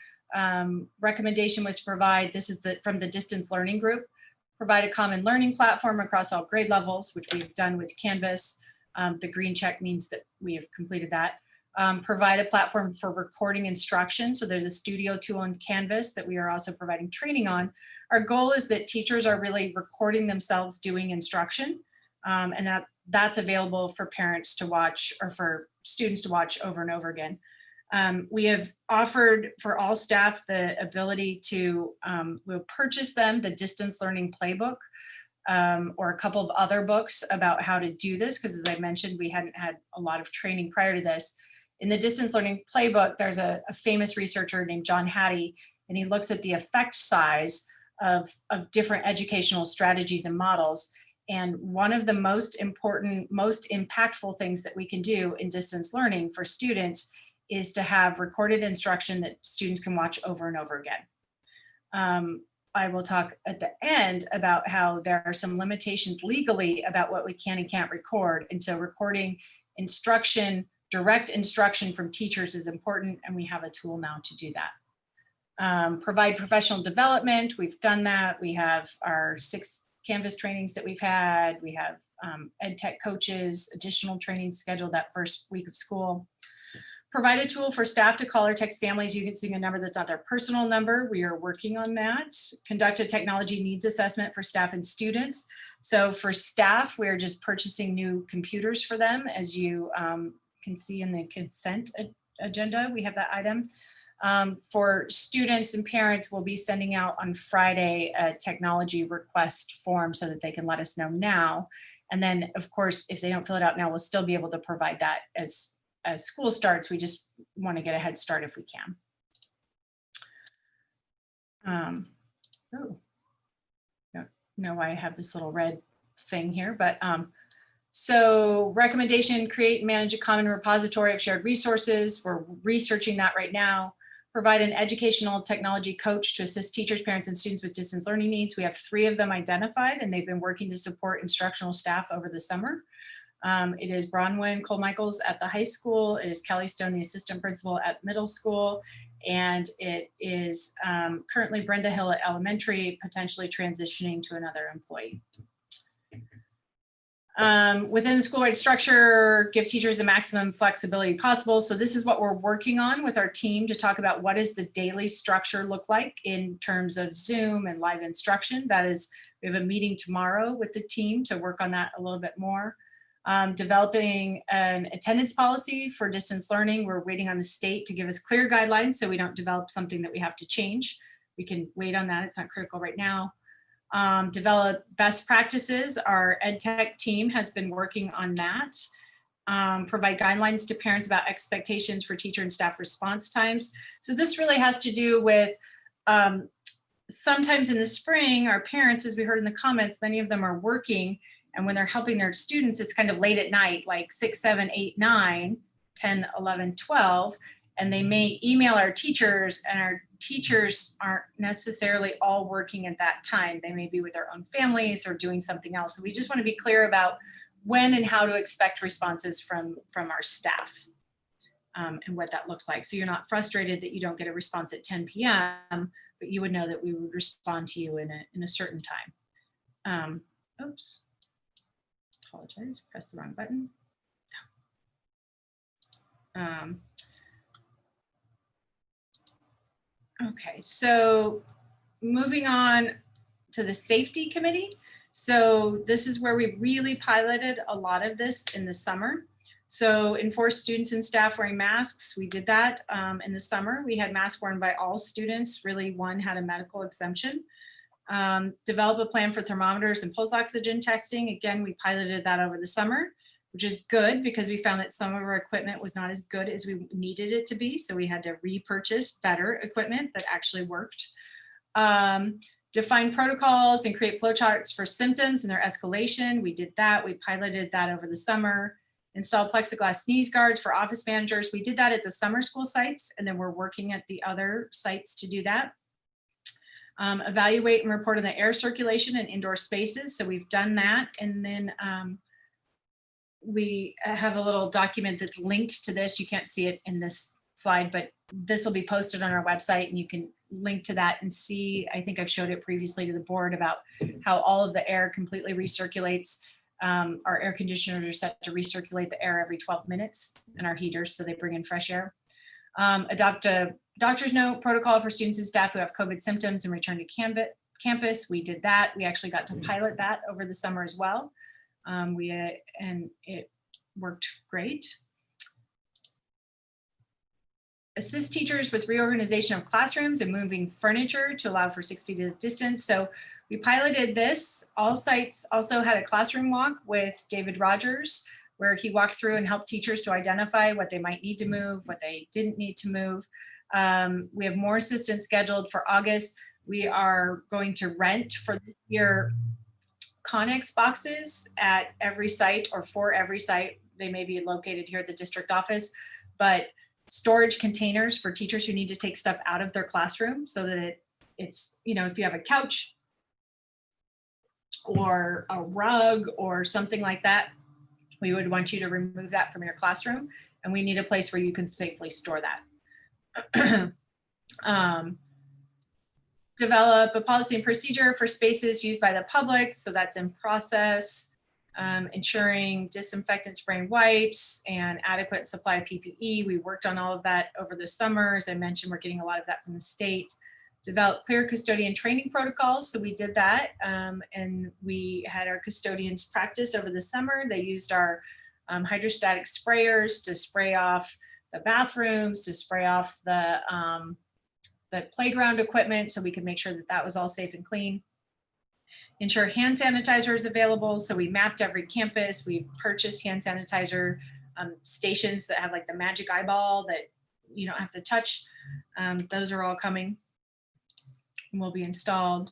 recommendation was to provide, this is from the distance learning group, provide a common learning platform across all grade levels, which we've done with Canvas. The green check means that we have completed that. Provide a platform for recording instruction. So there's a studio tool on Canvas that we are also providing training on. Our goal is that teachers are really recording themselves doing instruction, and that's available for parents to watch or for students to watch over and over again. We have offered for all staff the ability to, we'll purchase them the distance learning playbook or a couple of other books about how to do this, because as I mentioned, we hadn't had a lot of training prior to this. In the distance learning playbook, there's a famous researcher named John Hattie, and he looks at the effect size of different educational strategies and models. And one of the most important, most impactful things that we can do in distance learning for students is to have recorded instruction that students can watch over and over again. I will talk at the end about how there are some limitations legally about what we can and can't record. And so recording instruction, direct instruction from teachers is important, and we have a tool now to do that. Provide professional development, we've done that. We have our 6 Canvas trainings that we've had. We have ed tech coaches, additional training scheduled that first week of school. Provide a tool for staff to call or text families using a number that's not their personal number. We are working on that. Conduct a technology needs assessment for staff and students. So for staff, we're just purchasing new computers for them. As you can see in the consent agenda, we have that item. For students and parents, we'll be sending out on Friday a technology request form so that they can let us know now. And then, of course, if they don't fill it out now, we'll still be able to provide that as school starts. We just want to get a head start if we can. Don't know why I have this little red thing here, but so recommendation, create and manage a common repository of shared resources. We're researching that right now. Provide an educational technology coach to assist teachers, parents, and students with distance learning needs. We have 3 of them identified, and they've been working to support instructional staff over the summer. It is Bronwyn Cole-Michaels at the high school. It is Kelly Stone, the assistant principal at middle school. And it is currently Brenda Hill at elementary, potentially transitioning to another employee. Within the school-wide structure, give teachers the maximum flexibility possible. So this is what we're working on with our team to talk about what does the daily structure look like in terms of Zoom and live instruction. That is, we have a meeting tomorrow with the team to work on that a little bit more. Developing an attendance policy for distance learning. We're waiting on the state to give us clear guidelines so we don't develop something that we have to change. We can wait on that. It's not critical right now. Develop best practices. Our ed tech team has been working on that. Provide guidelines to parents about expectations for teacher and staff response times. So this really has to do with sometimes in the spring, our parents, as we heard in the comments, many of them are working, and when they're helping their students, it's kind of late at night, like 6, 7, 8, 9, 10, 11, 12, and they may email our teachers, and our teachers aren't necessarily all working at that time. They may be with their own families or doing something else. So we just want to be clear about when and how to expect responses from our staff and what that looks like. So you're not frustrated that you don't get a response at 10 p.m., but you would know that we would respond to you in a certain time. Oops, apologize, press the wrong button. Okay, so moving on to the safety committee. So this is where we really piloted a lot of this in the summer. So enforce students and staff wearing masks. We did that in the summer. We had masks worn by all students. Really, one had a medical exemption. Develop a plan for thermometers and pulse oxygen testing. Again, we piloted that over the summer, which is good because we found that some of our equipment was not as good as we needed it to be. So we had to repurchase better equipment that actually worked. Define protocols and create flowcharts for symptoms and their escalation. We did that. We piloted that over the summer. Install plexiglass sneeze guards for office managers. We did that at the summer school sites, and then we're working at the other sites to do that. Evaluate and report on the air circulation in indoor spaces. So we've done that. And then we have a little document that's linked to this. You can't see it in this slide, but this will be posted on our website and you can link to that and see. I think I've showed it previously to the board about how all of the air completely recirculates. Our air conditioners are set to recirculate the air every 12 minutes and our heaters, so they bring in fresh air. Adopt a doctor's note protocol for students and staff who have COVID symptoms and return to campus. We did that. We actually got to pilot that over the summer as well. And it worked great. Assist teachers with reorganization of classrooms and moving furniture to allow for 6 feet of distance. So we piloted this. All sites also had a classroom walk with David Rogers, where he walked through and helped teachers to identify what they might need to move, what they didn't need to move. We have more assistance scheduled for August. We are going to rent for this year Connex boxes at every site or for every site. They may be located here at the district office, but storage containers for teachers who need to take stuff out of their classroom so that it's, you know, if you have a couch or a rug or something like that, we would want you to remove that from your classroom, and we need a place where you can safely store that. Develop a policy and procedure for spaces used by the public. So that's in process. Ensuring disinfectant spray and wipes and adequate supply of PPE. We worked on all of that over the summer. As I mentioned, we're getting a lot of that from the state. Develop clear custodian training protocols. So we did that, and we had our custodians practice over the summer. They used our hydrostatic sprayers to spray off the bathrooms, to spray off the playground equipment so we could make sure that that was all safe and clean. Ensure hand sanitizer is available. So we mapped every campus. We purchased hand sanitizer stations that have like the magic eyeball that you don't have to touch. Those are all coming and will be installed.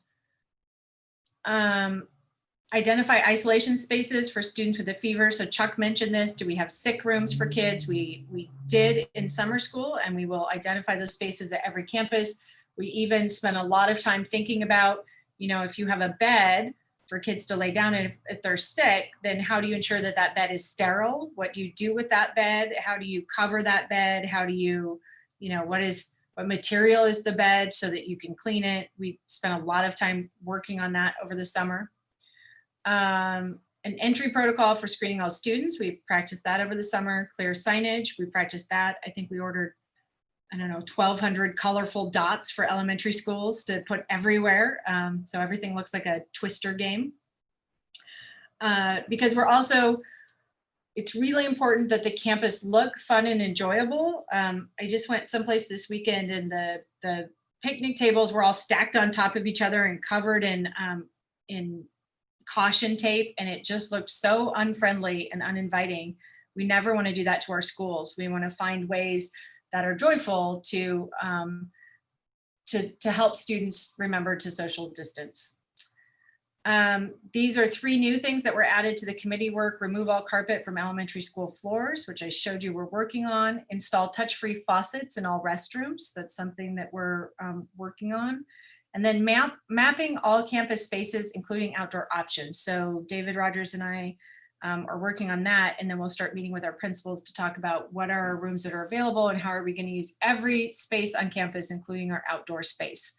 Identify isolation spaces for students with a fever. So Chuck mentioned this. Do we have sick rooms for kids? We did in summer school, and we will identify those spaces at every campus. We even spent a lot of time thinking about, you know, if you have a bed for kids to lay down in, if they're sick, then how do you ensure that that bed is sterile? What do you do with that bed? How do you cover that bed? How do you, you know, what material is the bed so that you can clean it? We spent a lot of time working on that over the summer. An entry protocol for screening all students. We practiced that over the summer. Clear signage. We practiced that. I think we ordered, I don't know, 1,200 colorful dots for elementary schools to put everywhere. So everything looks like a Twister game. Because we're also, it's really important that the campus look fun and enjoyable. I just went someplace this weekend and the picnic tables were all stacked on top of each other and covered in caution tape, and it just looked so unfriendly and uninviting. We never want to do that to our schools. We want to find ways that are joyful to help students remember to social distance. These are 3 new things that were added to the committee work. Remove all carpet from elementary school floors, which I showed you we're working on. Install touch-free faucets in all restrooms. That's something that we're working on. And then mapping all campus spaces, including outdoor options. So David Rogers and I are working on that, and then we'll start meeting with our principals to talk about what are our rooms that are available and how are we going to use every space on campus, including our outdoor space.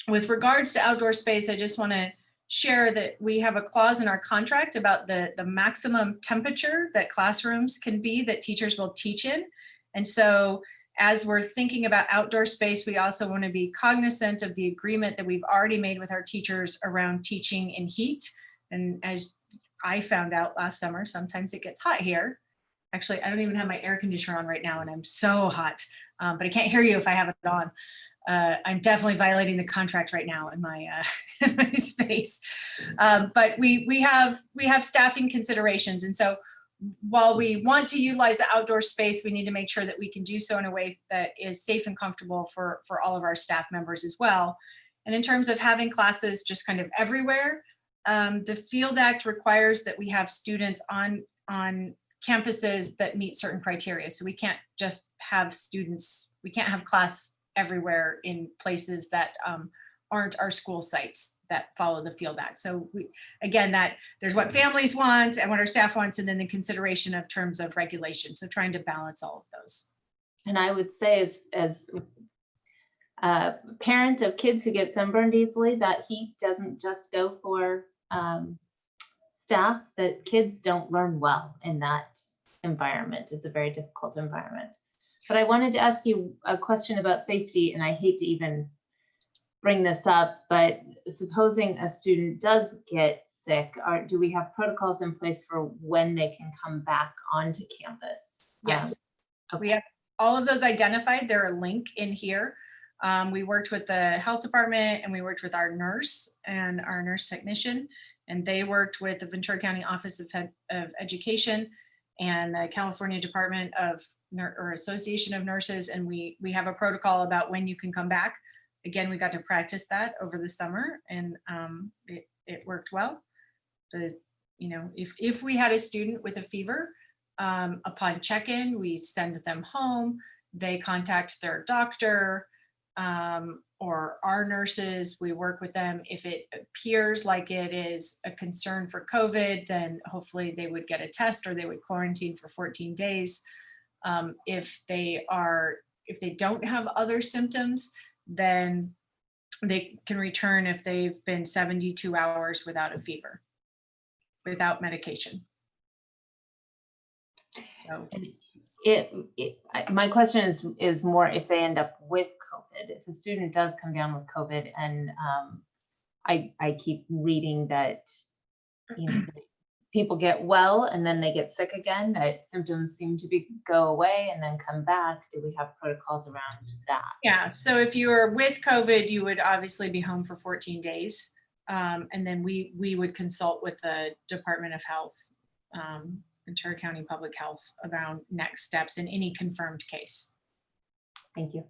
With regards to outdoor space, I just want to share that we have a clause in our contract about the maximum temperature that classrooms can be that teachers will teach in. And so as we're thinking about outdoor space, we also want to be cognizant of the agreement that we've already made with our teachers around teaching in heat. And as I found out last summer, sometimes it gets hot here. Actually, I don't even have my air conditioner on right now, and I'm so hot, but I can't hear you if I have it on. I'm definitely violating the contract right now in my, my space. But we have staffing considerations, and so while we want to utilize the outdoor space, we need to make sure that we can do so in a way that is safe and comfortable for all of our staff members as well. And in terms of having classes just kind of everywhere, the Field Act requires that we have students on campuses that meet certain criteria. So we can't just have students, we can't have class everywhere in places that aren't our school sites that follow the Field Act. So again, that there's what families want and what our staff wants, and then the consideration of terms of regulation. So trying to balance all of those. And I would say as a parent of kids who get sunburned easily, that heat doesn't just go for staff, that kids don't learn well in that environment. It's a very difficult environment. But I wanted to ask you a question about safety, and I hate to even bring this up, but supposing a student does get sick, do we have protocols in place for when they can come back onto campus? Yes, okay. We have all of those identified. They're a link in here. We worked with the health department, and we worked with our nurse and our nurse technician, and they worked with the Ventura County Office of Education and the California Department of or Association of Nurses, and we have a protocol about when you can come back. Again, we got to practice that over the summer, and it worked well. But you know, if we had a student with a fever, upon check-in, we send them home. They contact their doctor or our nurses. We work with them. If it appears like it is a concern for COVID, then hopefully they would get a test or they would quarantine for 14 days. If they don't have other symptoms, then they can return if they've been 72 hours without a fever, without medication. So my question is more if they end up with COVID, if a student does come down with COVID, and I keep reading that, you know, people get well and then they get sick again, that symptoms seem to go away and then come back? Do we have protocols around that? Yeah, so if you were with COVID, you would obviously be home for 14 days. And then we would consult with the Department of Health, Ventura County Public Health, around next steps in any confirmed case. Thank you.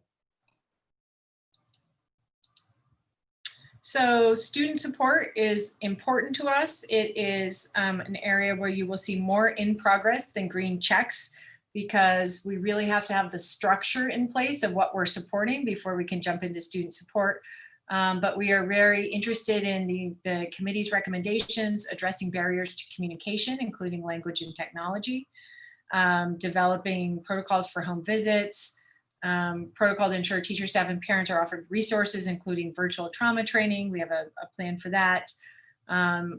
So student support is important to us. It is an area where you will see more in progress than green checks, because we really have to have the structure in place of what we're supporting before we can jump into student support. But we are very interested in the committee's recommendations addressing barriers to communication, including language and technology, developing protocols for home visits, protocol to ensure teachers, staff, and parents are offered resources, including virtual trauma training. We have a plan for that.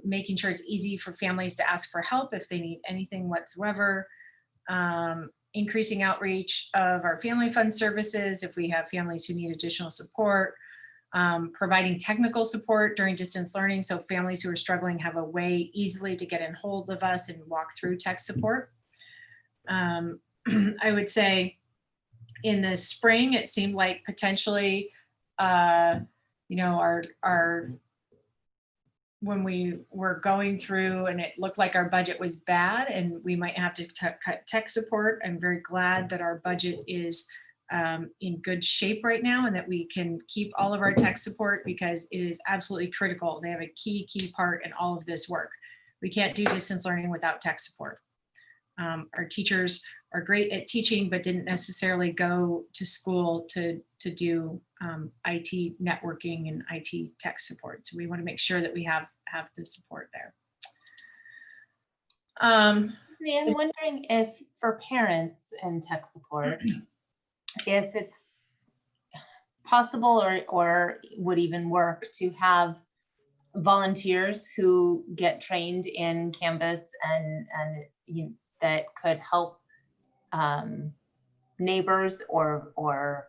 Making sure it's easy for families to ask for help if they need anything whatsoever. Increasing outreach of our family fund services if we have families who need additional support. Providing technical support during distance learning, so families who are struggling have a way easily to get in hold of us and walk through tech support. I would say in the spring, it seemed like potentially, when we were going through and it looked like our budget was bad and we might have to cut tech support. I'm very glad that our budget is in good shape right now and that we can keep all of our tech support, because it is absolutely critical. They have a key part in all of this work. We can't do distance learning without tech support. Our teachers are great at teaching, but didn't necessarily go to school to do IT networking and IT tech support. So we want to make sure that we have the support there. I'm wondering if for parents and tech support, if it's possible or would even work to have volunteers who get trained in Canvas and that could help neighbors or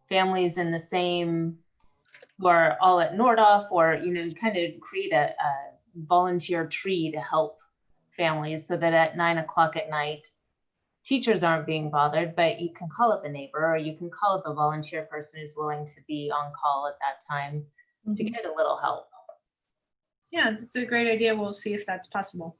families in the same, who are all at Nordhoff, or kind of create a volunteer tree to help families, so that at 9 o'clock at night teachers aren't being bothered, but you can call up a neighbor or you can call up a volunteer person who's willing to be on call at that time to get a little help. Yeah, that's a great idea. We'll see if that's possible.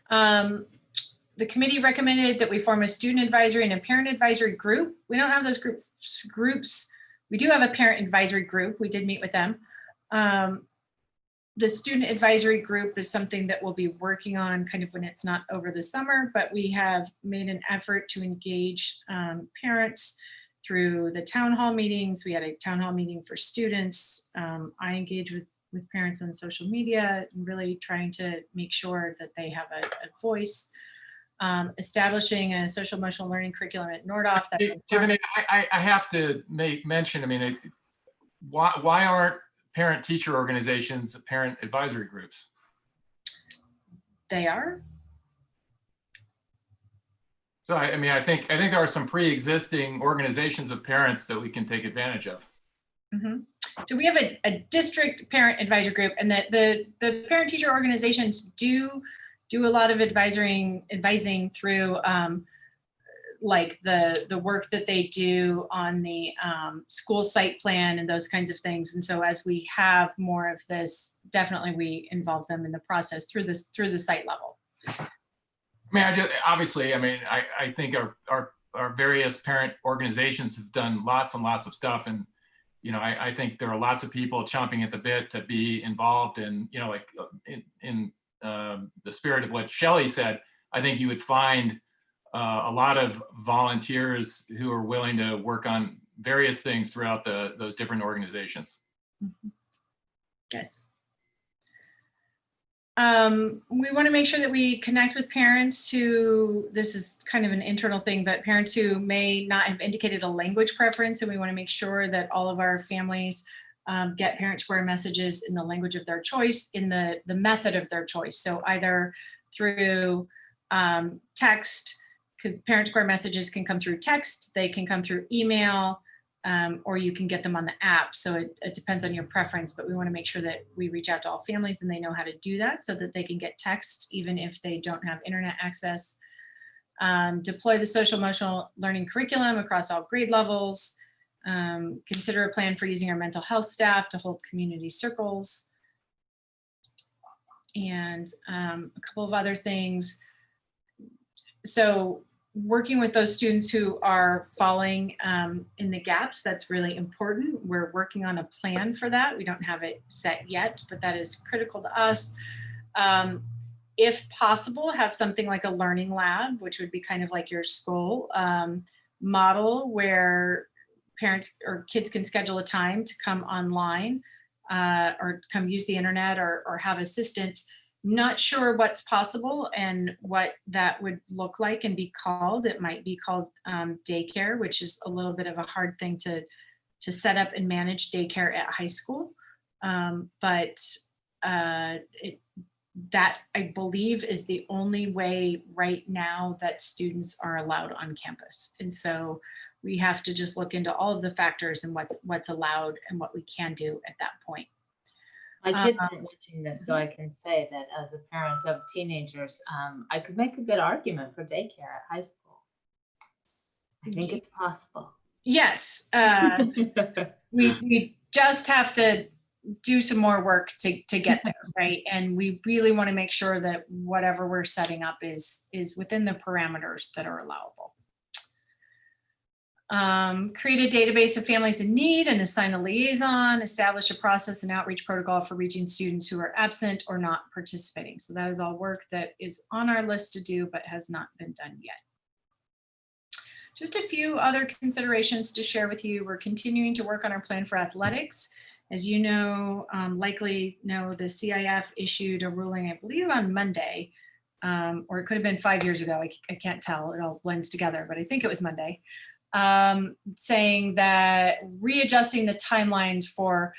The committee recommended that we form a student advisory and a parent advisory group. We don't have those groups. We do have a parent advisory group. We did meet with them. The student advisory group is something that we'll be working on kind of when it's not over the summer, but we have made an effort to engage parents through the town hall meetings. We had a town hall meeting for students. I engage with parents on social media, really trying to make sure that they have a voice. Establishing a social emotional learning curriculum at Nordhoff. Tiffany, I have to mention, why aren't parent teacher organizations parent advisory groups? They are. So I think there are some pre-existing organizations of parents that we can take advantage of. Mm-hmm. So we have a district parent advisory group, and that the parent teacher organizations do a lot of advising through like the work that they do on the school site plan and those kinds of things. And so as we have more of this, definitely we involve them in the process through the site level. I think our various parent organizations have done lots and lots of stuff, and I think there are lots of people chomping at the bit to be involved in, in the spirit of what Shelley said. I think you would find a lot of volunteers who are willing to work on various things throughout those different organizations. Mm-hmm. Yes. We want to make sure that we connect with parents who, this is kind of an internal thing, but parents who may not have indicated a language preference, and we want to make sure that all of our families get Parent Square messages in the language of their choice, in the method of their choice. So either through text, because Parent Square messages can come through text, they can come through email, or you can get them on the app. So it depends on your preference, but we want to make sure that we reach out to all families and they know how to do that so that they can get text even if they don't have internet access. Deploy the social emotional learning curriculum across all grade levels. Consider a plan for using our mental health staff to hold community circles. And a couple of other things. So working with those students who are falling in the gaps, that's really important. We're working on a plan for that. We don't have it set yet, but that is critical to us. If possible, have something like a learning lab, which would be kind of like your school model where parents or kids can schedule a time to come online or come use the internet or have assistance. Not sure what's possible and what that would look like and be called. It might be called daycare, which is a little bit of a hard thing to set up and manage daycare at high school. But that I believe is the only way right now that students are allowed on campus. And so we have to just look into all of the factors and what's allowed and what we can do at that point. My kids aren't watching this, so I can say that as a parent of teenagers, I could make a good argument for daycare at high school. I think it's possible. Yes, we just have to do some more work to get there, right? And we really want to make sure that whatever we're setting up is within the parameters that are allowable. Create a database of families in need and assign a liaison, establish a process and outreach protocol for reaching students who are absent or not participating. So that is all work that is on our list to do, but has not been done yet. Just a few other considerations to share with you. We're continuing to work on our plan for athletics. As you know, likely know, the CIF issued a ruling, I believe on Monday, or it could have been 5 years ago. I can't tell, it all blends together, but I think it was Monday. Saying that readjusting the timelines for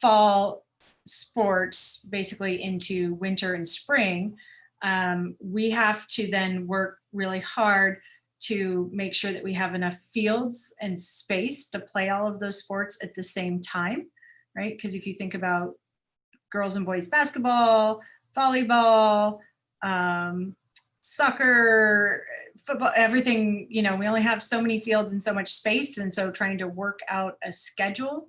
fall sports basically into winter and spring, we have to then work really hard to make sure that we have enough fields and space to play all of those sports at the same time, right? Because if you think about girls and boys basketball, volleyball, soccer, football, everything, you know, we only have so many fields and so much space. And so trying to work out a schedule,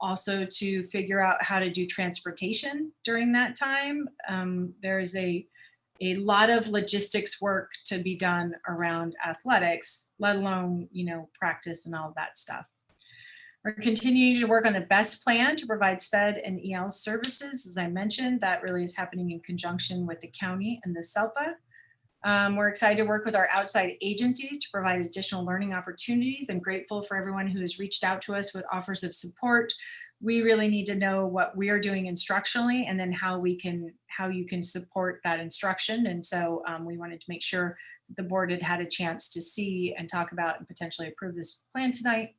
also to figure out how to do transportation during that time. There's a lot of logistics work to be done around athletics, let alone, you know, practice and all of that stuff. We're continuing to work on the best plan to provide SPED and EL services. As I mentioned, that really is happening in conjunction with the county and the SELPA. We're excited to work with our outside agencies to provide additional learning opportunities. I'm grateful for everyone who has reached out to us with offers of support. We really need to know what we are doing instructionally and then how you can support that instruction. And so we wanted to make sure that the board had had a chance to see and talk about and potentially approve this plan tonight.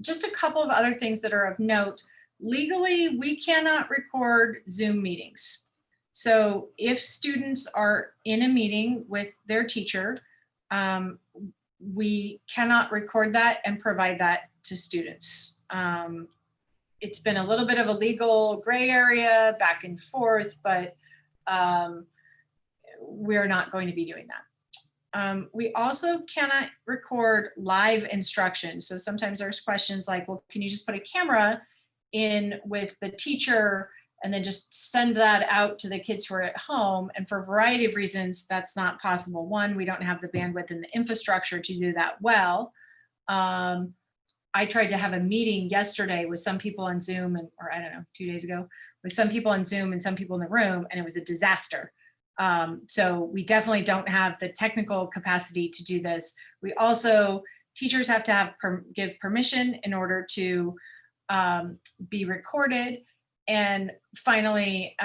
Just a couple of other things that are of note. Legally, we cannot record Zoom meetings. So if students are in a meeting with their teacher, we cannot record that and provide that to students. It's been a little bit of a legal gray area back and forth, but we're not going to be doing that. We also cannot record live instruction. So sometimes there's questions like, well, can you just put a camera in with the teacher and then just send that out to the kids who are at home? And for a variety of reasons, that's not possible. One, we don't have the bandwidth and the infrastructure to do that well. I tried to have a meeting yesterday with some people on Zoom, or I don't know, 2 days ago, with some people on Zoom and some people in the room, and it was a disaster. So we definitely don't have the technical capacity to do this. We also, teachers have to give permission in order to be recorded. And finally,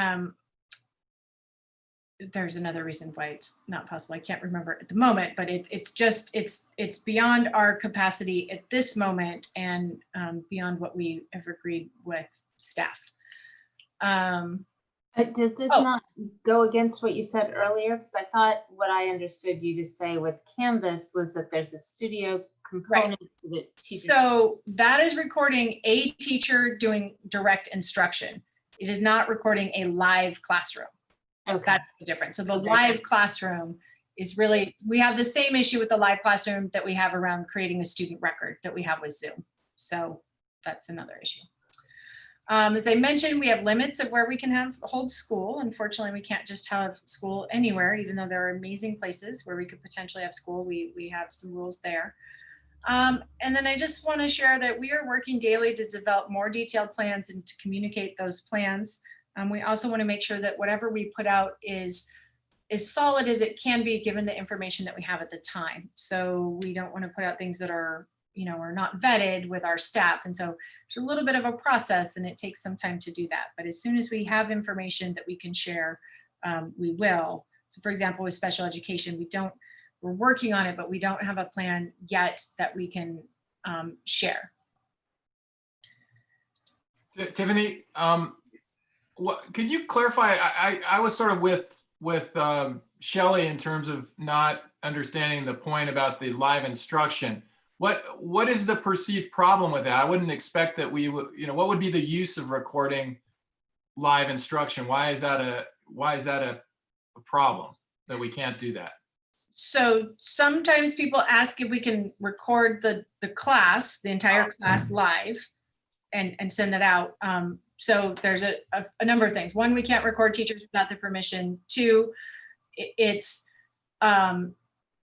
there's another reason why it's not possible. I can't remember at the moment, but it's beyond our capacity at this moment and beyond what we have agreed with staff. But does this not go against what you said earlier? Because I thought what I understood you to say with Canvas was that there's a studio components that teachers? So that is recording a teacher doing direct instruction. It is not recording a live classroom. Okay. That's the difference. So the Okay. live classroom is really, we have the same issue with the live classroom that we have around creating a student record that we have with Zoom. So that's another issue. As I mentioned, we have limits of where we can hold school. Unfortunately, we can't just have school anywhere, even though there are amazing places where we could potentially have school. We have some rules there. And then I just want to share that we are working daily to develop more detailed plans and to communicate those plans. We also want to make sure that whatever we put out is as solid as it can be given the information that we have at the time. So we don't want to put out things that are, are not vetted with our staff. And so it's a little bit of a process and it takes some time to do that. But as soon as we have information that we can share, we will. So for example, with special education, we're working on it, but we don't have a plan yet that we can share. Tiffany, can you clarify? I was sort of with Shelley in terms of not understanding the point about the live instruction. What is the perceived problem with that? I wouldn't expect that we would, what would be the use of recording live instruction? Why is that a problem that we can't do that? So sometimes people ask if we can record the class, the entire class live and send that out. So there's a number of things. One, we can't record teachers without their permission. Two,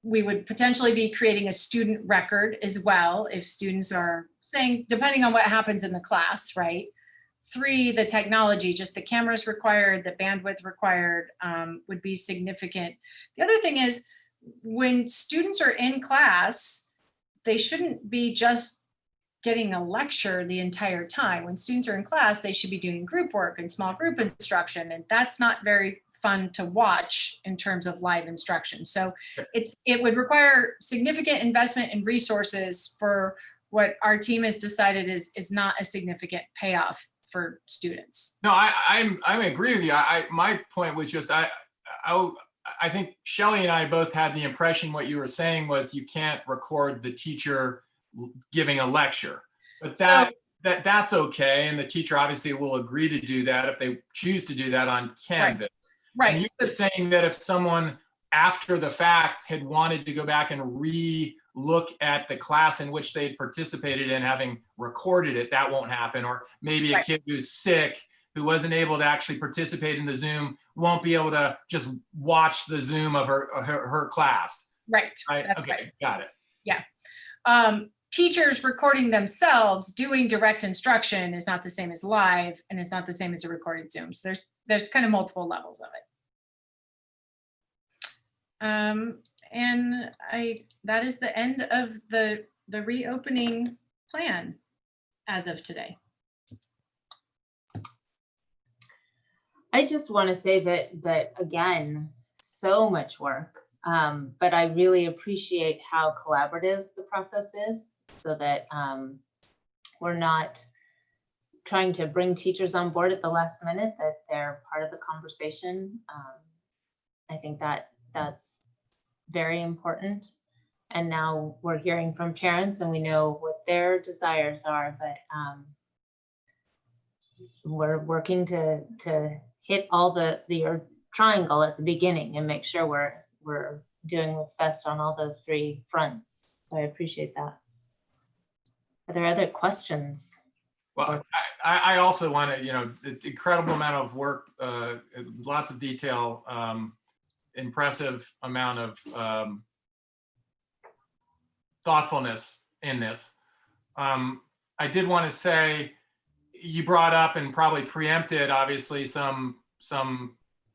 we would potentially be creating a student record as well if students are saying, depending on what happens in the class, right? Three, the technology, just the cameras required, the bandwidth required would be significant. The other thing is when students are in class, they shouldn't be just getting a lecture the entire time. When students are in class, they should be doing group work and small group instruction. And that's not very fun to watch in terms of live instruction. So it would require significant investment in resources for what our team has decided is not a significant payoff for students. No, I agree with you. My point was just, I think Shelley and I both had the impression what you were saying was you can't record the teacher giving a lecture, but that's okay. And the teacher obviously will agree to do that if they choose to do that on Canvas. Right. And you're just saying that if someone after the fact had wanted to go back and re-look at the class in which they'd participated in, having recorded it, that won't happen. Or maybe a kid who's sick, who wasn't able to actually participate in the Zoom, won't be able to just watch the Zoom of her class. Right. Okay, right. Got it. Yeah. Teachers recording themselves doing direct instruction is not the same as live, and it's not the same as a recorded Zoom. So there's kind of multiple levels of it. And that is the end of the reopening plan as of today. I just want to say that again, so much work, but I really appreciate how collaborative the process is, so that we're not trying to bring teachers on board at the last minute, that they're part of the conversation. I think that's very important. And now we're hearing from parents and we know what their desires are, but we're working to hit all your triangle at the beginning and make sure we're doing what's best on all those three fronts. So I appreciate that. Are there other questions? Well, I also want to, incredible amount of work, lots of detail, impressive amount of thoughtfulness in this. I did want to say, you brought up and probably preempted, obviously, some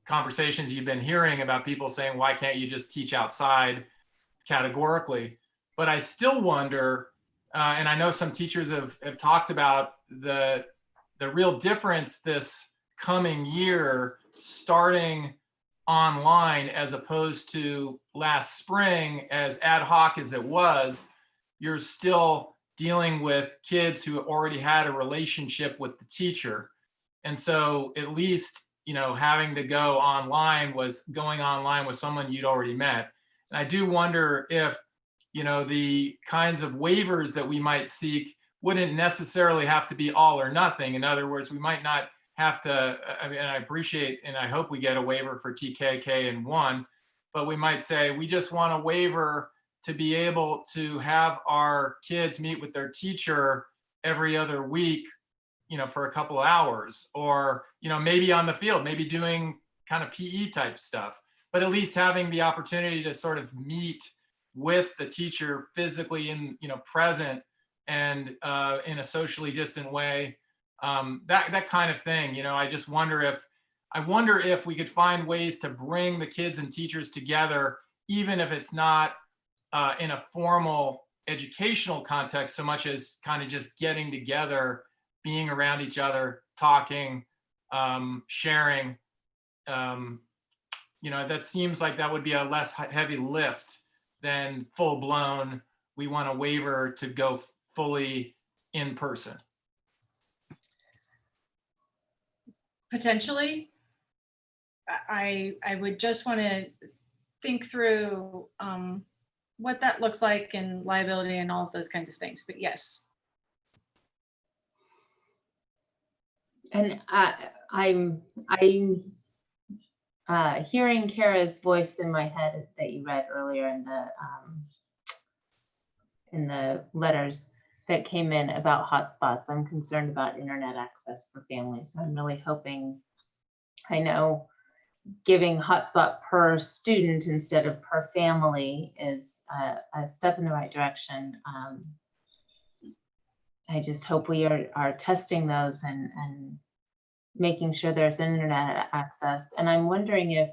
conversations you've been hearing about people saying, why can't you just teach outside categorically? But I still wonder, and I know some teachers have talked about the real difference this coming year, starting online as opposed to last spring, as ad hoc as it was. You're still dealing with kids who already had a relationship with the teacher. And so at least, having to go online was going online with someone you'd already met. And I do wonder if the kinds of waivers that we might seek wouldn't necessarily have to be all or nothing. In other words, we might not have to, I mean, I appreciate and I hope we get a waiver for TK, K, and 1, but we might say, we just want a waiver to be able to have our kids meet with their teacher every other week, for a couple of hours, or, maybe on the field, maybe doing kind of PE type stuff, but at least having the opportunity to sort of meet with the teacher physically present and in a socially distant way, that kind of thing. I just wonder if we could find ways to bring the kids and teachers together, even if it's not in a formal educational context so much as kind of just getting together, being around each other, talking, sharing. That seems like that would be a less heavy lift than full blown, we want a waiver to go fully in person. Potentially, I would just want to think through what that looks like and liability and all of those kinds of things. But yes. And I'm hearing Kara's voice in my head that you read earlier in the letters that came in about hotspots. I'm concerned about internet access for families. I'm really hoping, I know giving hotspot per student instead of per family is a step in the right direction. I just hope we are testing those and making sure there's internet access. And I'm wondering if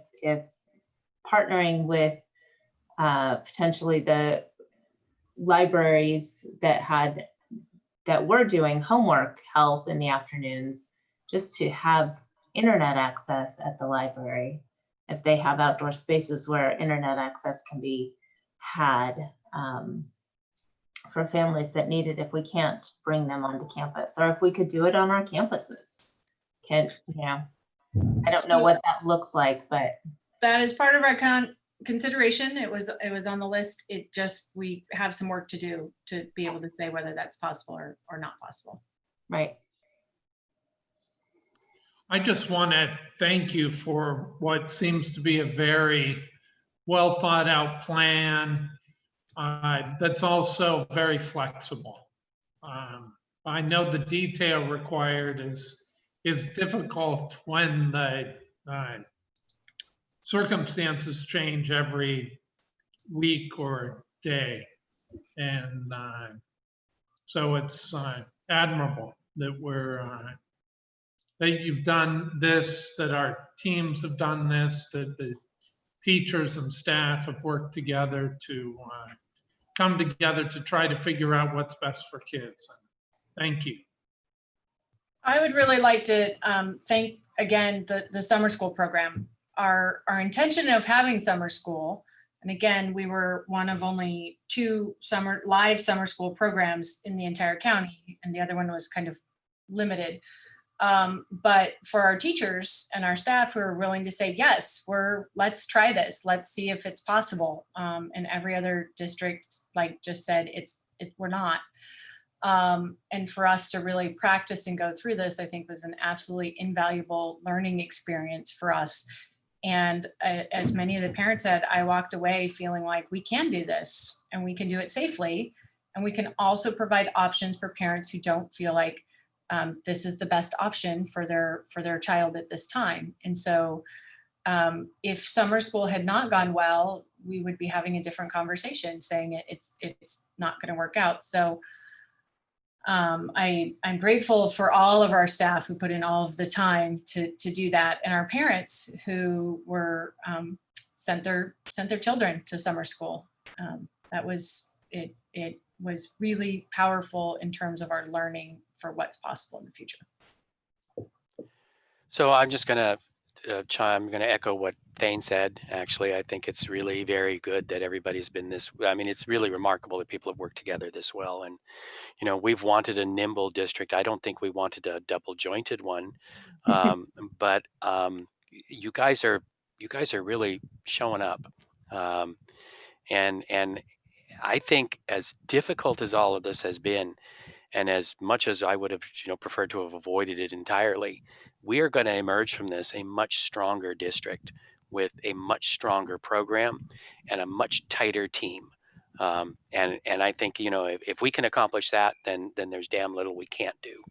partnering with potentially the libraries that were doing homework help in the afternoons, just to have internet access at the library, if they have outdoor spaces where internet access can be had for families that need it, if we can't bring them onto campus, or if we could do it on our campuses. I don't know what that looks like, but that is part of our consideration. It was on the list. It just, we have some work to do to be able to say whether that's possible or not possible. Right. I just want to thank you for what seems to be a very well thought out plan that's also very flexible. I know the detail required is difficult when the circumstances change every week or day. And so it's admirable that that you've done this, that our teams have done this, that the teachers and staff have worked together to come together to try to figure out what's best for kids. Thank you. I would really like to thank again the summer school program. Our intention of having summer school, and again, we were one of only 2 live summer school programs in the entire county, and the other one was kind of limited. But for our teachers and our staff who are willing to say, yes, let's try this, let's see if it's possible. And every other district, like just said, we're not. And for us to really practice and go through this, I think was an absolutely invaluable learning experience for us. And as many of the parents said, I walked away feeling like we can do this and we can do it safely. And we can also provide options for parents who don't feel like this is the best option for their child at this time. And so if summer school had not gone well, we would be having a different conversation saying it's not going to work out. So I'm grateful for all of our staff who put in all of the time to do that, and our parents who were sent their children to summer school. That was it was really powerful in terms of our learning for what's possible in the future. So I'm just going to I'm going to echo what Thane said. Actually, I think it's really very good that everybody's been it's really remarkable that people have worked together this well. And, we've wanted a nimble district. I don't think we wanted a double jointed one. But you guys are really showing up. And I think as difficult as all of this has been, and as much as I would have, preferred to have avoided it entirely, we are going to emerge from this a much stronger district with a much stronger program and a much tighter team. And I think, if we can accomplish that, then there's damn little we can't do.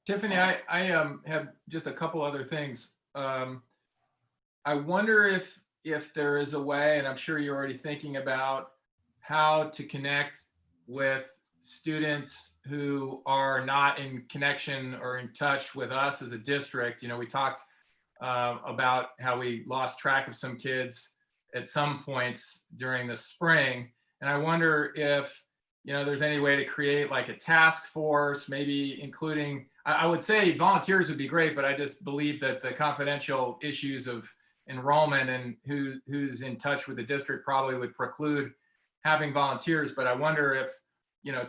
Tiffany, I have just a couple other things. I wonder if there is a way, and I'm sure you're already thinking about how to connect with students who are not in connection or in touch with us as a district. We talked about how we lost track of some kids at some points during the spring. And I wonder if, there's any way to create like a task force, maybe including, I would say volunteers would be great, but I just believe that the confidential issues of enrollment and who's in touch with the district probably would preclude having volunteers. But I wonder if,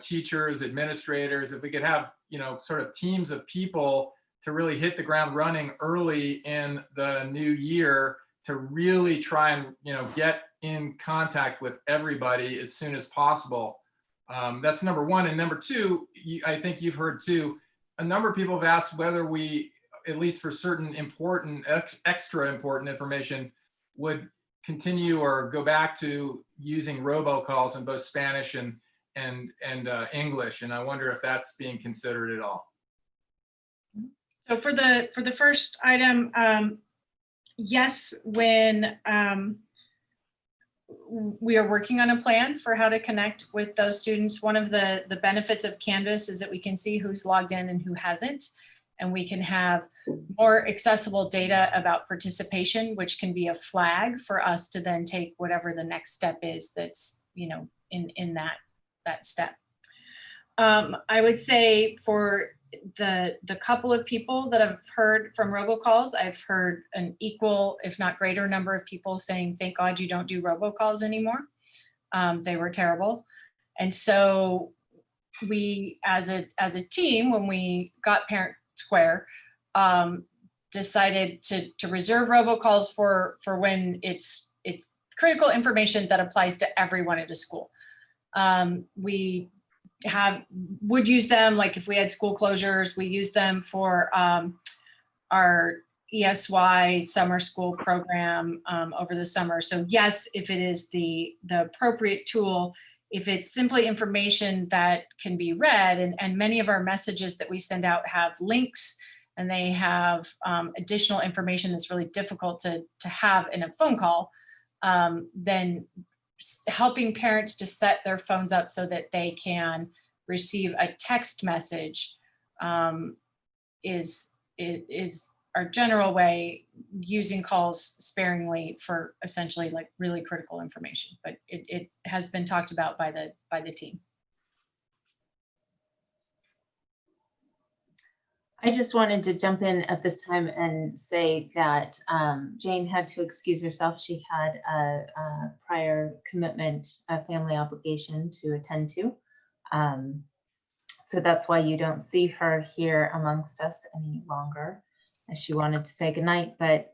teachers, administrators, if we could have, sort of teams of people to really hit the ground running early in the new year to really try and, get in contact with everybody as soon as possible. That's number one. And number two, I think you've heard too, a number of people have asked whether we, at least for certain important, extra important information, would continue or go back to using robocalls in both Spanish and English. And I wonder if that's being considered at all. So for the first item, yes, when we are working on a plan for how to connect with those students. One of the benefits of Canvas is that we can see who's logged in and who hasn't, and we can have more accessible data about participation, which can be a flag for us to then take whatever the next step is that's, in that step. I would say for the couple of people that I've heard from robocalls, I've heard an equal, if not greater number of people saying, thank God you don't do robocalls anymore. They were terrible. And so we, as a team, when we got Parent Square, decided to reserve robocalls for when it's critical information that applies to everyone at a school. We would use them, like if we had school closures, we use them for our ESY summer school program over the summer. So yes, if it is the appropriate tool, if it's simply information that can be read, and many of our messages that we send out have links and they have additional information that's really difficult to have in a phone call, then helping parents to set their phones up so that they can receive a text message is our general way, using calls sparingly for essentially like really critical information. But it has been talked about by the team. I just wanted to jump in at this time and say that Jane had to excuse herself. She had a prior commitment, a family obligation to attend to. So that's why you don't see her here amongst us any longer. She wanted to say goodnight, but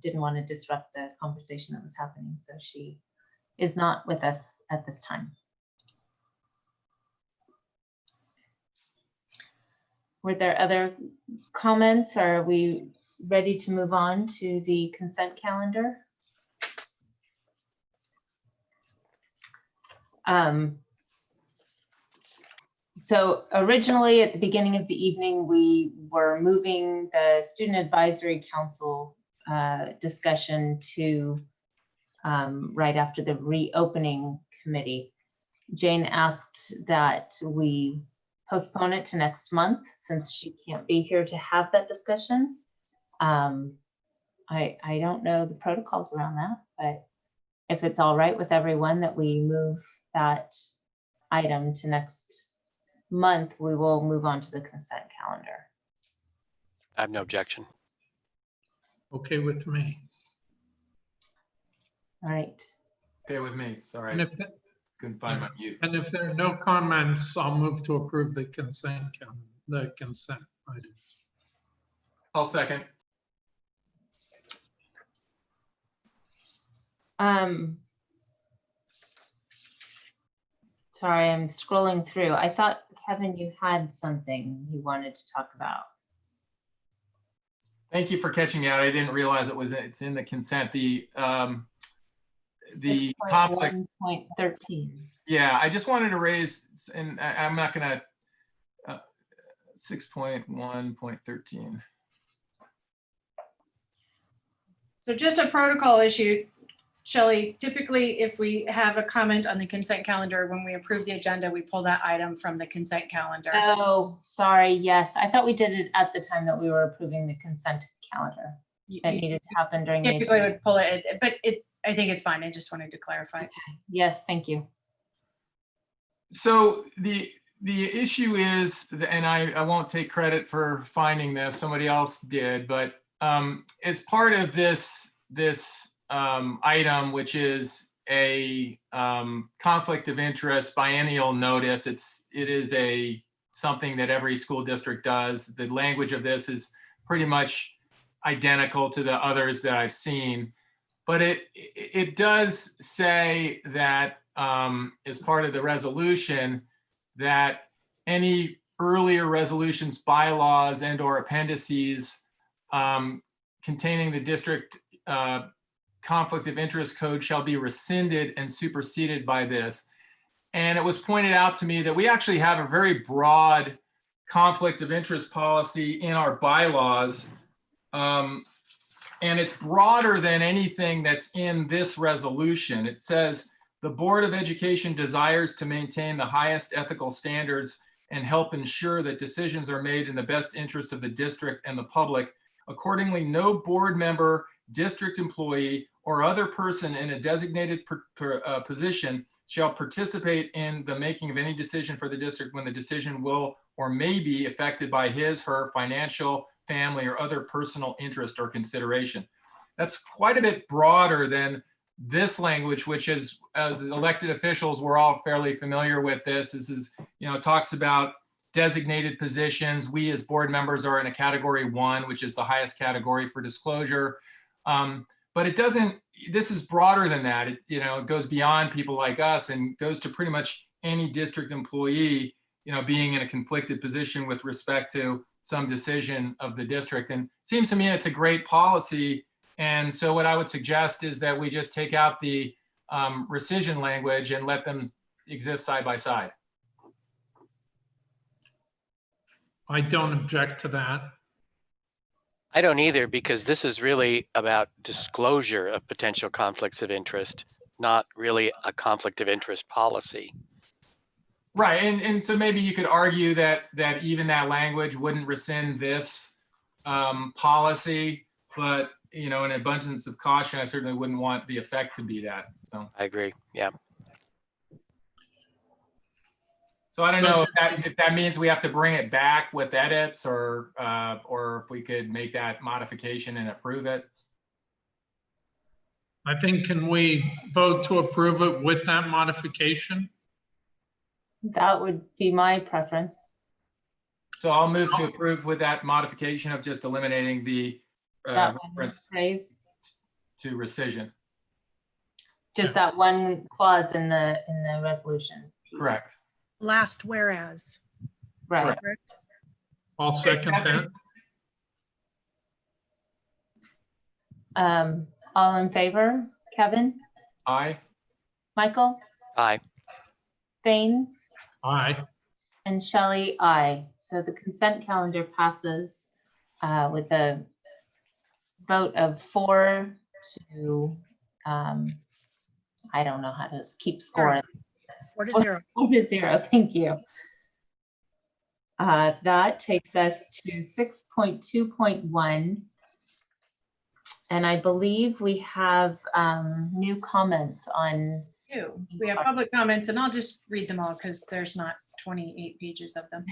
didn't want to disrupt the conversation that was happening. So she is not with us at this time. Were there other comments, or are we ready to move on to the consent calendar? So originally at the beginning of the evening, we were moving the Student Advisory Council discussion to right after the reopening committee. Jane asked that we postpone it to next month since she can't be here to have that discussion. I don't know the protocols around that, but if it's all right with everyone that we move that item to next month, we will move on to the consent calendar. I have no objection. Okay with me. All right. Okay with me. Sorry. And if couldn't find my mute. And if there are no comments, I'll move to approve the consent items. I'll second. Sorry, I'm scrolling through. I thought, Kevin, you had something you wanted to talk about. Thank you for catching me out. I didn't realize it's in the consent. The conflict. 6.1.13. Yeah, I just wanted to raise, and I'm not gonna, 6.1.13. So just a protocol issue, Shelley, typically if we have a comment on the consent calendar, when we approve the agenda, we pull that item from the consent calendar. Oh, sorry. Yes, I thought we did it at the time that we were approving the consent calendar. You It needed to happen during the typically agenda. would pull it, but I think it's fine. I just wanted to clarify. Okay. Yes, thank you. So the issue is, and I won't take credit for finding this, somebody else did, but as part of this item, which is a conflict of interest biennial notice, it is something that every school district does. The language of this is pretty much identical to the others that I've seen, but it does say that as part of the resolution that any earlier resolutions, bylaws, and or appendices containing the district conflict of interest code shall be rescinded and superseded by this. And it was pointed out to me that we actually have a very broad conflict of interest policy in our bylaws. And it's broader than anything that's in this resolution. It says, the Board of Education desires to maintain the highest ethical standards and help ensure that decisions are made in the best interest of the district and the public. Accordingly, no board member, district employee, or other person in a designated position shall participate in the making of any decision for the district when the decision will or may be affected by his, her financial, family, or other personal interest or consideration. That's quite a bit broader than this language, which is, as elected officials, we're all fairly familiar with this. This is, talks about designated positions. We as board members are in a category 1, which is the highest category for disclosure. But it doesn't, this is broader than that. It goes beyond people like us and goes to pretty much any district employee, being in a conflicted position with respect to some decision of the district. And it seems to me it's a great policy. And so what I would suggest is that we just take out the rescission language and let them exist side by side. I don't object to that. I don't either, because this is really about disclosure of potential conflicts of interest, not really a conflict of interest policy. Right, and so maybe you could argue that even that language wouldn't rescind this policy, but in an abundance of caution, I certainly wouldn't want the effect to be that. So I agree. Yeah. So I don't know if that means we have to bring it back with edits, or if we could make that modification and approve it. I think, can we vote to approve it with that modification? That would be my preference. So I'll move to approve with that modification of just eliminating the That one reference phrase, to rescission. just that one clause in the resolution piece. Correct. Last whereas. Right. Correct. I'll second that. All in favor? Kevin? Aye. Michael? Aye. Thane? Aye. And Shelley, aye. So the consent calendar passes with a vote of 4 to, I don't know how to keep score. 4-0. 4-0, thank you. That takes us to 6.2.1. And I believe we have new comments on. We have public comments, and I'll just read them all because there's not 28 pages of them.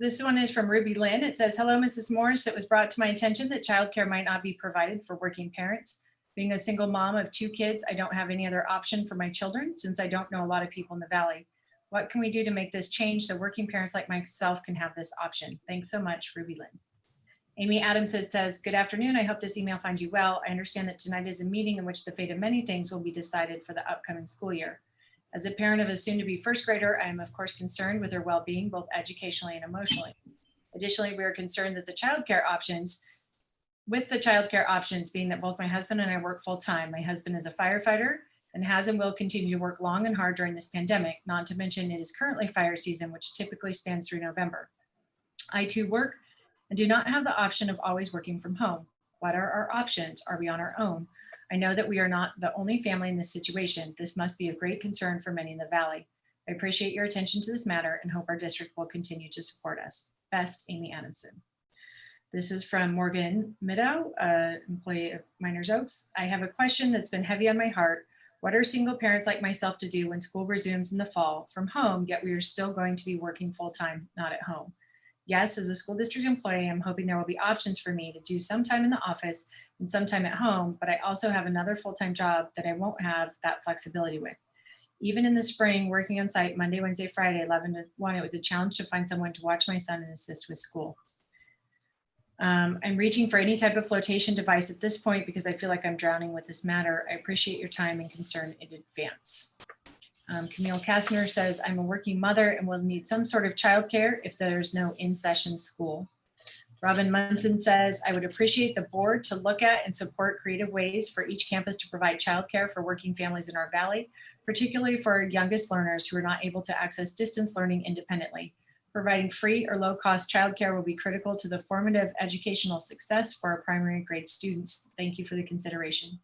This one is from Ruby Lynn. It says, hello, Mrs. Morris. It was brought to my attention that childcare might not be provided for working parents. Being a single mom of 2 kids, I don't have any other option for my children since I don't know a lot of people in the Valley. What can we do to make this change so working parents like myself can have this option? Thanks so much, Ruby Lynn. Amy Adams says, good afternoon. I hope this email finds you well. I understand that tonight is a meeting in which the fate of many things will be decided for the upcoming school year. As a parent of a soon-to-be first grader, I am of course concerned with their well-being, both educationally and emotionally. Additionally, we are concerned that the childcare options being that both my husband and I work full-time. My husband is a firefighter and has and will continue to work long and hard during this pandemic, not to mention it is currently fire season, which typically spans through November. I too work and do not have the option of always working from home. What are our options? Are we on our own? I know that we are not the only family in this situation. This must be of great concern for many in the Valley. I appreciate your attention to this matter and hope our district will continue to support us. Best, Amy Adamson. This is from Morgan Middow, employee of Miners Oaks. I have a question that's been heavy on my heart. What are single parents like myself to do when school resumes in the fall from home, yet we are still going to be working full-time, not at home? Yes, as a school district employee, I'm hoping there will be options for me to do some time in the office and some time at home, but I also have another full-time job that I won't have that flexibility with. Even in the spring, working on site Monday, Wednesday, Friday, 11 to 1, it was a challenge to find someone to watch my son and assist with school. I'm reaching for any type of flotation device at this point because I feel like I'm drowning with this matter. I appreciate your time and concern in advance. Camille Kastner says, I'm a working mother and will need some sort of childcare if there's no in-session school. Robin Munson says, I would appreciate the board to look at and support creative ways for each campus to provide childcare for working families in our valley, particularly for our youngest learners who are not able to access distance learning independently. Providing free or low-cost childcare will be critical to the formative educational success for our primary grade students. Thank you for the consideration.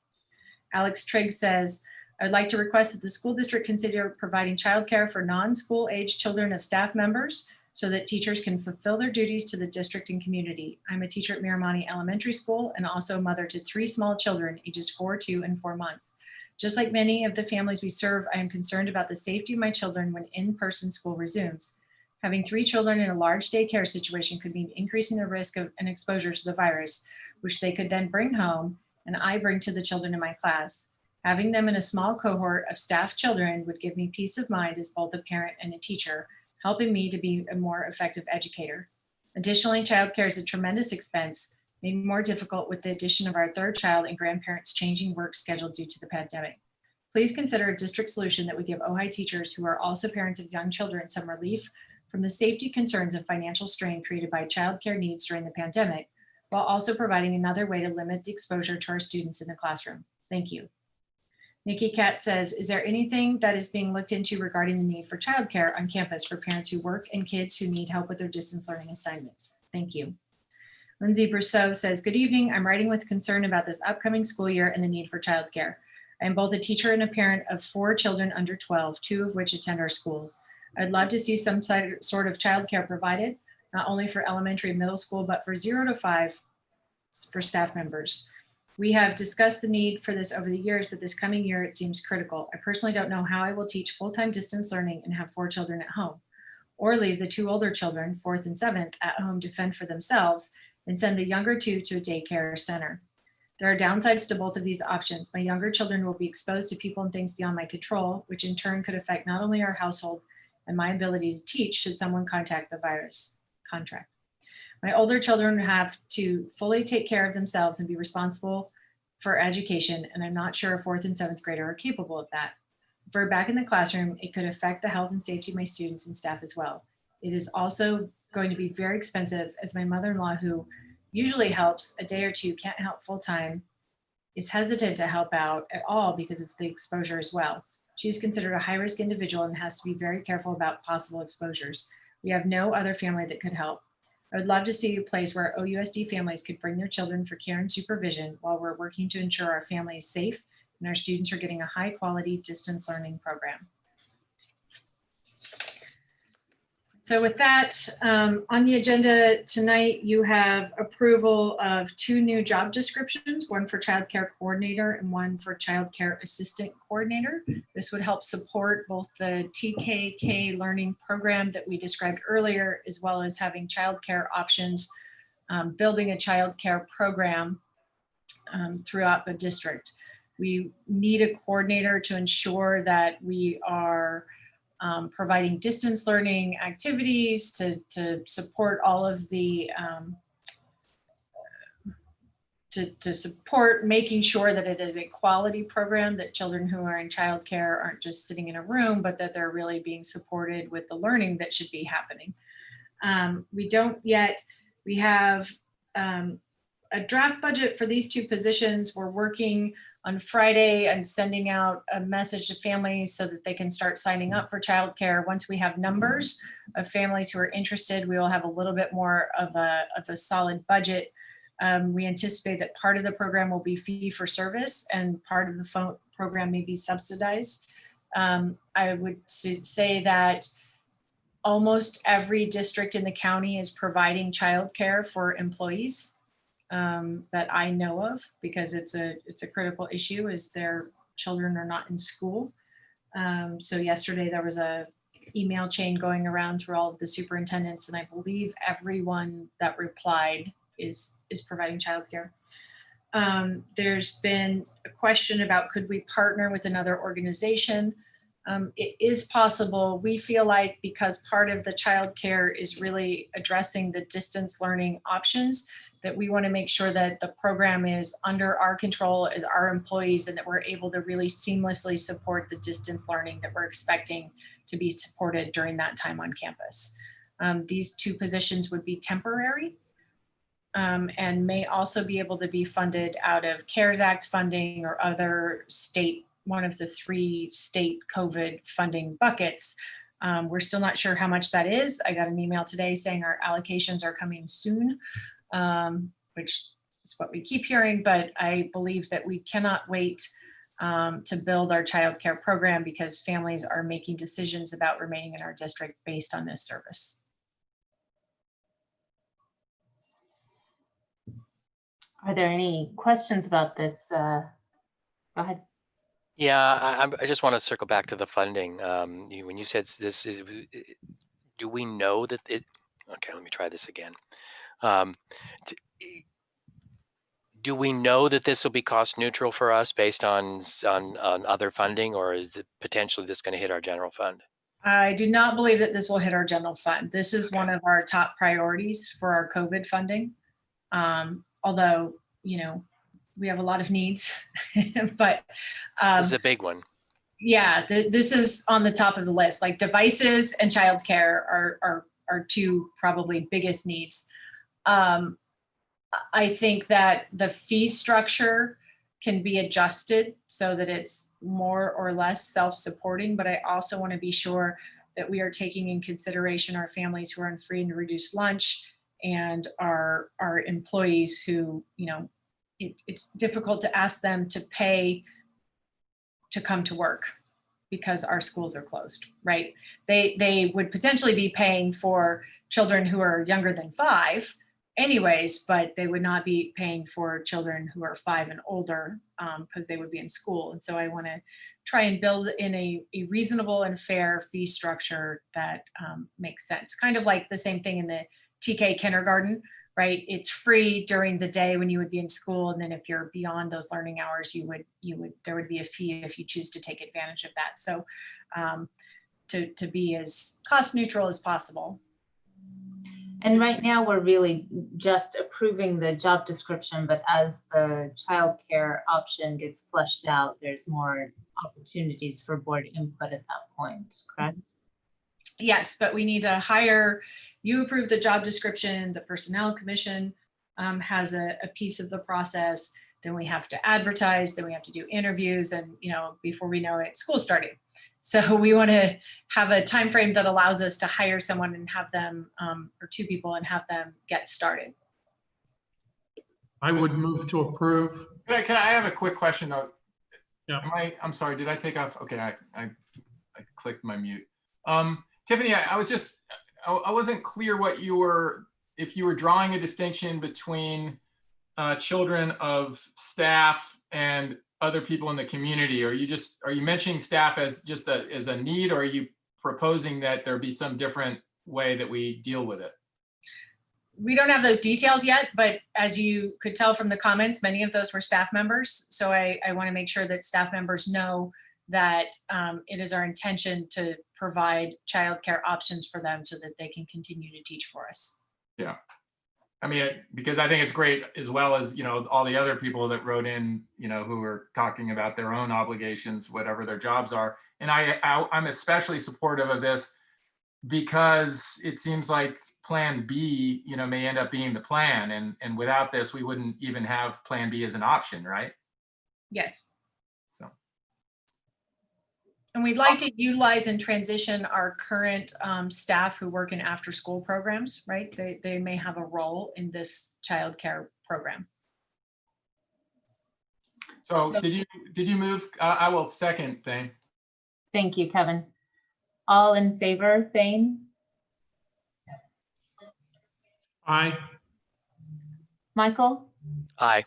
Alex Trigg says, I would like to request that the school district consider providing childcare for non-school age children of staff members so that teachers can fulfill their duties to the district and community. I'm a teacher at Miramani Elementary School and also a mother to 3 small children, ages 4, 2, and 4 months. Just like many of the families we serve, I am concerned about the safety of my children when in-person school resumes. Having 3 children in a large daycare situation could mean increasing the risk of an exposure to the virus, which they could then bring home and I bring to the children in my class. Having them in a small cohort of staff children would give me peace of mind as both a parent and a teacher, helping me to be a more effective educator. Additionally, childcare is a tremendous expense, made more difficult with the addition of our 3rd child and grandparents' changing work schedule due to the pandemic. Please consider a district solution that would give Ojai teachers who are also parents of young children some relief from the safety concerns and financial strain created by childcare needs during the pandemic, while also providing another way to limit the exposure to our students in the classroom. Thank you. Nikki Katz says, is there anything that is being looked into regarding the need for childcare on campus for parents who work and kids who need help with their distance learning assignments? Thank you. Lindsay Brousseau says, good evening. I'm writing with concern about this upcoming school year and the need for childcare. I am both a teacher and a parent of 4 children under 12, 2 of which attend our schools. I'd love to see some sort of childcare provided, not only for elementary and middle school, but for 0 to 5 for staff members. We have discussed the need for this over the years, but this coming year, it seems critical. I personally don't know how I will teach full-time distance learning and have 4 children at home, or leave the 2 older children, 4th and 7th, at home to fend for themselves and send the younger 2 to a daycare center. There are downsides to both of these options. My younger children will be exposed to people and things beyond my control, which in turn could affect not only our household and my ability to teach should someone contact the virus contract. My older children have to fully take care of themselves and be responsible for education, and I'm not sure a 4th and 7th grader are capable of that. If we're back in the classroom, it could affect the health and safety of my students and staff as well. It is also going to be very expensive, as my mother-in-law, who usually helps a day or 2, can't help full-time, is hesitant to help out at all because of the exposure as well. She's considered a high-risk individual and has to be very careful about possible exposures. We have no other family that could help. I would love to see a place where OUSD families could bring their children for care and supervision while we're working to ensure our family is safe and our students are getting a high-quality distance learning program. So with that, on the agenda tonight, you have approval of 2 new job descriptions, one for childcare coordinator and one for childcare assistant coordinator. This would help support both the TKK learning program that we described earlier, as well as having childcare options, building a childcare program throughout the district. We need a coordinator to ensure that we are providing distance learning activities to support all of the to support making sure that it is a quality program, that children who are in childcare aren't just sitting in a room, but that they're really being supported with the learning that should be happening. We don't yet, we have a draft budget for these two positions. We're working on Friday and sending out a message to families so that they can start signing up for childcare. Once we have numbers of families who are interested, we will have a little bit more of a solid budget. We anticipate that part of the program will be fee for service and part of the program may be subsidized. I would say that almost every district in the county is providing childcare for employees that I know of, because it's a critical issue as their children are not in school. So yesterday there was a email chain going around through all of the superintendents, and I believe everyone that replied is providing childcare. There's been a question about, could we partner with another organization? It is possible. We feel like, because part of the childcare is really addressing the distance learning options, that we want to make sure that the program is under our control as our employees, and that we're able to really seamlessly support the distance learning that we're expecting to be supported during that time on campus. These two positions would be temporary and may also be able to be funded out of CARES Act funding or other state, one of the 3 state COVID funding buckets. We're still not sure how much that is. I got an email today saying our allocations are coming soon, which is what we keep hearing, but I believe that we cannot wait to build our childcare program, because families are making decisions about remaining in our district based on this service. Are there any questions about this? Go ahead. Yeah, I just want to circle back to the funding. When you said this, do we know that it? Okay, let me try this again. Do we know that this will be cost neutral for us based on other funding, or is it potentially this going to hit our general fund? I do not believe that this will hit our general fund. This is one of our top priorities for our COVID funding. Although, you know, we have a lot of needs, but this is a big one. Yeah, this is on the top of the list. Like, devices and childcare are 2 probably biggest needs. I think that the fee structure can be adjusted so that it's more or less self-supporting, but I also want to be sure that we are taking in consideration our families who are on free and reduced lunch, and our employees who, you know, it's difficult to ask them to pay to come to work because our schools are closed, right? They would potentially be paying for children who are younger than 5 anyways, but they would not be paying for children who are 5 and older because they would be in school. And so I want to try and build in a reasonable and fair fee structure that makes sense. Kind of like the same thing in the TK kindergarten, right? It's free during the day when you would be in school, and then if you're beyond those learning hours, there would be a fee if you choose to take advantage of that. So to be as cost neutral as possible. And right now we're really just approving the job description, but as the childcare option gets fleshed out, there's more opportunities for board input at that point, correct? Yes, but we need to hire. You approve the job description, the Personnel Commission has a piece of the process, then we have to advertise, then we have to do interviews, and, you know, before we know it, school's starting. So we want to have a time frame that allows us to hire someone and have them, or 2 people, and have them get started. I would move to approve. Can I have a quick question though? Yeah. I'm sorry, did I take off? Okay, I clicked my mute. Tiffany, I wasn't clear if you were drawing a distinction between children of staff and other people in the community. Are you mentioning staff as just as a need, or are you proposing that there be some different way that we deal with it? We don't have those details yet, but as you could tell from the comments, many of those were staff members. So I want to make sure that staff members know that it is our intention to provide childcare options for them so that they can continue to teach for us. Yeah. I mean, because I think it's great, as well as, all the other people that wrote in, who are talking about their own obligations, whatever their jobs are. And I'm especially supportive of this because it seems like Plan B, may end up being the plan. And without this, we wouldn't even have Plan B as an option, right? Yes. So. And we'd like to utilize and transition our current staff who work in after-school programs, right? They may have a role in this childcare program. So did you move? I will second Thane. Thank you, Kevin. All in favor, Thane? Aye. Michael? Aye.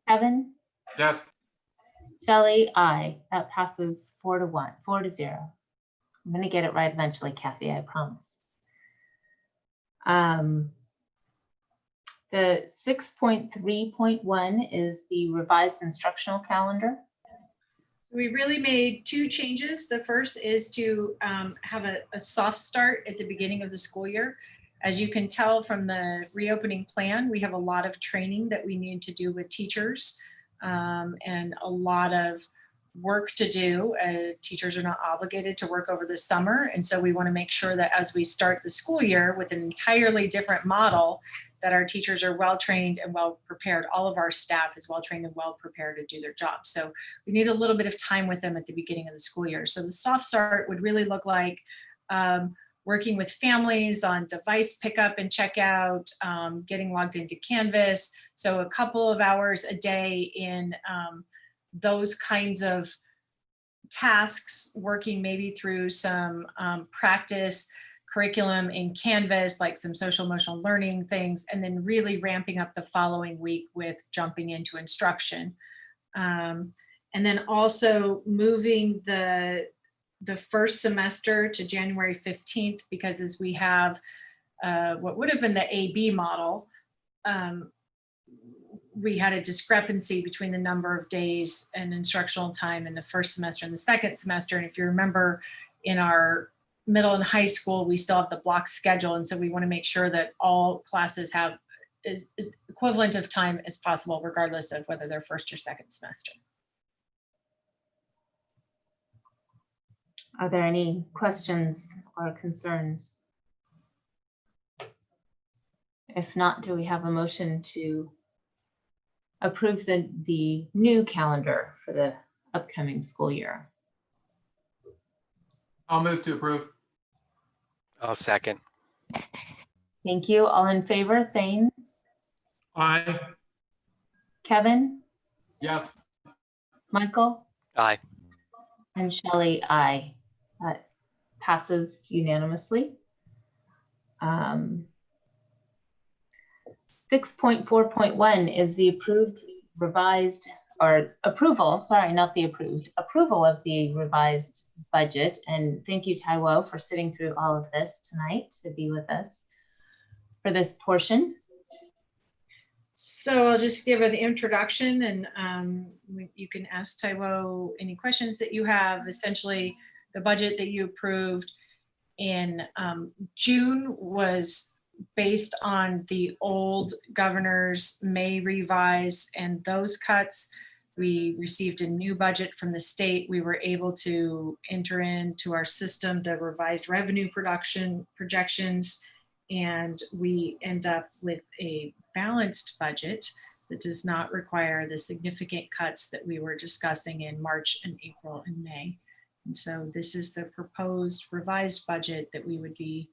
Kevin? Yes. Shelley? Aye. That passes 4-0. I'm going to get it right eventually, Kathy, I promise. The 6.3.1 is the revised instructional calendar. We really made two changes. The first is to have a soft start at the beginning of the school year. As you can tell from the reopening plan, we have a lot of training that we need to do with teachers and a lot of work to do. Teachers are not obligated to work over the summer. And so we want to make sure that as we start the school year with an entirely different model, that our teachers are well-trained and well-prepared. All of our staff is well-trained and well-prepared to do their job. So we need a little bit of time with them at the beginning of the school year. So the soft start would really look like working with families on device pickup and checkout, getting logged into Canvas. So a couple of hours a day in those kinds of tasks, working maybe through some practice curriculum in Canvas, like some social emotional learning things, and then really ramping up the following week with jumping into instruction. And then also moving the first semester to January 15th, because as we have what would have been the AB model, we had a discrepancy between the number of days and instructional time in the first semester and the second semester. And if you remember, in our middle and high school, we still have the block schedule. And so we want to make sure that all classes have as equivalent of time as possible, regardless of whether they're first or second semester. Are there any questions or concerns? If not, do we have a motion to approve the new calendar for the upcoming school year? I'll move to approve. I'll second. Thank you. All in favor, Thane? Aye. Kevin? Yes. Michael? Aye. And Shelley, aye. That passes unanimously. 6.4.1 is the approval of the revised budget. And thank you, Taiwo, for sitting through all of this tonight to be with us for this portion. So I'll just give an introduction, and you can ask Taiwo any questions that you have. Essentially, the budget that you approved in June was based on the old governor's May revise and those cuts. We received a new budget from the state. We were able to enter into our system the revised revenue projections, and we end up with a balanced budget that does not require the significant cuts that we were discussing in March and April and May. And so this is the proposed revised budget that we would be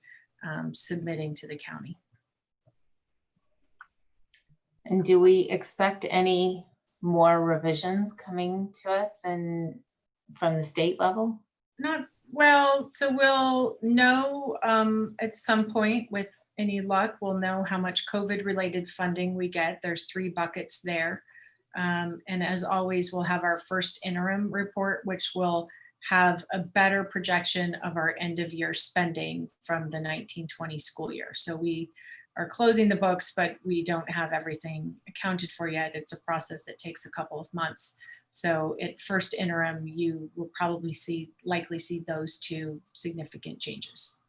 submitting to the county. And do we expect any more revisions coming to us and from the state level? Not well, so we'll know at some point, with any luck, we'll know how much COVID related funding we get. There's 3 buckets there. And as always, we'll have our first interim report, which will have a better projection of our end of year spending from the 1920 school year. So we are closing the books, but we don't have everything accounted for yet. It's a process that takes a couple of months. So at first interim, you will probably likely see those 2 significant changes.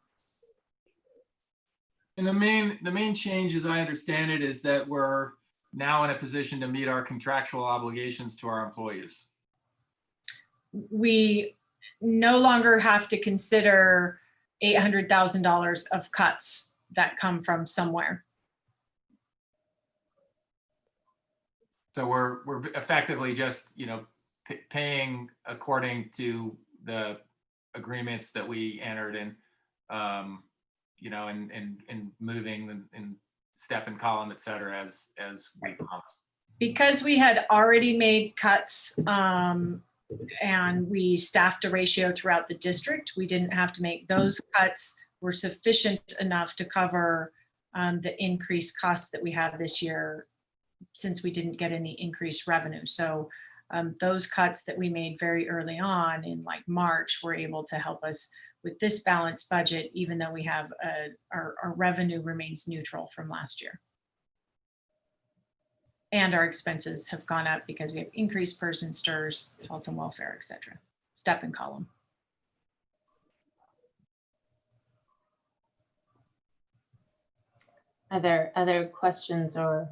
And the main change, as I understand it, is that we're now in a position to meet our contractual obligations to our employees. We no longer have to consider $800,000 of cuts that come from somewhere. So we're effectively just, paying according to the agreements that we entered in, and moving in step and column, et cetera, as we promised. Because we had already made cuts, and we staffed a ratio throughout the district, we didn't have to make those cuts. Were sufficient enough to cover the increased costs that we have this year, since we didn't get any increased revenue. So those cuts that we made very early on in like March were able to help us with this balanced budget, even though we have our revenue remains neutral from last year. And our expenses have gone up because we have increased person stirs, health and welfare, et cetera. Step and column. Are there other questions or?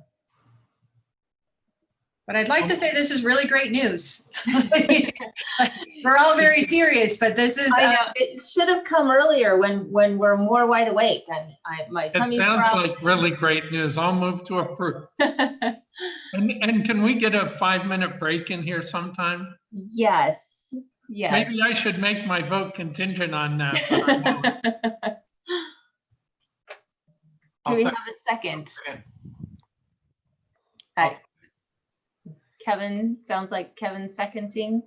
But I'd like to say this is really great news. We're all very serious, but this is. I know, it should have come earlier when we're more wide awake. And my It tummy sounds like really great news. I'll move to approve. And can we get a 5-minute break in here sometime? Yes, yes. Maybe I should make my vote contingent on that. But I won't. Do we have a second? I'll Hi. Kevin, sounds like Kevin seconding.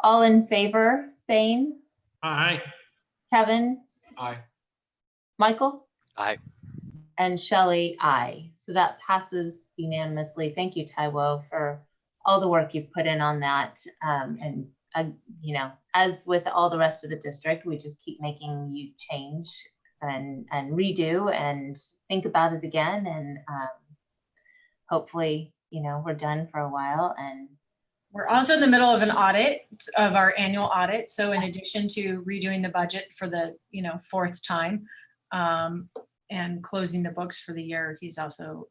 All in favor, Thane? Aye. Kevin? Aye. Michael? Aye. And Shelley, aye. So that passes unanimously. Thank you, Taiwo, for all the work you've put in on that. As with all the rest of the district, we just keep making you change and redo and think about it again. And hopefully, we're done for a while. And We're also in the middle of an audit of our annual audit. So in addition to redoing the budget for the 4th time, and closing the books for the year, he's also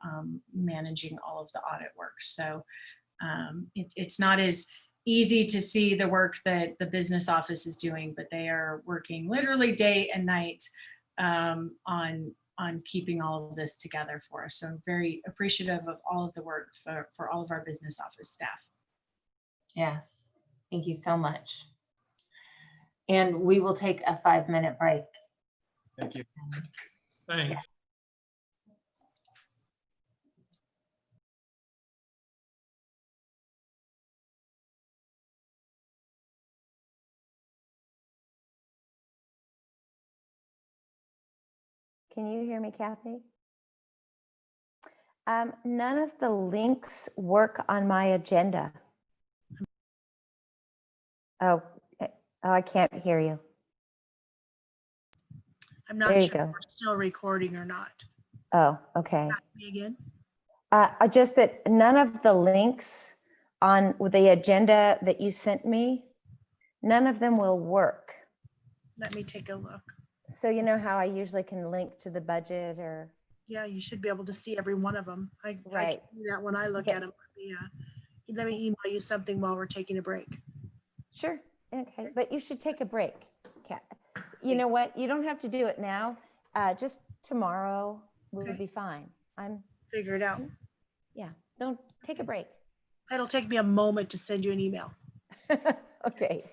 managing all of the audit work. So it's not as easy to see the work that the business office is doing, but they are working literally day and night on keeping all of this together for us. So I'm very appreciative of all of the work for all of our business office staff. yes, thank you so much. And we will take a 5-minute break. Thank you. Thanks. Can you hear me, Kathy? None of the links work on my agenda. Oh, I can't hear you. I'm not There you sure if go. we're still recording or not. Oh, okay. Ask me again. Just that none of the links on the agenda that you sent me, none of them will work. Let me take a look. So you know how I usually can link to the budget or, Yeah, you should be able to see every one of them. I Right. can do that when I look Yeah. at them. Yeah. Let me email you something while we're taking a break. sure, okay, but you should take a break, Kat. You know what? You don't have to do it now. Just tomorrow, we will Okay. be fine. Figure it out. Don't take a break. It'll take me a moment to send you an email. Okay.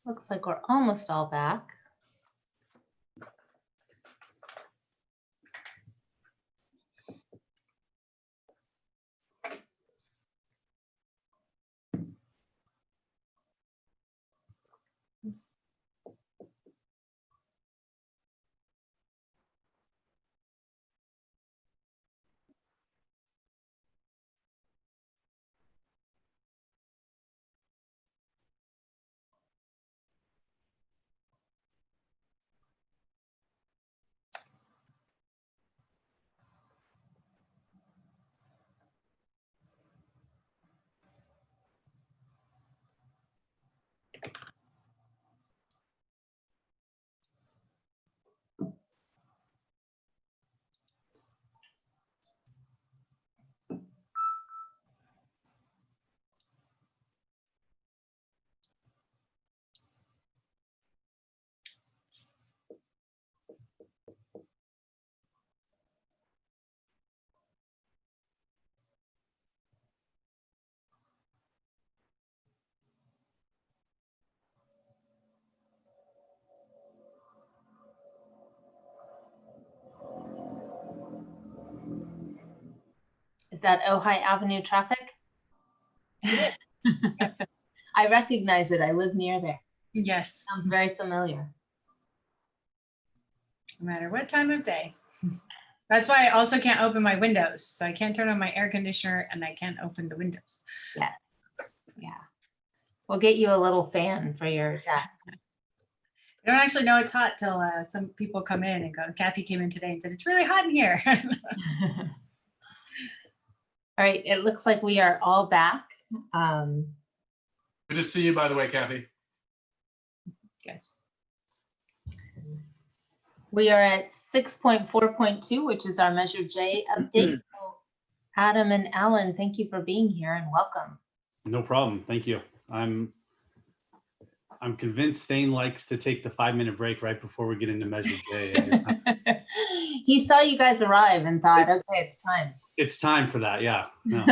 Looks like we're almost all back. Is that Ojai Avenue traffic? Yes. I recognize it. I live near there. Yes, Sounds very familiar. no matter what time of day. That's why I also can't open my windows. So I can't turn on my air conditioner and I can't open the windows. Yes. Yeah. We'll get you a little fan for your desk. I don't actually know it's hot till some people come in and go, Kathy came in today and said, it's really hot in here. All right. It looks like we are all back. Good to see you, by the way, Kathy. Yes. We are at 6.4.2, which is our Measure J update. So Adam and Alan, thank you for being here and welcome. No problem. Thank you. I'm convinced Thane likes to take the 5-minute break right before we get into Measure J. He saw you guys arrive and thought, okay, it's time. It's time for that. Yeah. No.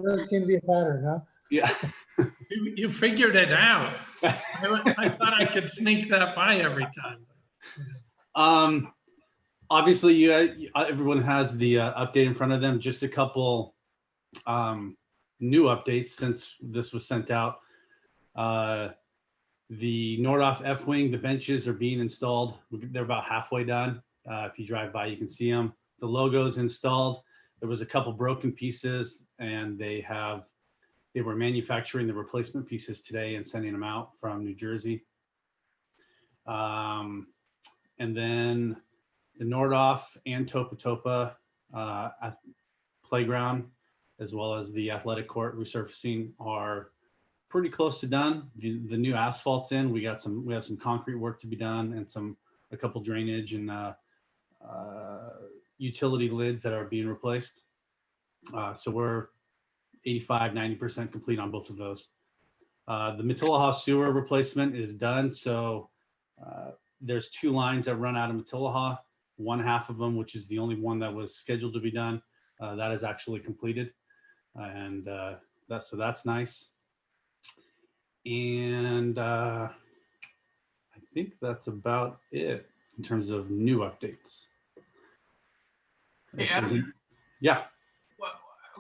Doesn't seem to be a pattern, huh? Yeah. You figured it out. I thought I could sneak that by every time. Obviously, everyone has the update in front of them. Just a couple new updates since this was sent out. The Nordoff F-wing, the benches are being installed. They're about halfway done. If you drive by, you can see them. The logo's installed. There was a couple broken pieces, and they were manufacturing the replacement pieces today and sending them out from New Jersey. And then the Nordoff and Topa playground, as well as the athletic court resurfacing, are pretty close to done. The new asphalt's in. We have some concrete work to be done and a couple drainage and utility lids that are being replaced. So we're 85-90% complete on both of those. The Matilaha sewer replacement is done. So there's 2 lines that run out of Matilaha. One half of them, which is the only one that was scheduled to be done, that is actually completed, and so that's nice. And I think that's about it in terms of new updates. Hey, Adam. Yeah. Well,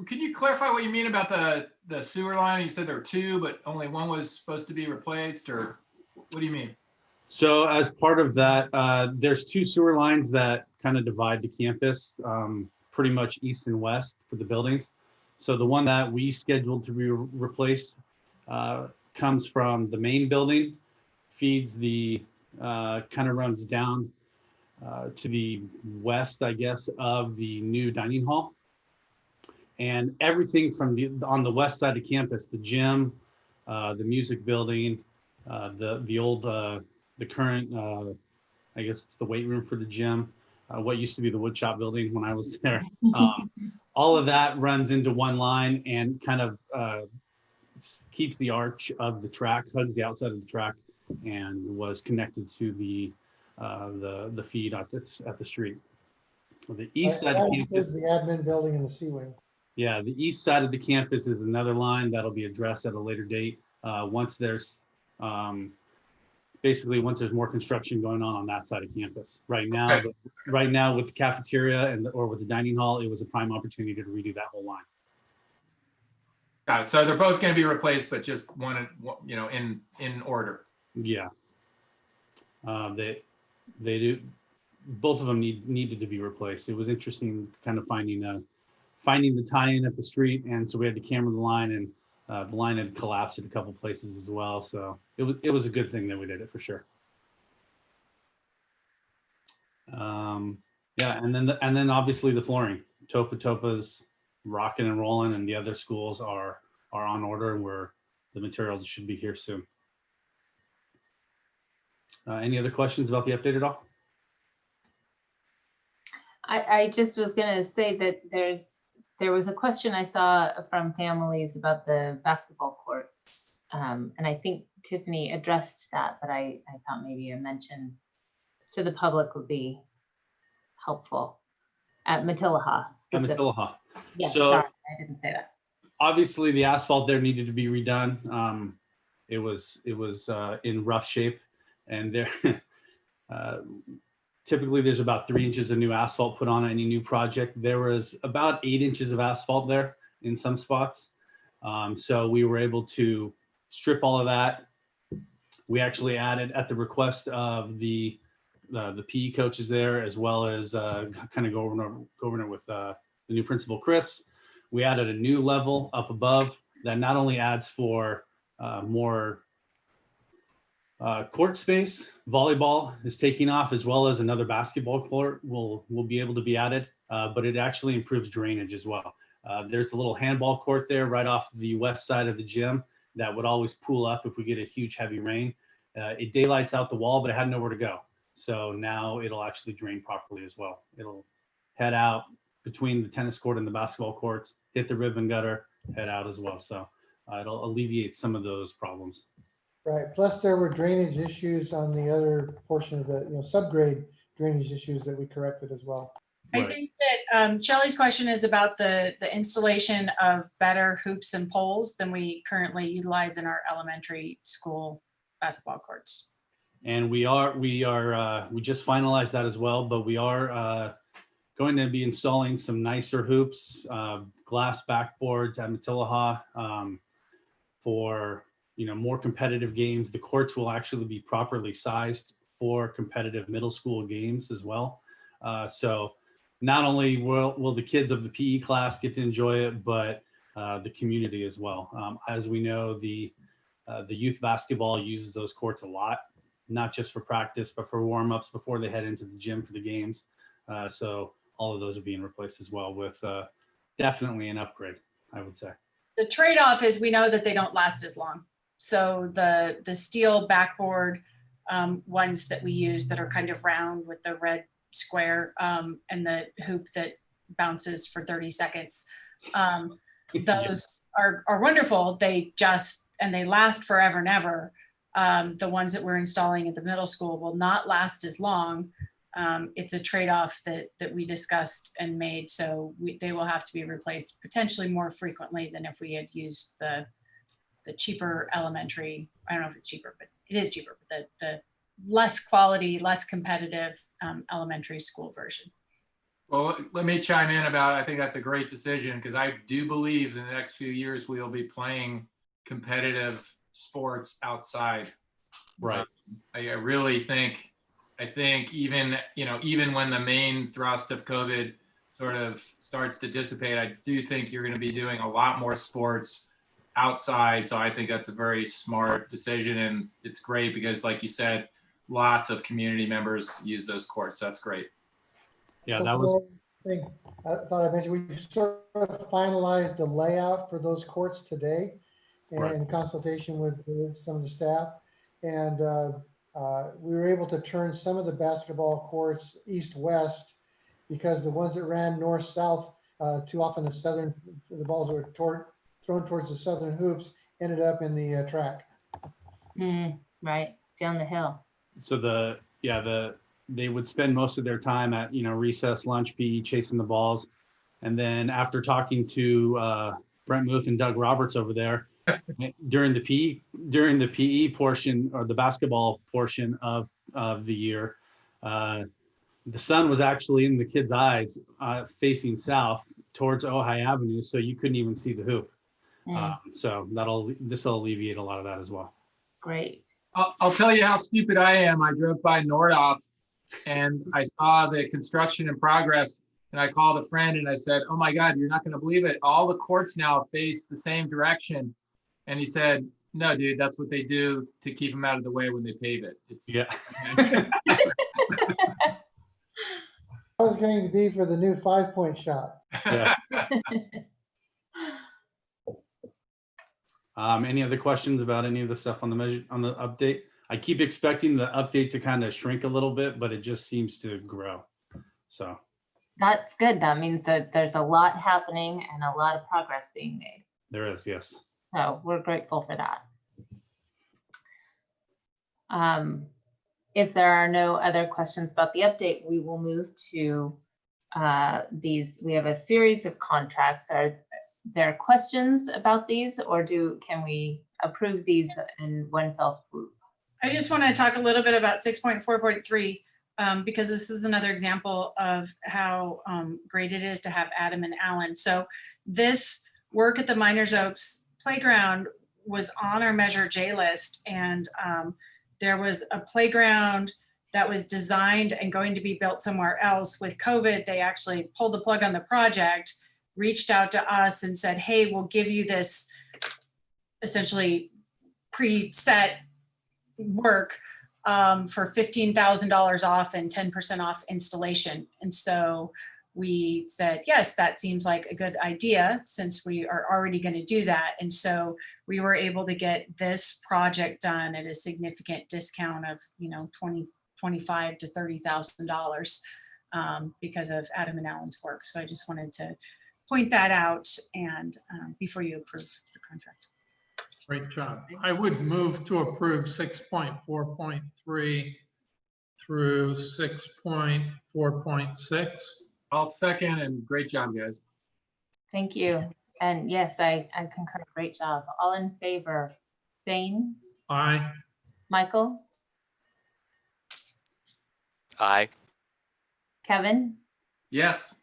can you clarify what you mean about the sewer line? You said there were 2, but only one was supposed to be replaced, or what do you mean? So as part of that, there's 2 sewer lines that kind of divide the campus, pretty much east and west for the buildings. So the one that we scheduled to be replaced comes from the main building, feeds the, kind of runs down to the west, I guess, of the new dining hall. And everything from on the west side of campus, the gym, the music building, the current, I guess it's the weight room for the gym, what used to be the wood shop building when I was there. All of that runs into one line and kind of keeps the arch of the track, hugs the outside of the track, and was connected to the feed at the street. The east side of campus, the admin building and the C-wing. yeah, the east side of the campus is another line that'll be addressed at a later date. Once there's basically once there's more construction going on that side of campus. Right now, Okay. right now with the cafeteria or with the dining hall, it was a prime opportunity to redo that whole line. Got it. So they're both going to be replaced, but just one, you know, in order. Yeah. They do. Both of them needed to be replaced. It was interesting kind of finding the tie-in at the street, and so we had to camera the line, and the line had collapsed at a couple places as well. So it was a good thing that we did it for sure. Yeah, and then obviously the flooring. Topa's rocking and rolling, and the other schools are on order, and the materials should be here soon. Any other questions about the update at all? I just was gonna say that there was a question I saw from families about the basketball courts. And I think Tiffany addressed that, but I thought maybe a mention to the public would be helpful at Matilaha At specifically. Matilaha. Yes, So- sorry, I didn't say that. Obviously, the asphalt there needed to be redone. It was in rough shape, and there typically there's about 3 inches of new asphalt put on any new project. There was about 8 inches of asphalt there in some spots. So we were able to strip all of that. We actually added, at the request of the PE coaches there, as well as kind of governor with the new principal, Chris, we added a new level up above that not only adds for more court space. Volleyball is taking off, as well as another basketball court will be able to be added, but it actually improves drainage as well. There's a little handball court there right off the west side of the gym that would always pool up if we get a huge heavy rain. It daylights out the wall, but it had nowhere to go. So now it'll actually drain properly as well. It'll head out between the tennis court and the basketball courts, hit the ribbon gutter, head out as well. So it'll alleviate some of those problems. Right, plus there were drainage issues on the other portion of the, subgrade drainage issues that we corrected as well. I Right. think that Shelley's question is about the installation of better hoops and poles than we currently utilize in our elementary school basketball courts. And we just finalized that as well, but we are going to be installing some nicer hoops, glass backboards at Matilaha for more competitive games. The courts will actually be properly sized for competitive middle school games as well. So not only will the kids of the PE class get to enjoy it, but the community as well. As we know, the youth basketball uses those courts a lot, not just for practice, but for warm-ups before they head into the gym for the games. So all of those are being replaced as well with definitely an upgrade, I would say. The trade-off is we know that they don't last as long. So the steel backboard ones that we use that are kind of round with the red square and the hoop that bounces for 30 seconds. Those are wonderful. They last forever and ever. The ones that we're installing at the middle school will not last as long. It's a trade-off that we discussed and made. So they will have to be replaced potentially more frequently than if we had used the cheaper elementary. I don't know if it's cheaper, but it is cheaper. But the less quality, less competitive elementary school version. Well, let me chime in about, I think that's a great decision, because I do believe in the next few years we'll be playing competitive sports outside. Right. I really think, even when the main thrust of COVID sort of starts to dissipate, I do think you're going to be doing a lot more sports outside. So I think that's a very smart decision, and it's great because, like you said, lots of community members use those courts. That's great. Yeah, So that was. I thought I mentioned, we sort of finalized the layout for those courts today and Right. in consultation with some of the staff. And we were able to turn some of the basketball courts east-west because the ones that ran north-south, too often the balls were thrown towards the southern hoops, ended up in the track. Right, down the hill. So they would spend most of their time at recess, lunch, PE, chasing the balls, and then after talking to Brent Muth and Doug Roberts over there, during the PE portion or the basketball portion of the year, the sun was actually in the kids' eyes facing south towards Ojai Avenue, so you couldn't even see the hoop. So this will alleviate a lot of that as well. Great. I'll tell you how stupid I am. I drove by Nordoff and I saw the construction in progress, and I called a friend and I said, "Oh my God, you're not going to believe it. All the courts now face the same direction." And he said, "No, dude, that's what they do to keep them out of the way when they pave it." Yeah. I was going to be for the new 5-point shot. Yeah. Any other questions about any of the stuff on the update? I keep expecting the update to kind of shrink a little bit, but it just seems to grow. So That's good. That means that there's a lot happening and a lot of progress being made. there is, yes. So we're grateful for that. If there are no other questions about the update, we will move to these. We have a series of contracts. Are there questions about these, or can we approve these in one fell swoop? I just want to talk a little bit about 6.4.3 because this is another example of how great it is to have Adam and Alan. So this work at the Miners Oaks playground was on our Measure J list, and there was a playground that was designed and going to be built somewhere else. With COVID, they actually pulled the plug on the project, reached out to us and said, "Hey, we'll give you this essentially preset work for $15,000 off and 10% off installation." And so we said, yes, that seems like a good idea since we are already going to do that. And so we were able to get this project done at a significant discount of, $25,000 to $30,000 because of Adam and Alan's work. So I just wanted to point that out and before you approve the contract. Great job. I would move to approve 6.4.3 through 6.4.6. I'll second, and great job, guys. Thank you. And yes, I concur. Great job. All in favor? Thane? Aye. Michael? Aye. Kevin? Yes.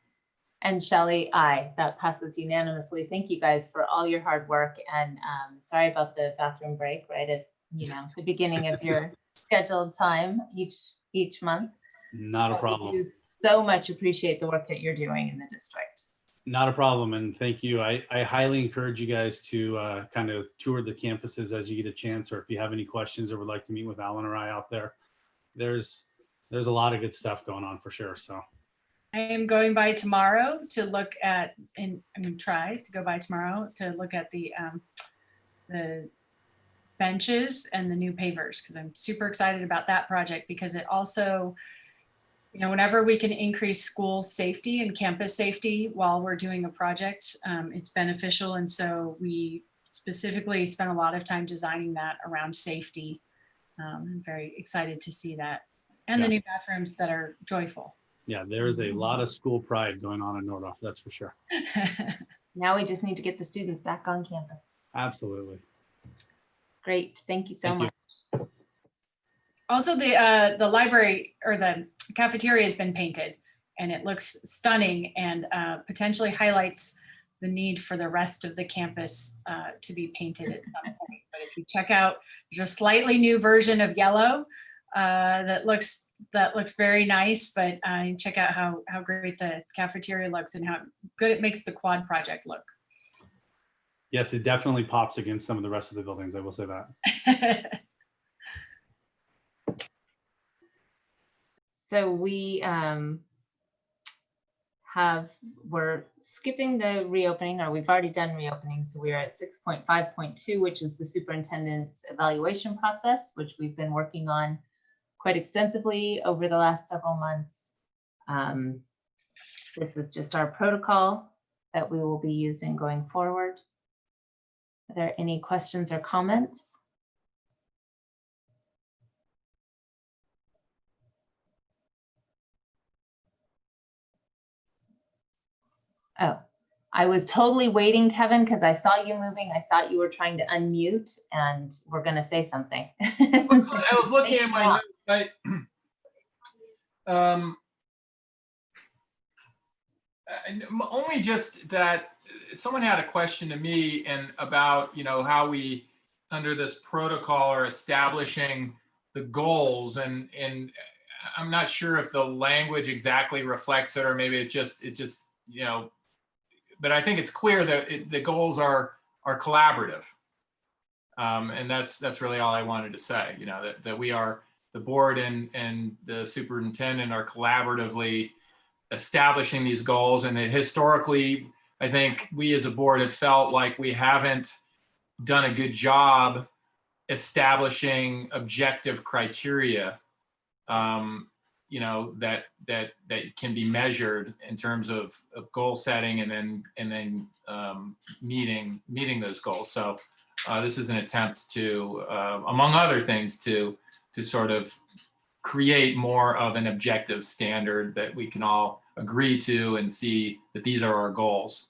And Shelley, aye. That passes unanimously. Thank you guys for all your hard work, and sorry about the bathroom break right at the beginning of your scheduled time each month. Not a problem. We do so much appreciate the work that you're doing in the district. Not a problem, and thank you. I highly encourage you guys to kind of tour the campuses as you get a chance, or if you have any questions or would like to meet with Alan or I out there. There's a lot of good stuff going on for sure. So I am going by tomorrow to look at, and I'm going to try to go by tomorrow to look at the benches and the new pavers, because I'm super excited about that project, because it also, whenever we can increase school safety and campus safety while we're doing a project, it's beneficial. And so we specifically spent a lot of time designing that around safety. I'm very excited to see that. And the new bathrooms that are joyful. yeah, there's a lot of school pride going on in Nordoff, that's for sure. Now we just need to get the students back on campus. Absolutely. Great. Thank you so much. Also, the library or the cafeteria has been painted, and it looks stunning and potentially highlights the need for the rest of the campus to be painted at some point. But if you check out, there's a slightly new version of yellow that looks very nice. But check out how great the cafeteria looks and how good it makes the quad project look. Yes, it definitely pops against some of the rest of the buildings, I will say that. So we're skipping the reopening, or we've already done reopening. So we're at 6.5.2, which is the superintendent's evaluation process, which we've been working on quite extensively over the last several months. This is just our protocol that we will be using going forward. Are there any questions or comments? Oh, I was totally waiting, Kevin, because I saw you moving. I thought you were trying to unmute and we're going to say something. I was looking at my notes. Only just that someone had a question to me and about, how we, under this protocol, are establishing the goals, and I'm not sure if the language exactly reflects it, or maybe it's just, but I think it's clear that the goals are collaborative. And that's really all I wanted to say, that we are, the board and the superintendent are collaboratively establishing these goals. And historically, I think we as a board have felt like we haven't done a good job establishing objective criteria, that can be measured in terms of goal setting and then meeting those goals. So this is an attempt to, among other things, to sort of create more of an objective standard that we can all agree to and see that these are our goals.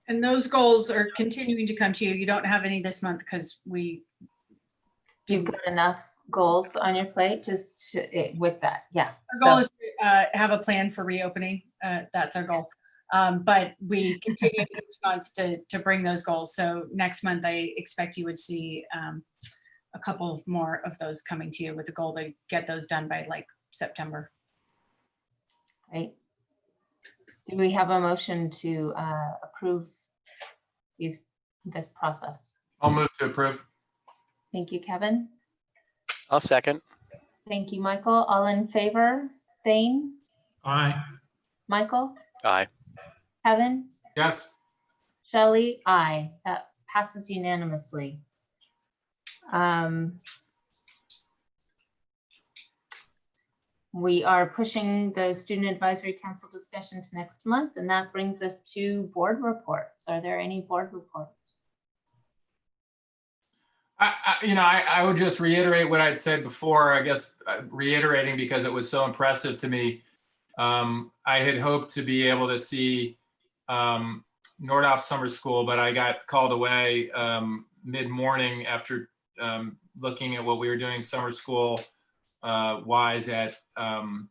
And those goals are continuing to come to you. You don't have any this month because You've got enough goals on your plate just with that. Yeah. Our goal is to have a plan for reopening. That's our goal. But we continue each month to bring those goals. So next month, I expect you would see a couple of more of those coming to you with the goal to get those done by like September. Right. Do we have a motion to approve this process? I'll move to approve. Thank you, Kevin. I'll second. Thank you, Michael. All in favor? Thane? Aye. Michael? Aye. Kevin? Yes. Shelley? Aye. That passes unanimously. We are pushing the Student Advisory Council discussion to next month, and that brings us to board reports. Are there any board reports? I would just reiterate what I'd said before, I guess reiterating because it was so impressive to me. I had hoped to be able to see Nordhoff Summer School, but I got called away mid-morning after looking at what we were doing summer school wise at Miramani,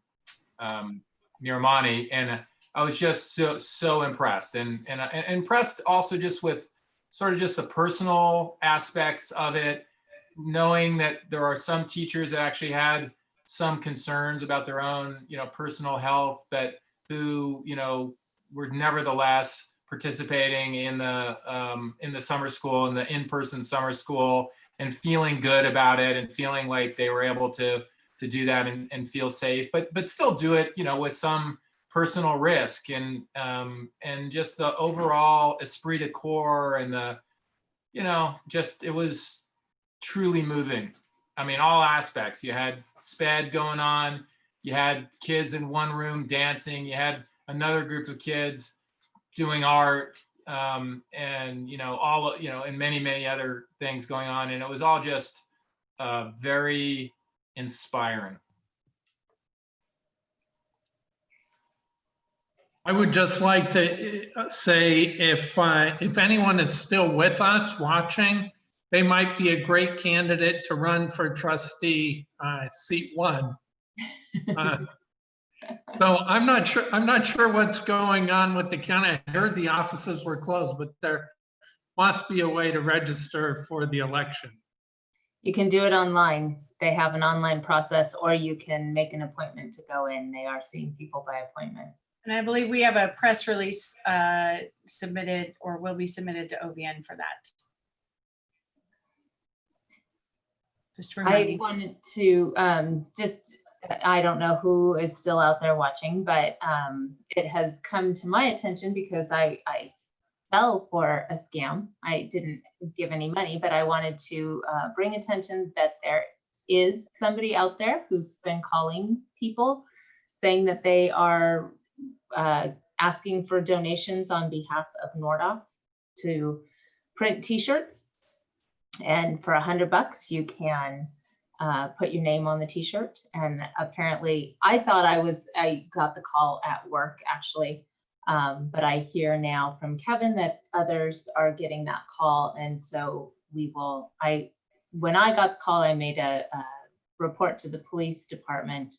and I was just so impressed, and impressed also just with sort of just the personal aspects of it, knowing that there are some teachers that actually had some concerns about their own, personal health, but who, were nevertheless participating in the summer school, in the in-person summer school, and feeling good about it, and feeling like they were able to do that and feel safe, but still do it, with some personal risk, and just the overall esprit de corps, and the, just, it was truly moving. I mean, all aspects. You had SPED going on, you had kids in one room dancing, you had another group of kids doing art, and all, and many other things going on, and it was all just very inspiring. I would just like to say if anyone is still with us watching, they might be a great candidate to run for trustee seat 1. So I'm not sure what's going on with the county. I heard the offices were closed, but there must be a way to register for the election. You can do it online. They have an online process, or you can make an appointment to go in. They are seeing people by appointment. And I believe we have a press release submitted, or will be submitted to OVN for that. Just to remind I you. wanted to I don't know who is still out there watching, but it has come to my attention because I fell for a scam. I didn't give any money, but I wanted to bring attention that there is somebody out there who's been calling people saying that they are asking for donations on behalf of Nordhoff to print t-shirts. And for $100, you can put your name on the t-shirt. And apparently I thought I got the call at work actually. But I hear now from Kevin that others are getting that call. And so we will, when I got the call, I made a report to the police department.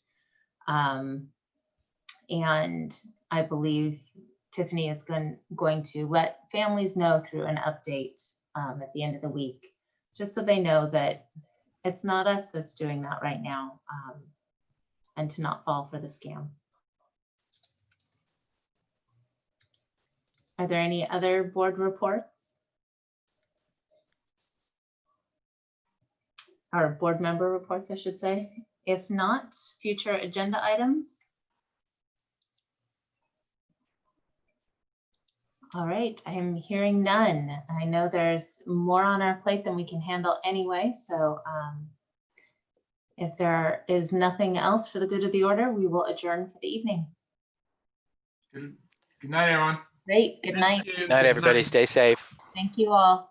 And I believe Tiffany is going to let families know through an update at the end of the week, just so they know that it's not us that's doing that right now, and to not fall for the scam. Are there any other board reports? Or board member reports, I should say. If not, future agenda items. All right, I am hearing none. I know there's more on our plate than we can handle anyway, so if there is nothing else for the good of the order, we will adjourn for the evening. Good night, everyone. Great, good night. Thank you. Night, everybody. Stay safe. Thank you all.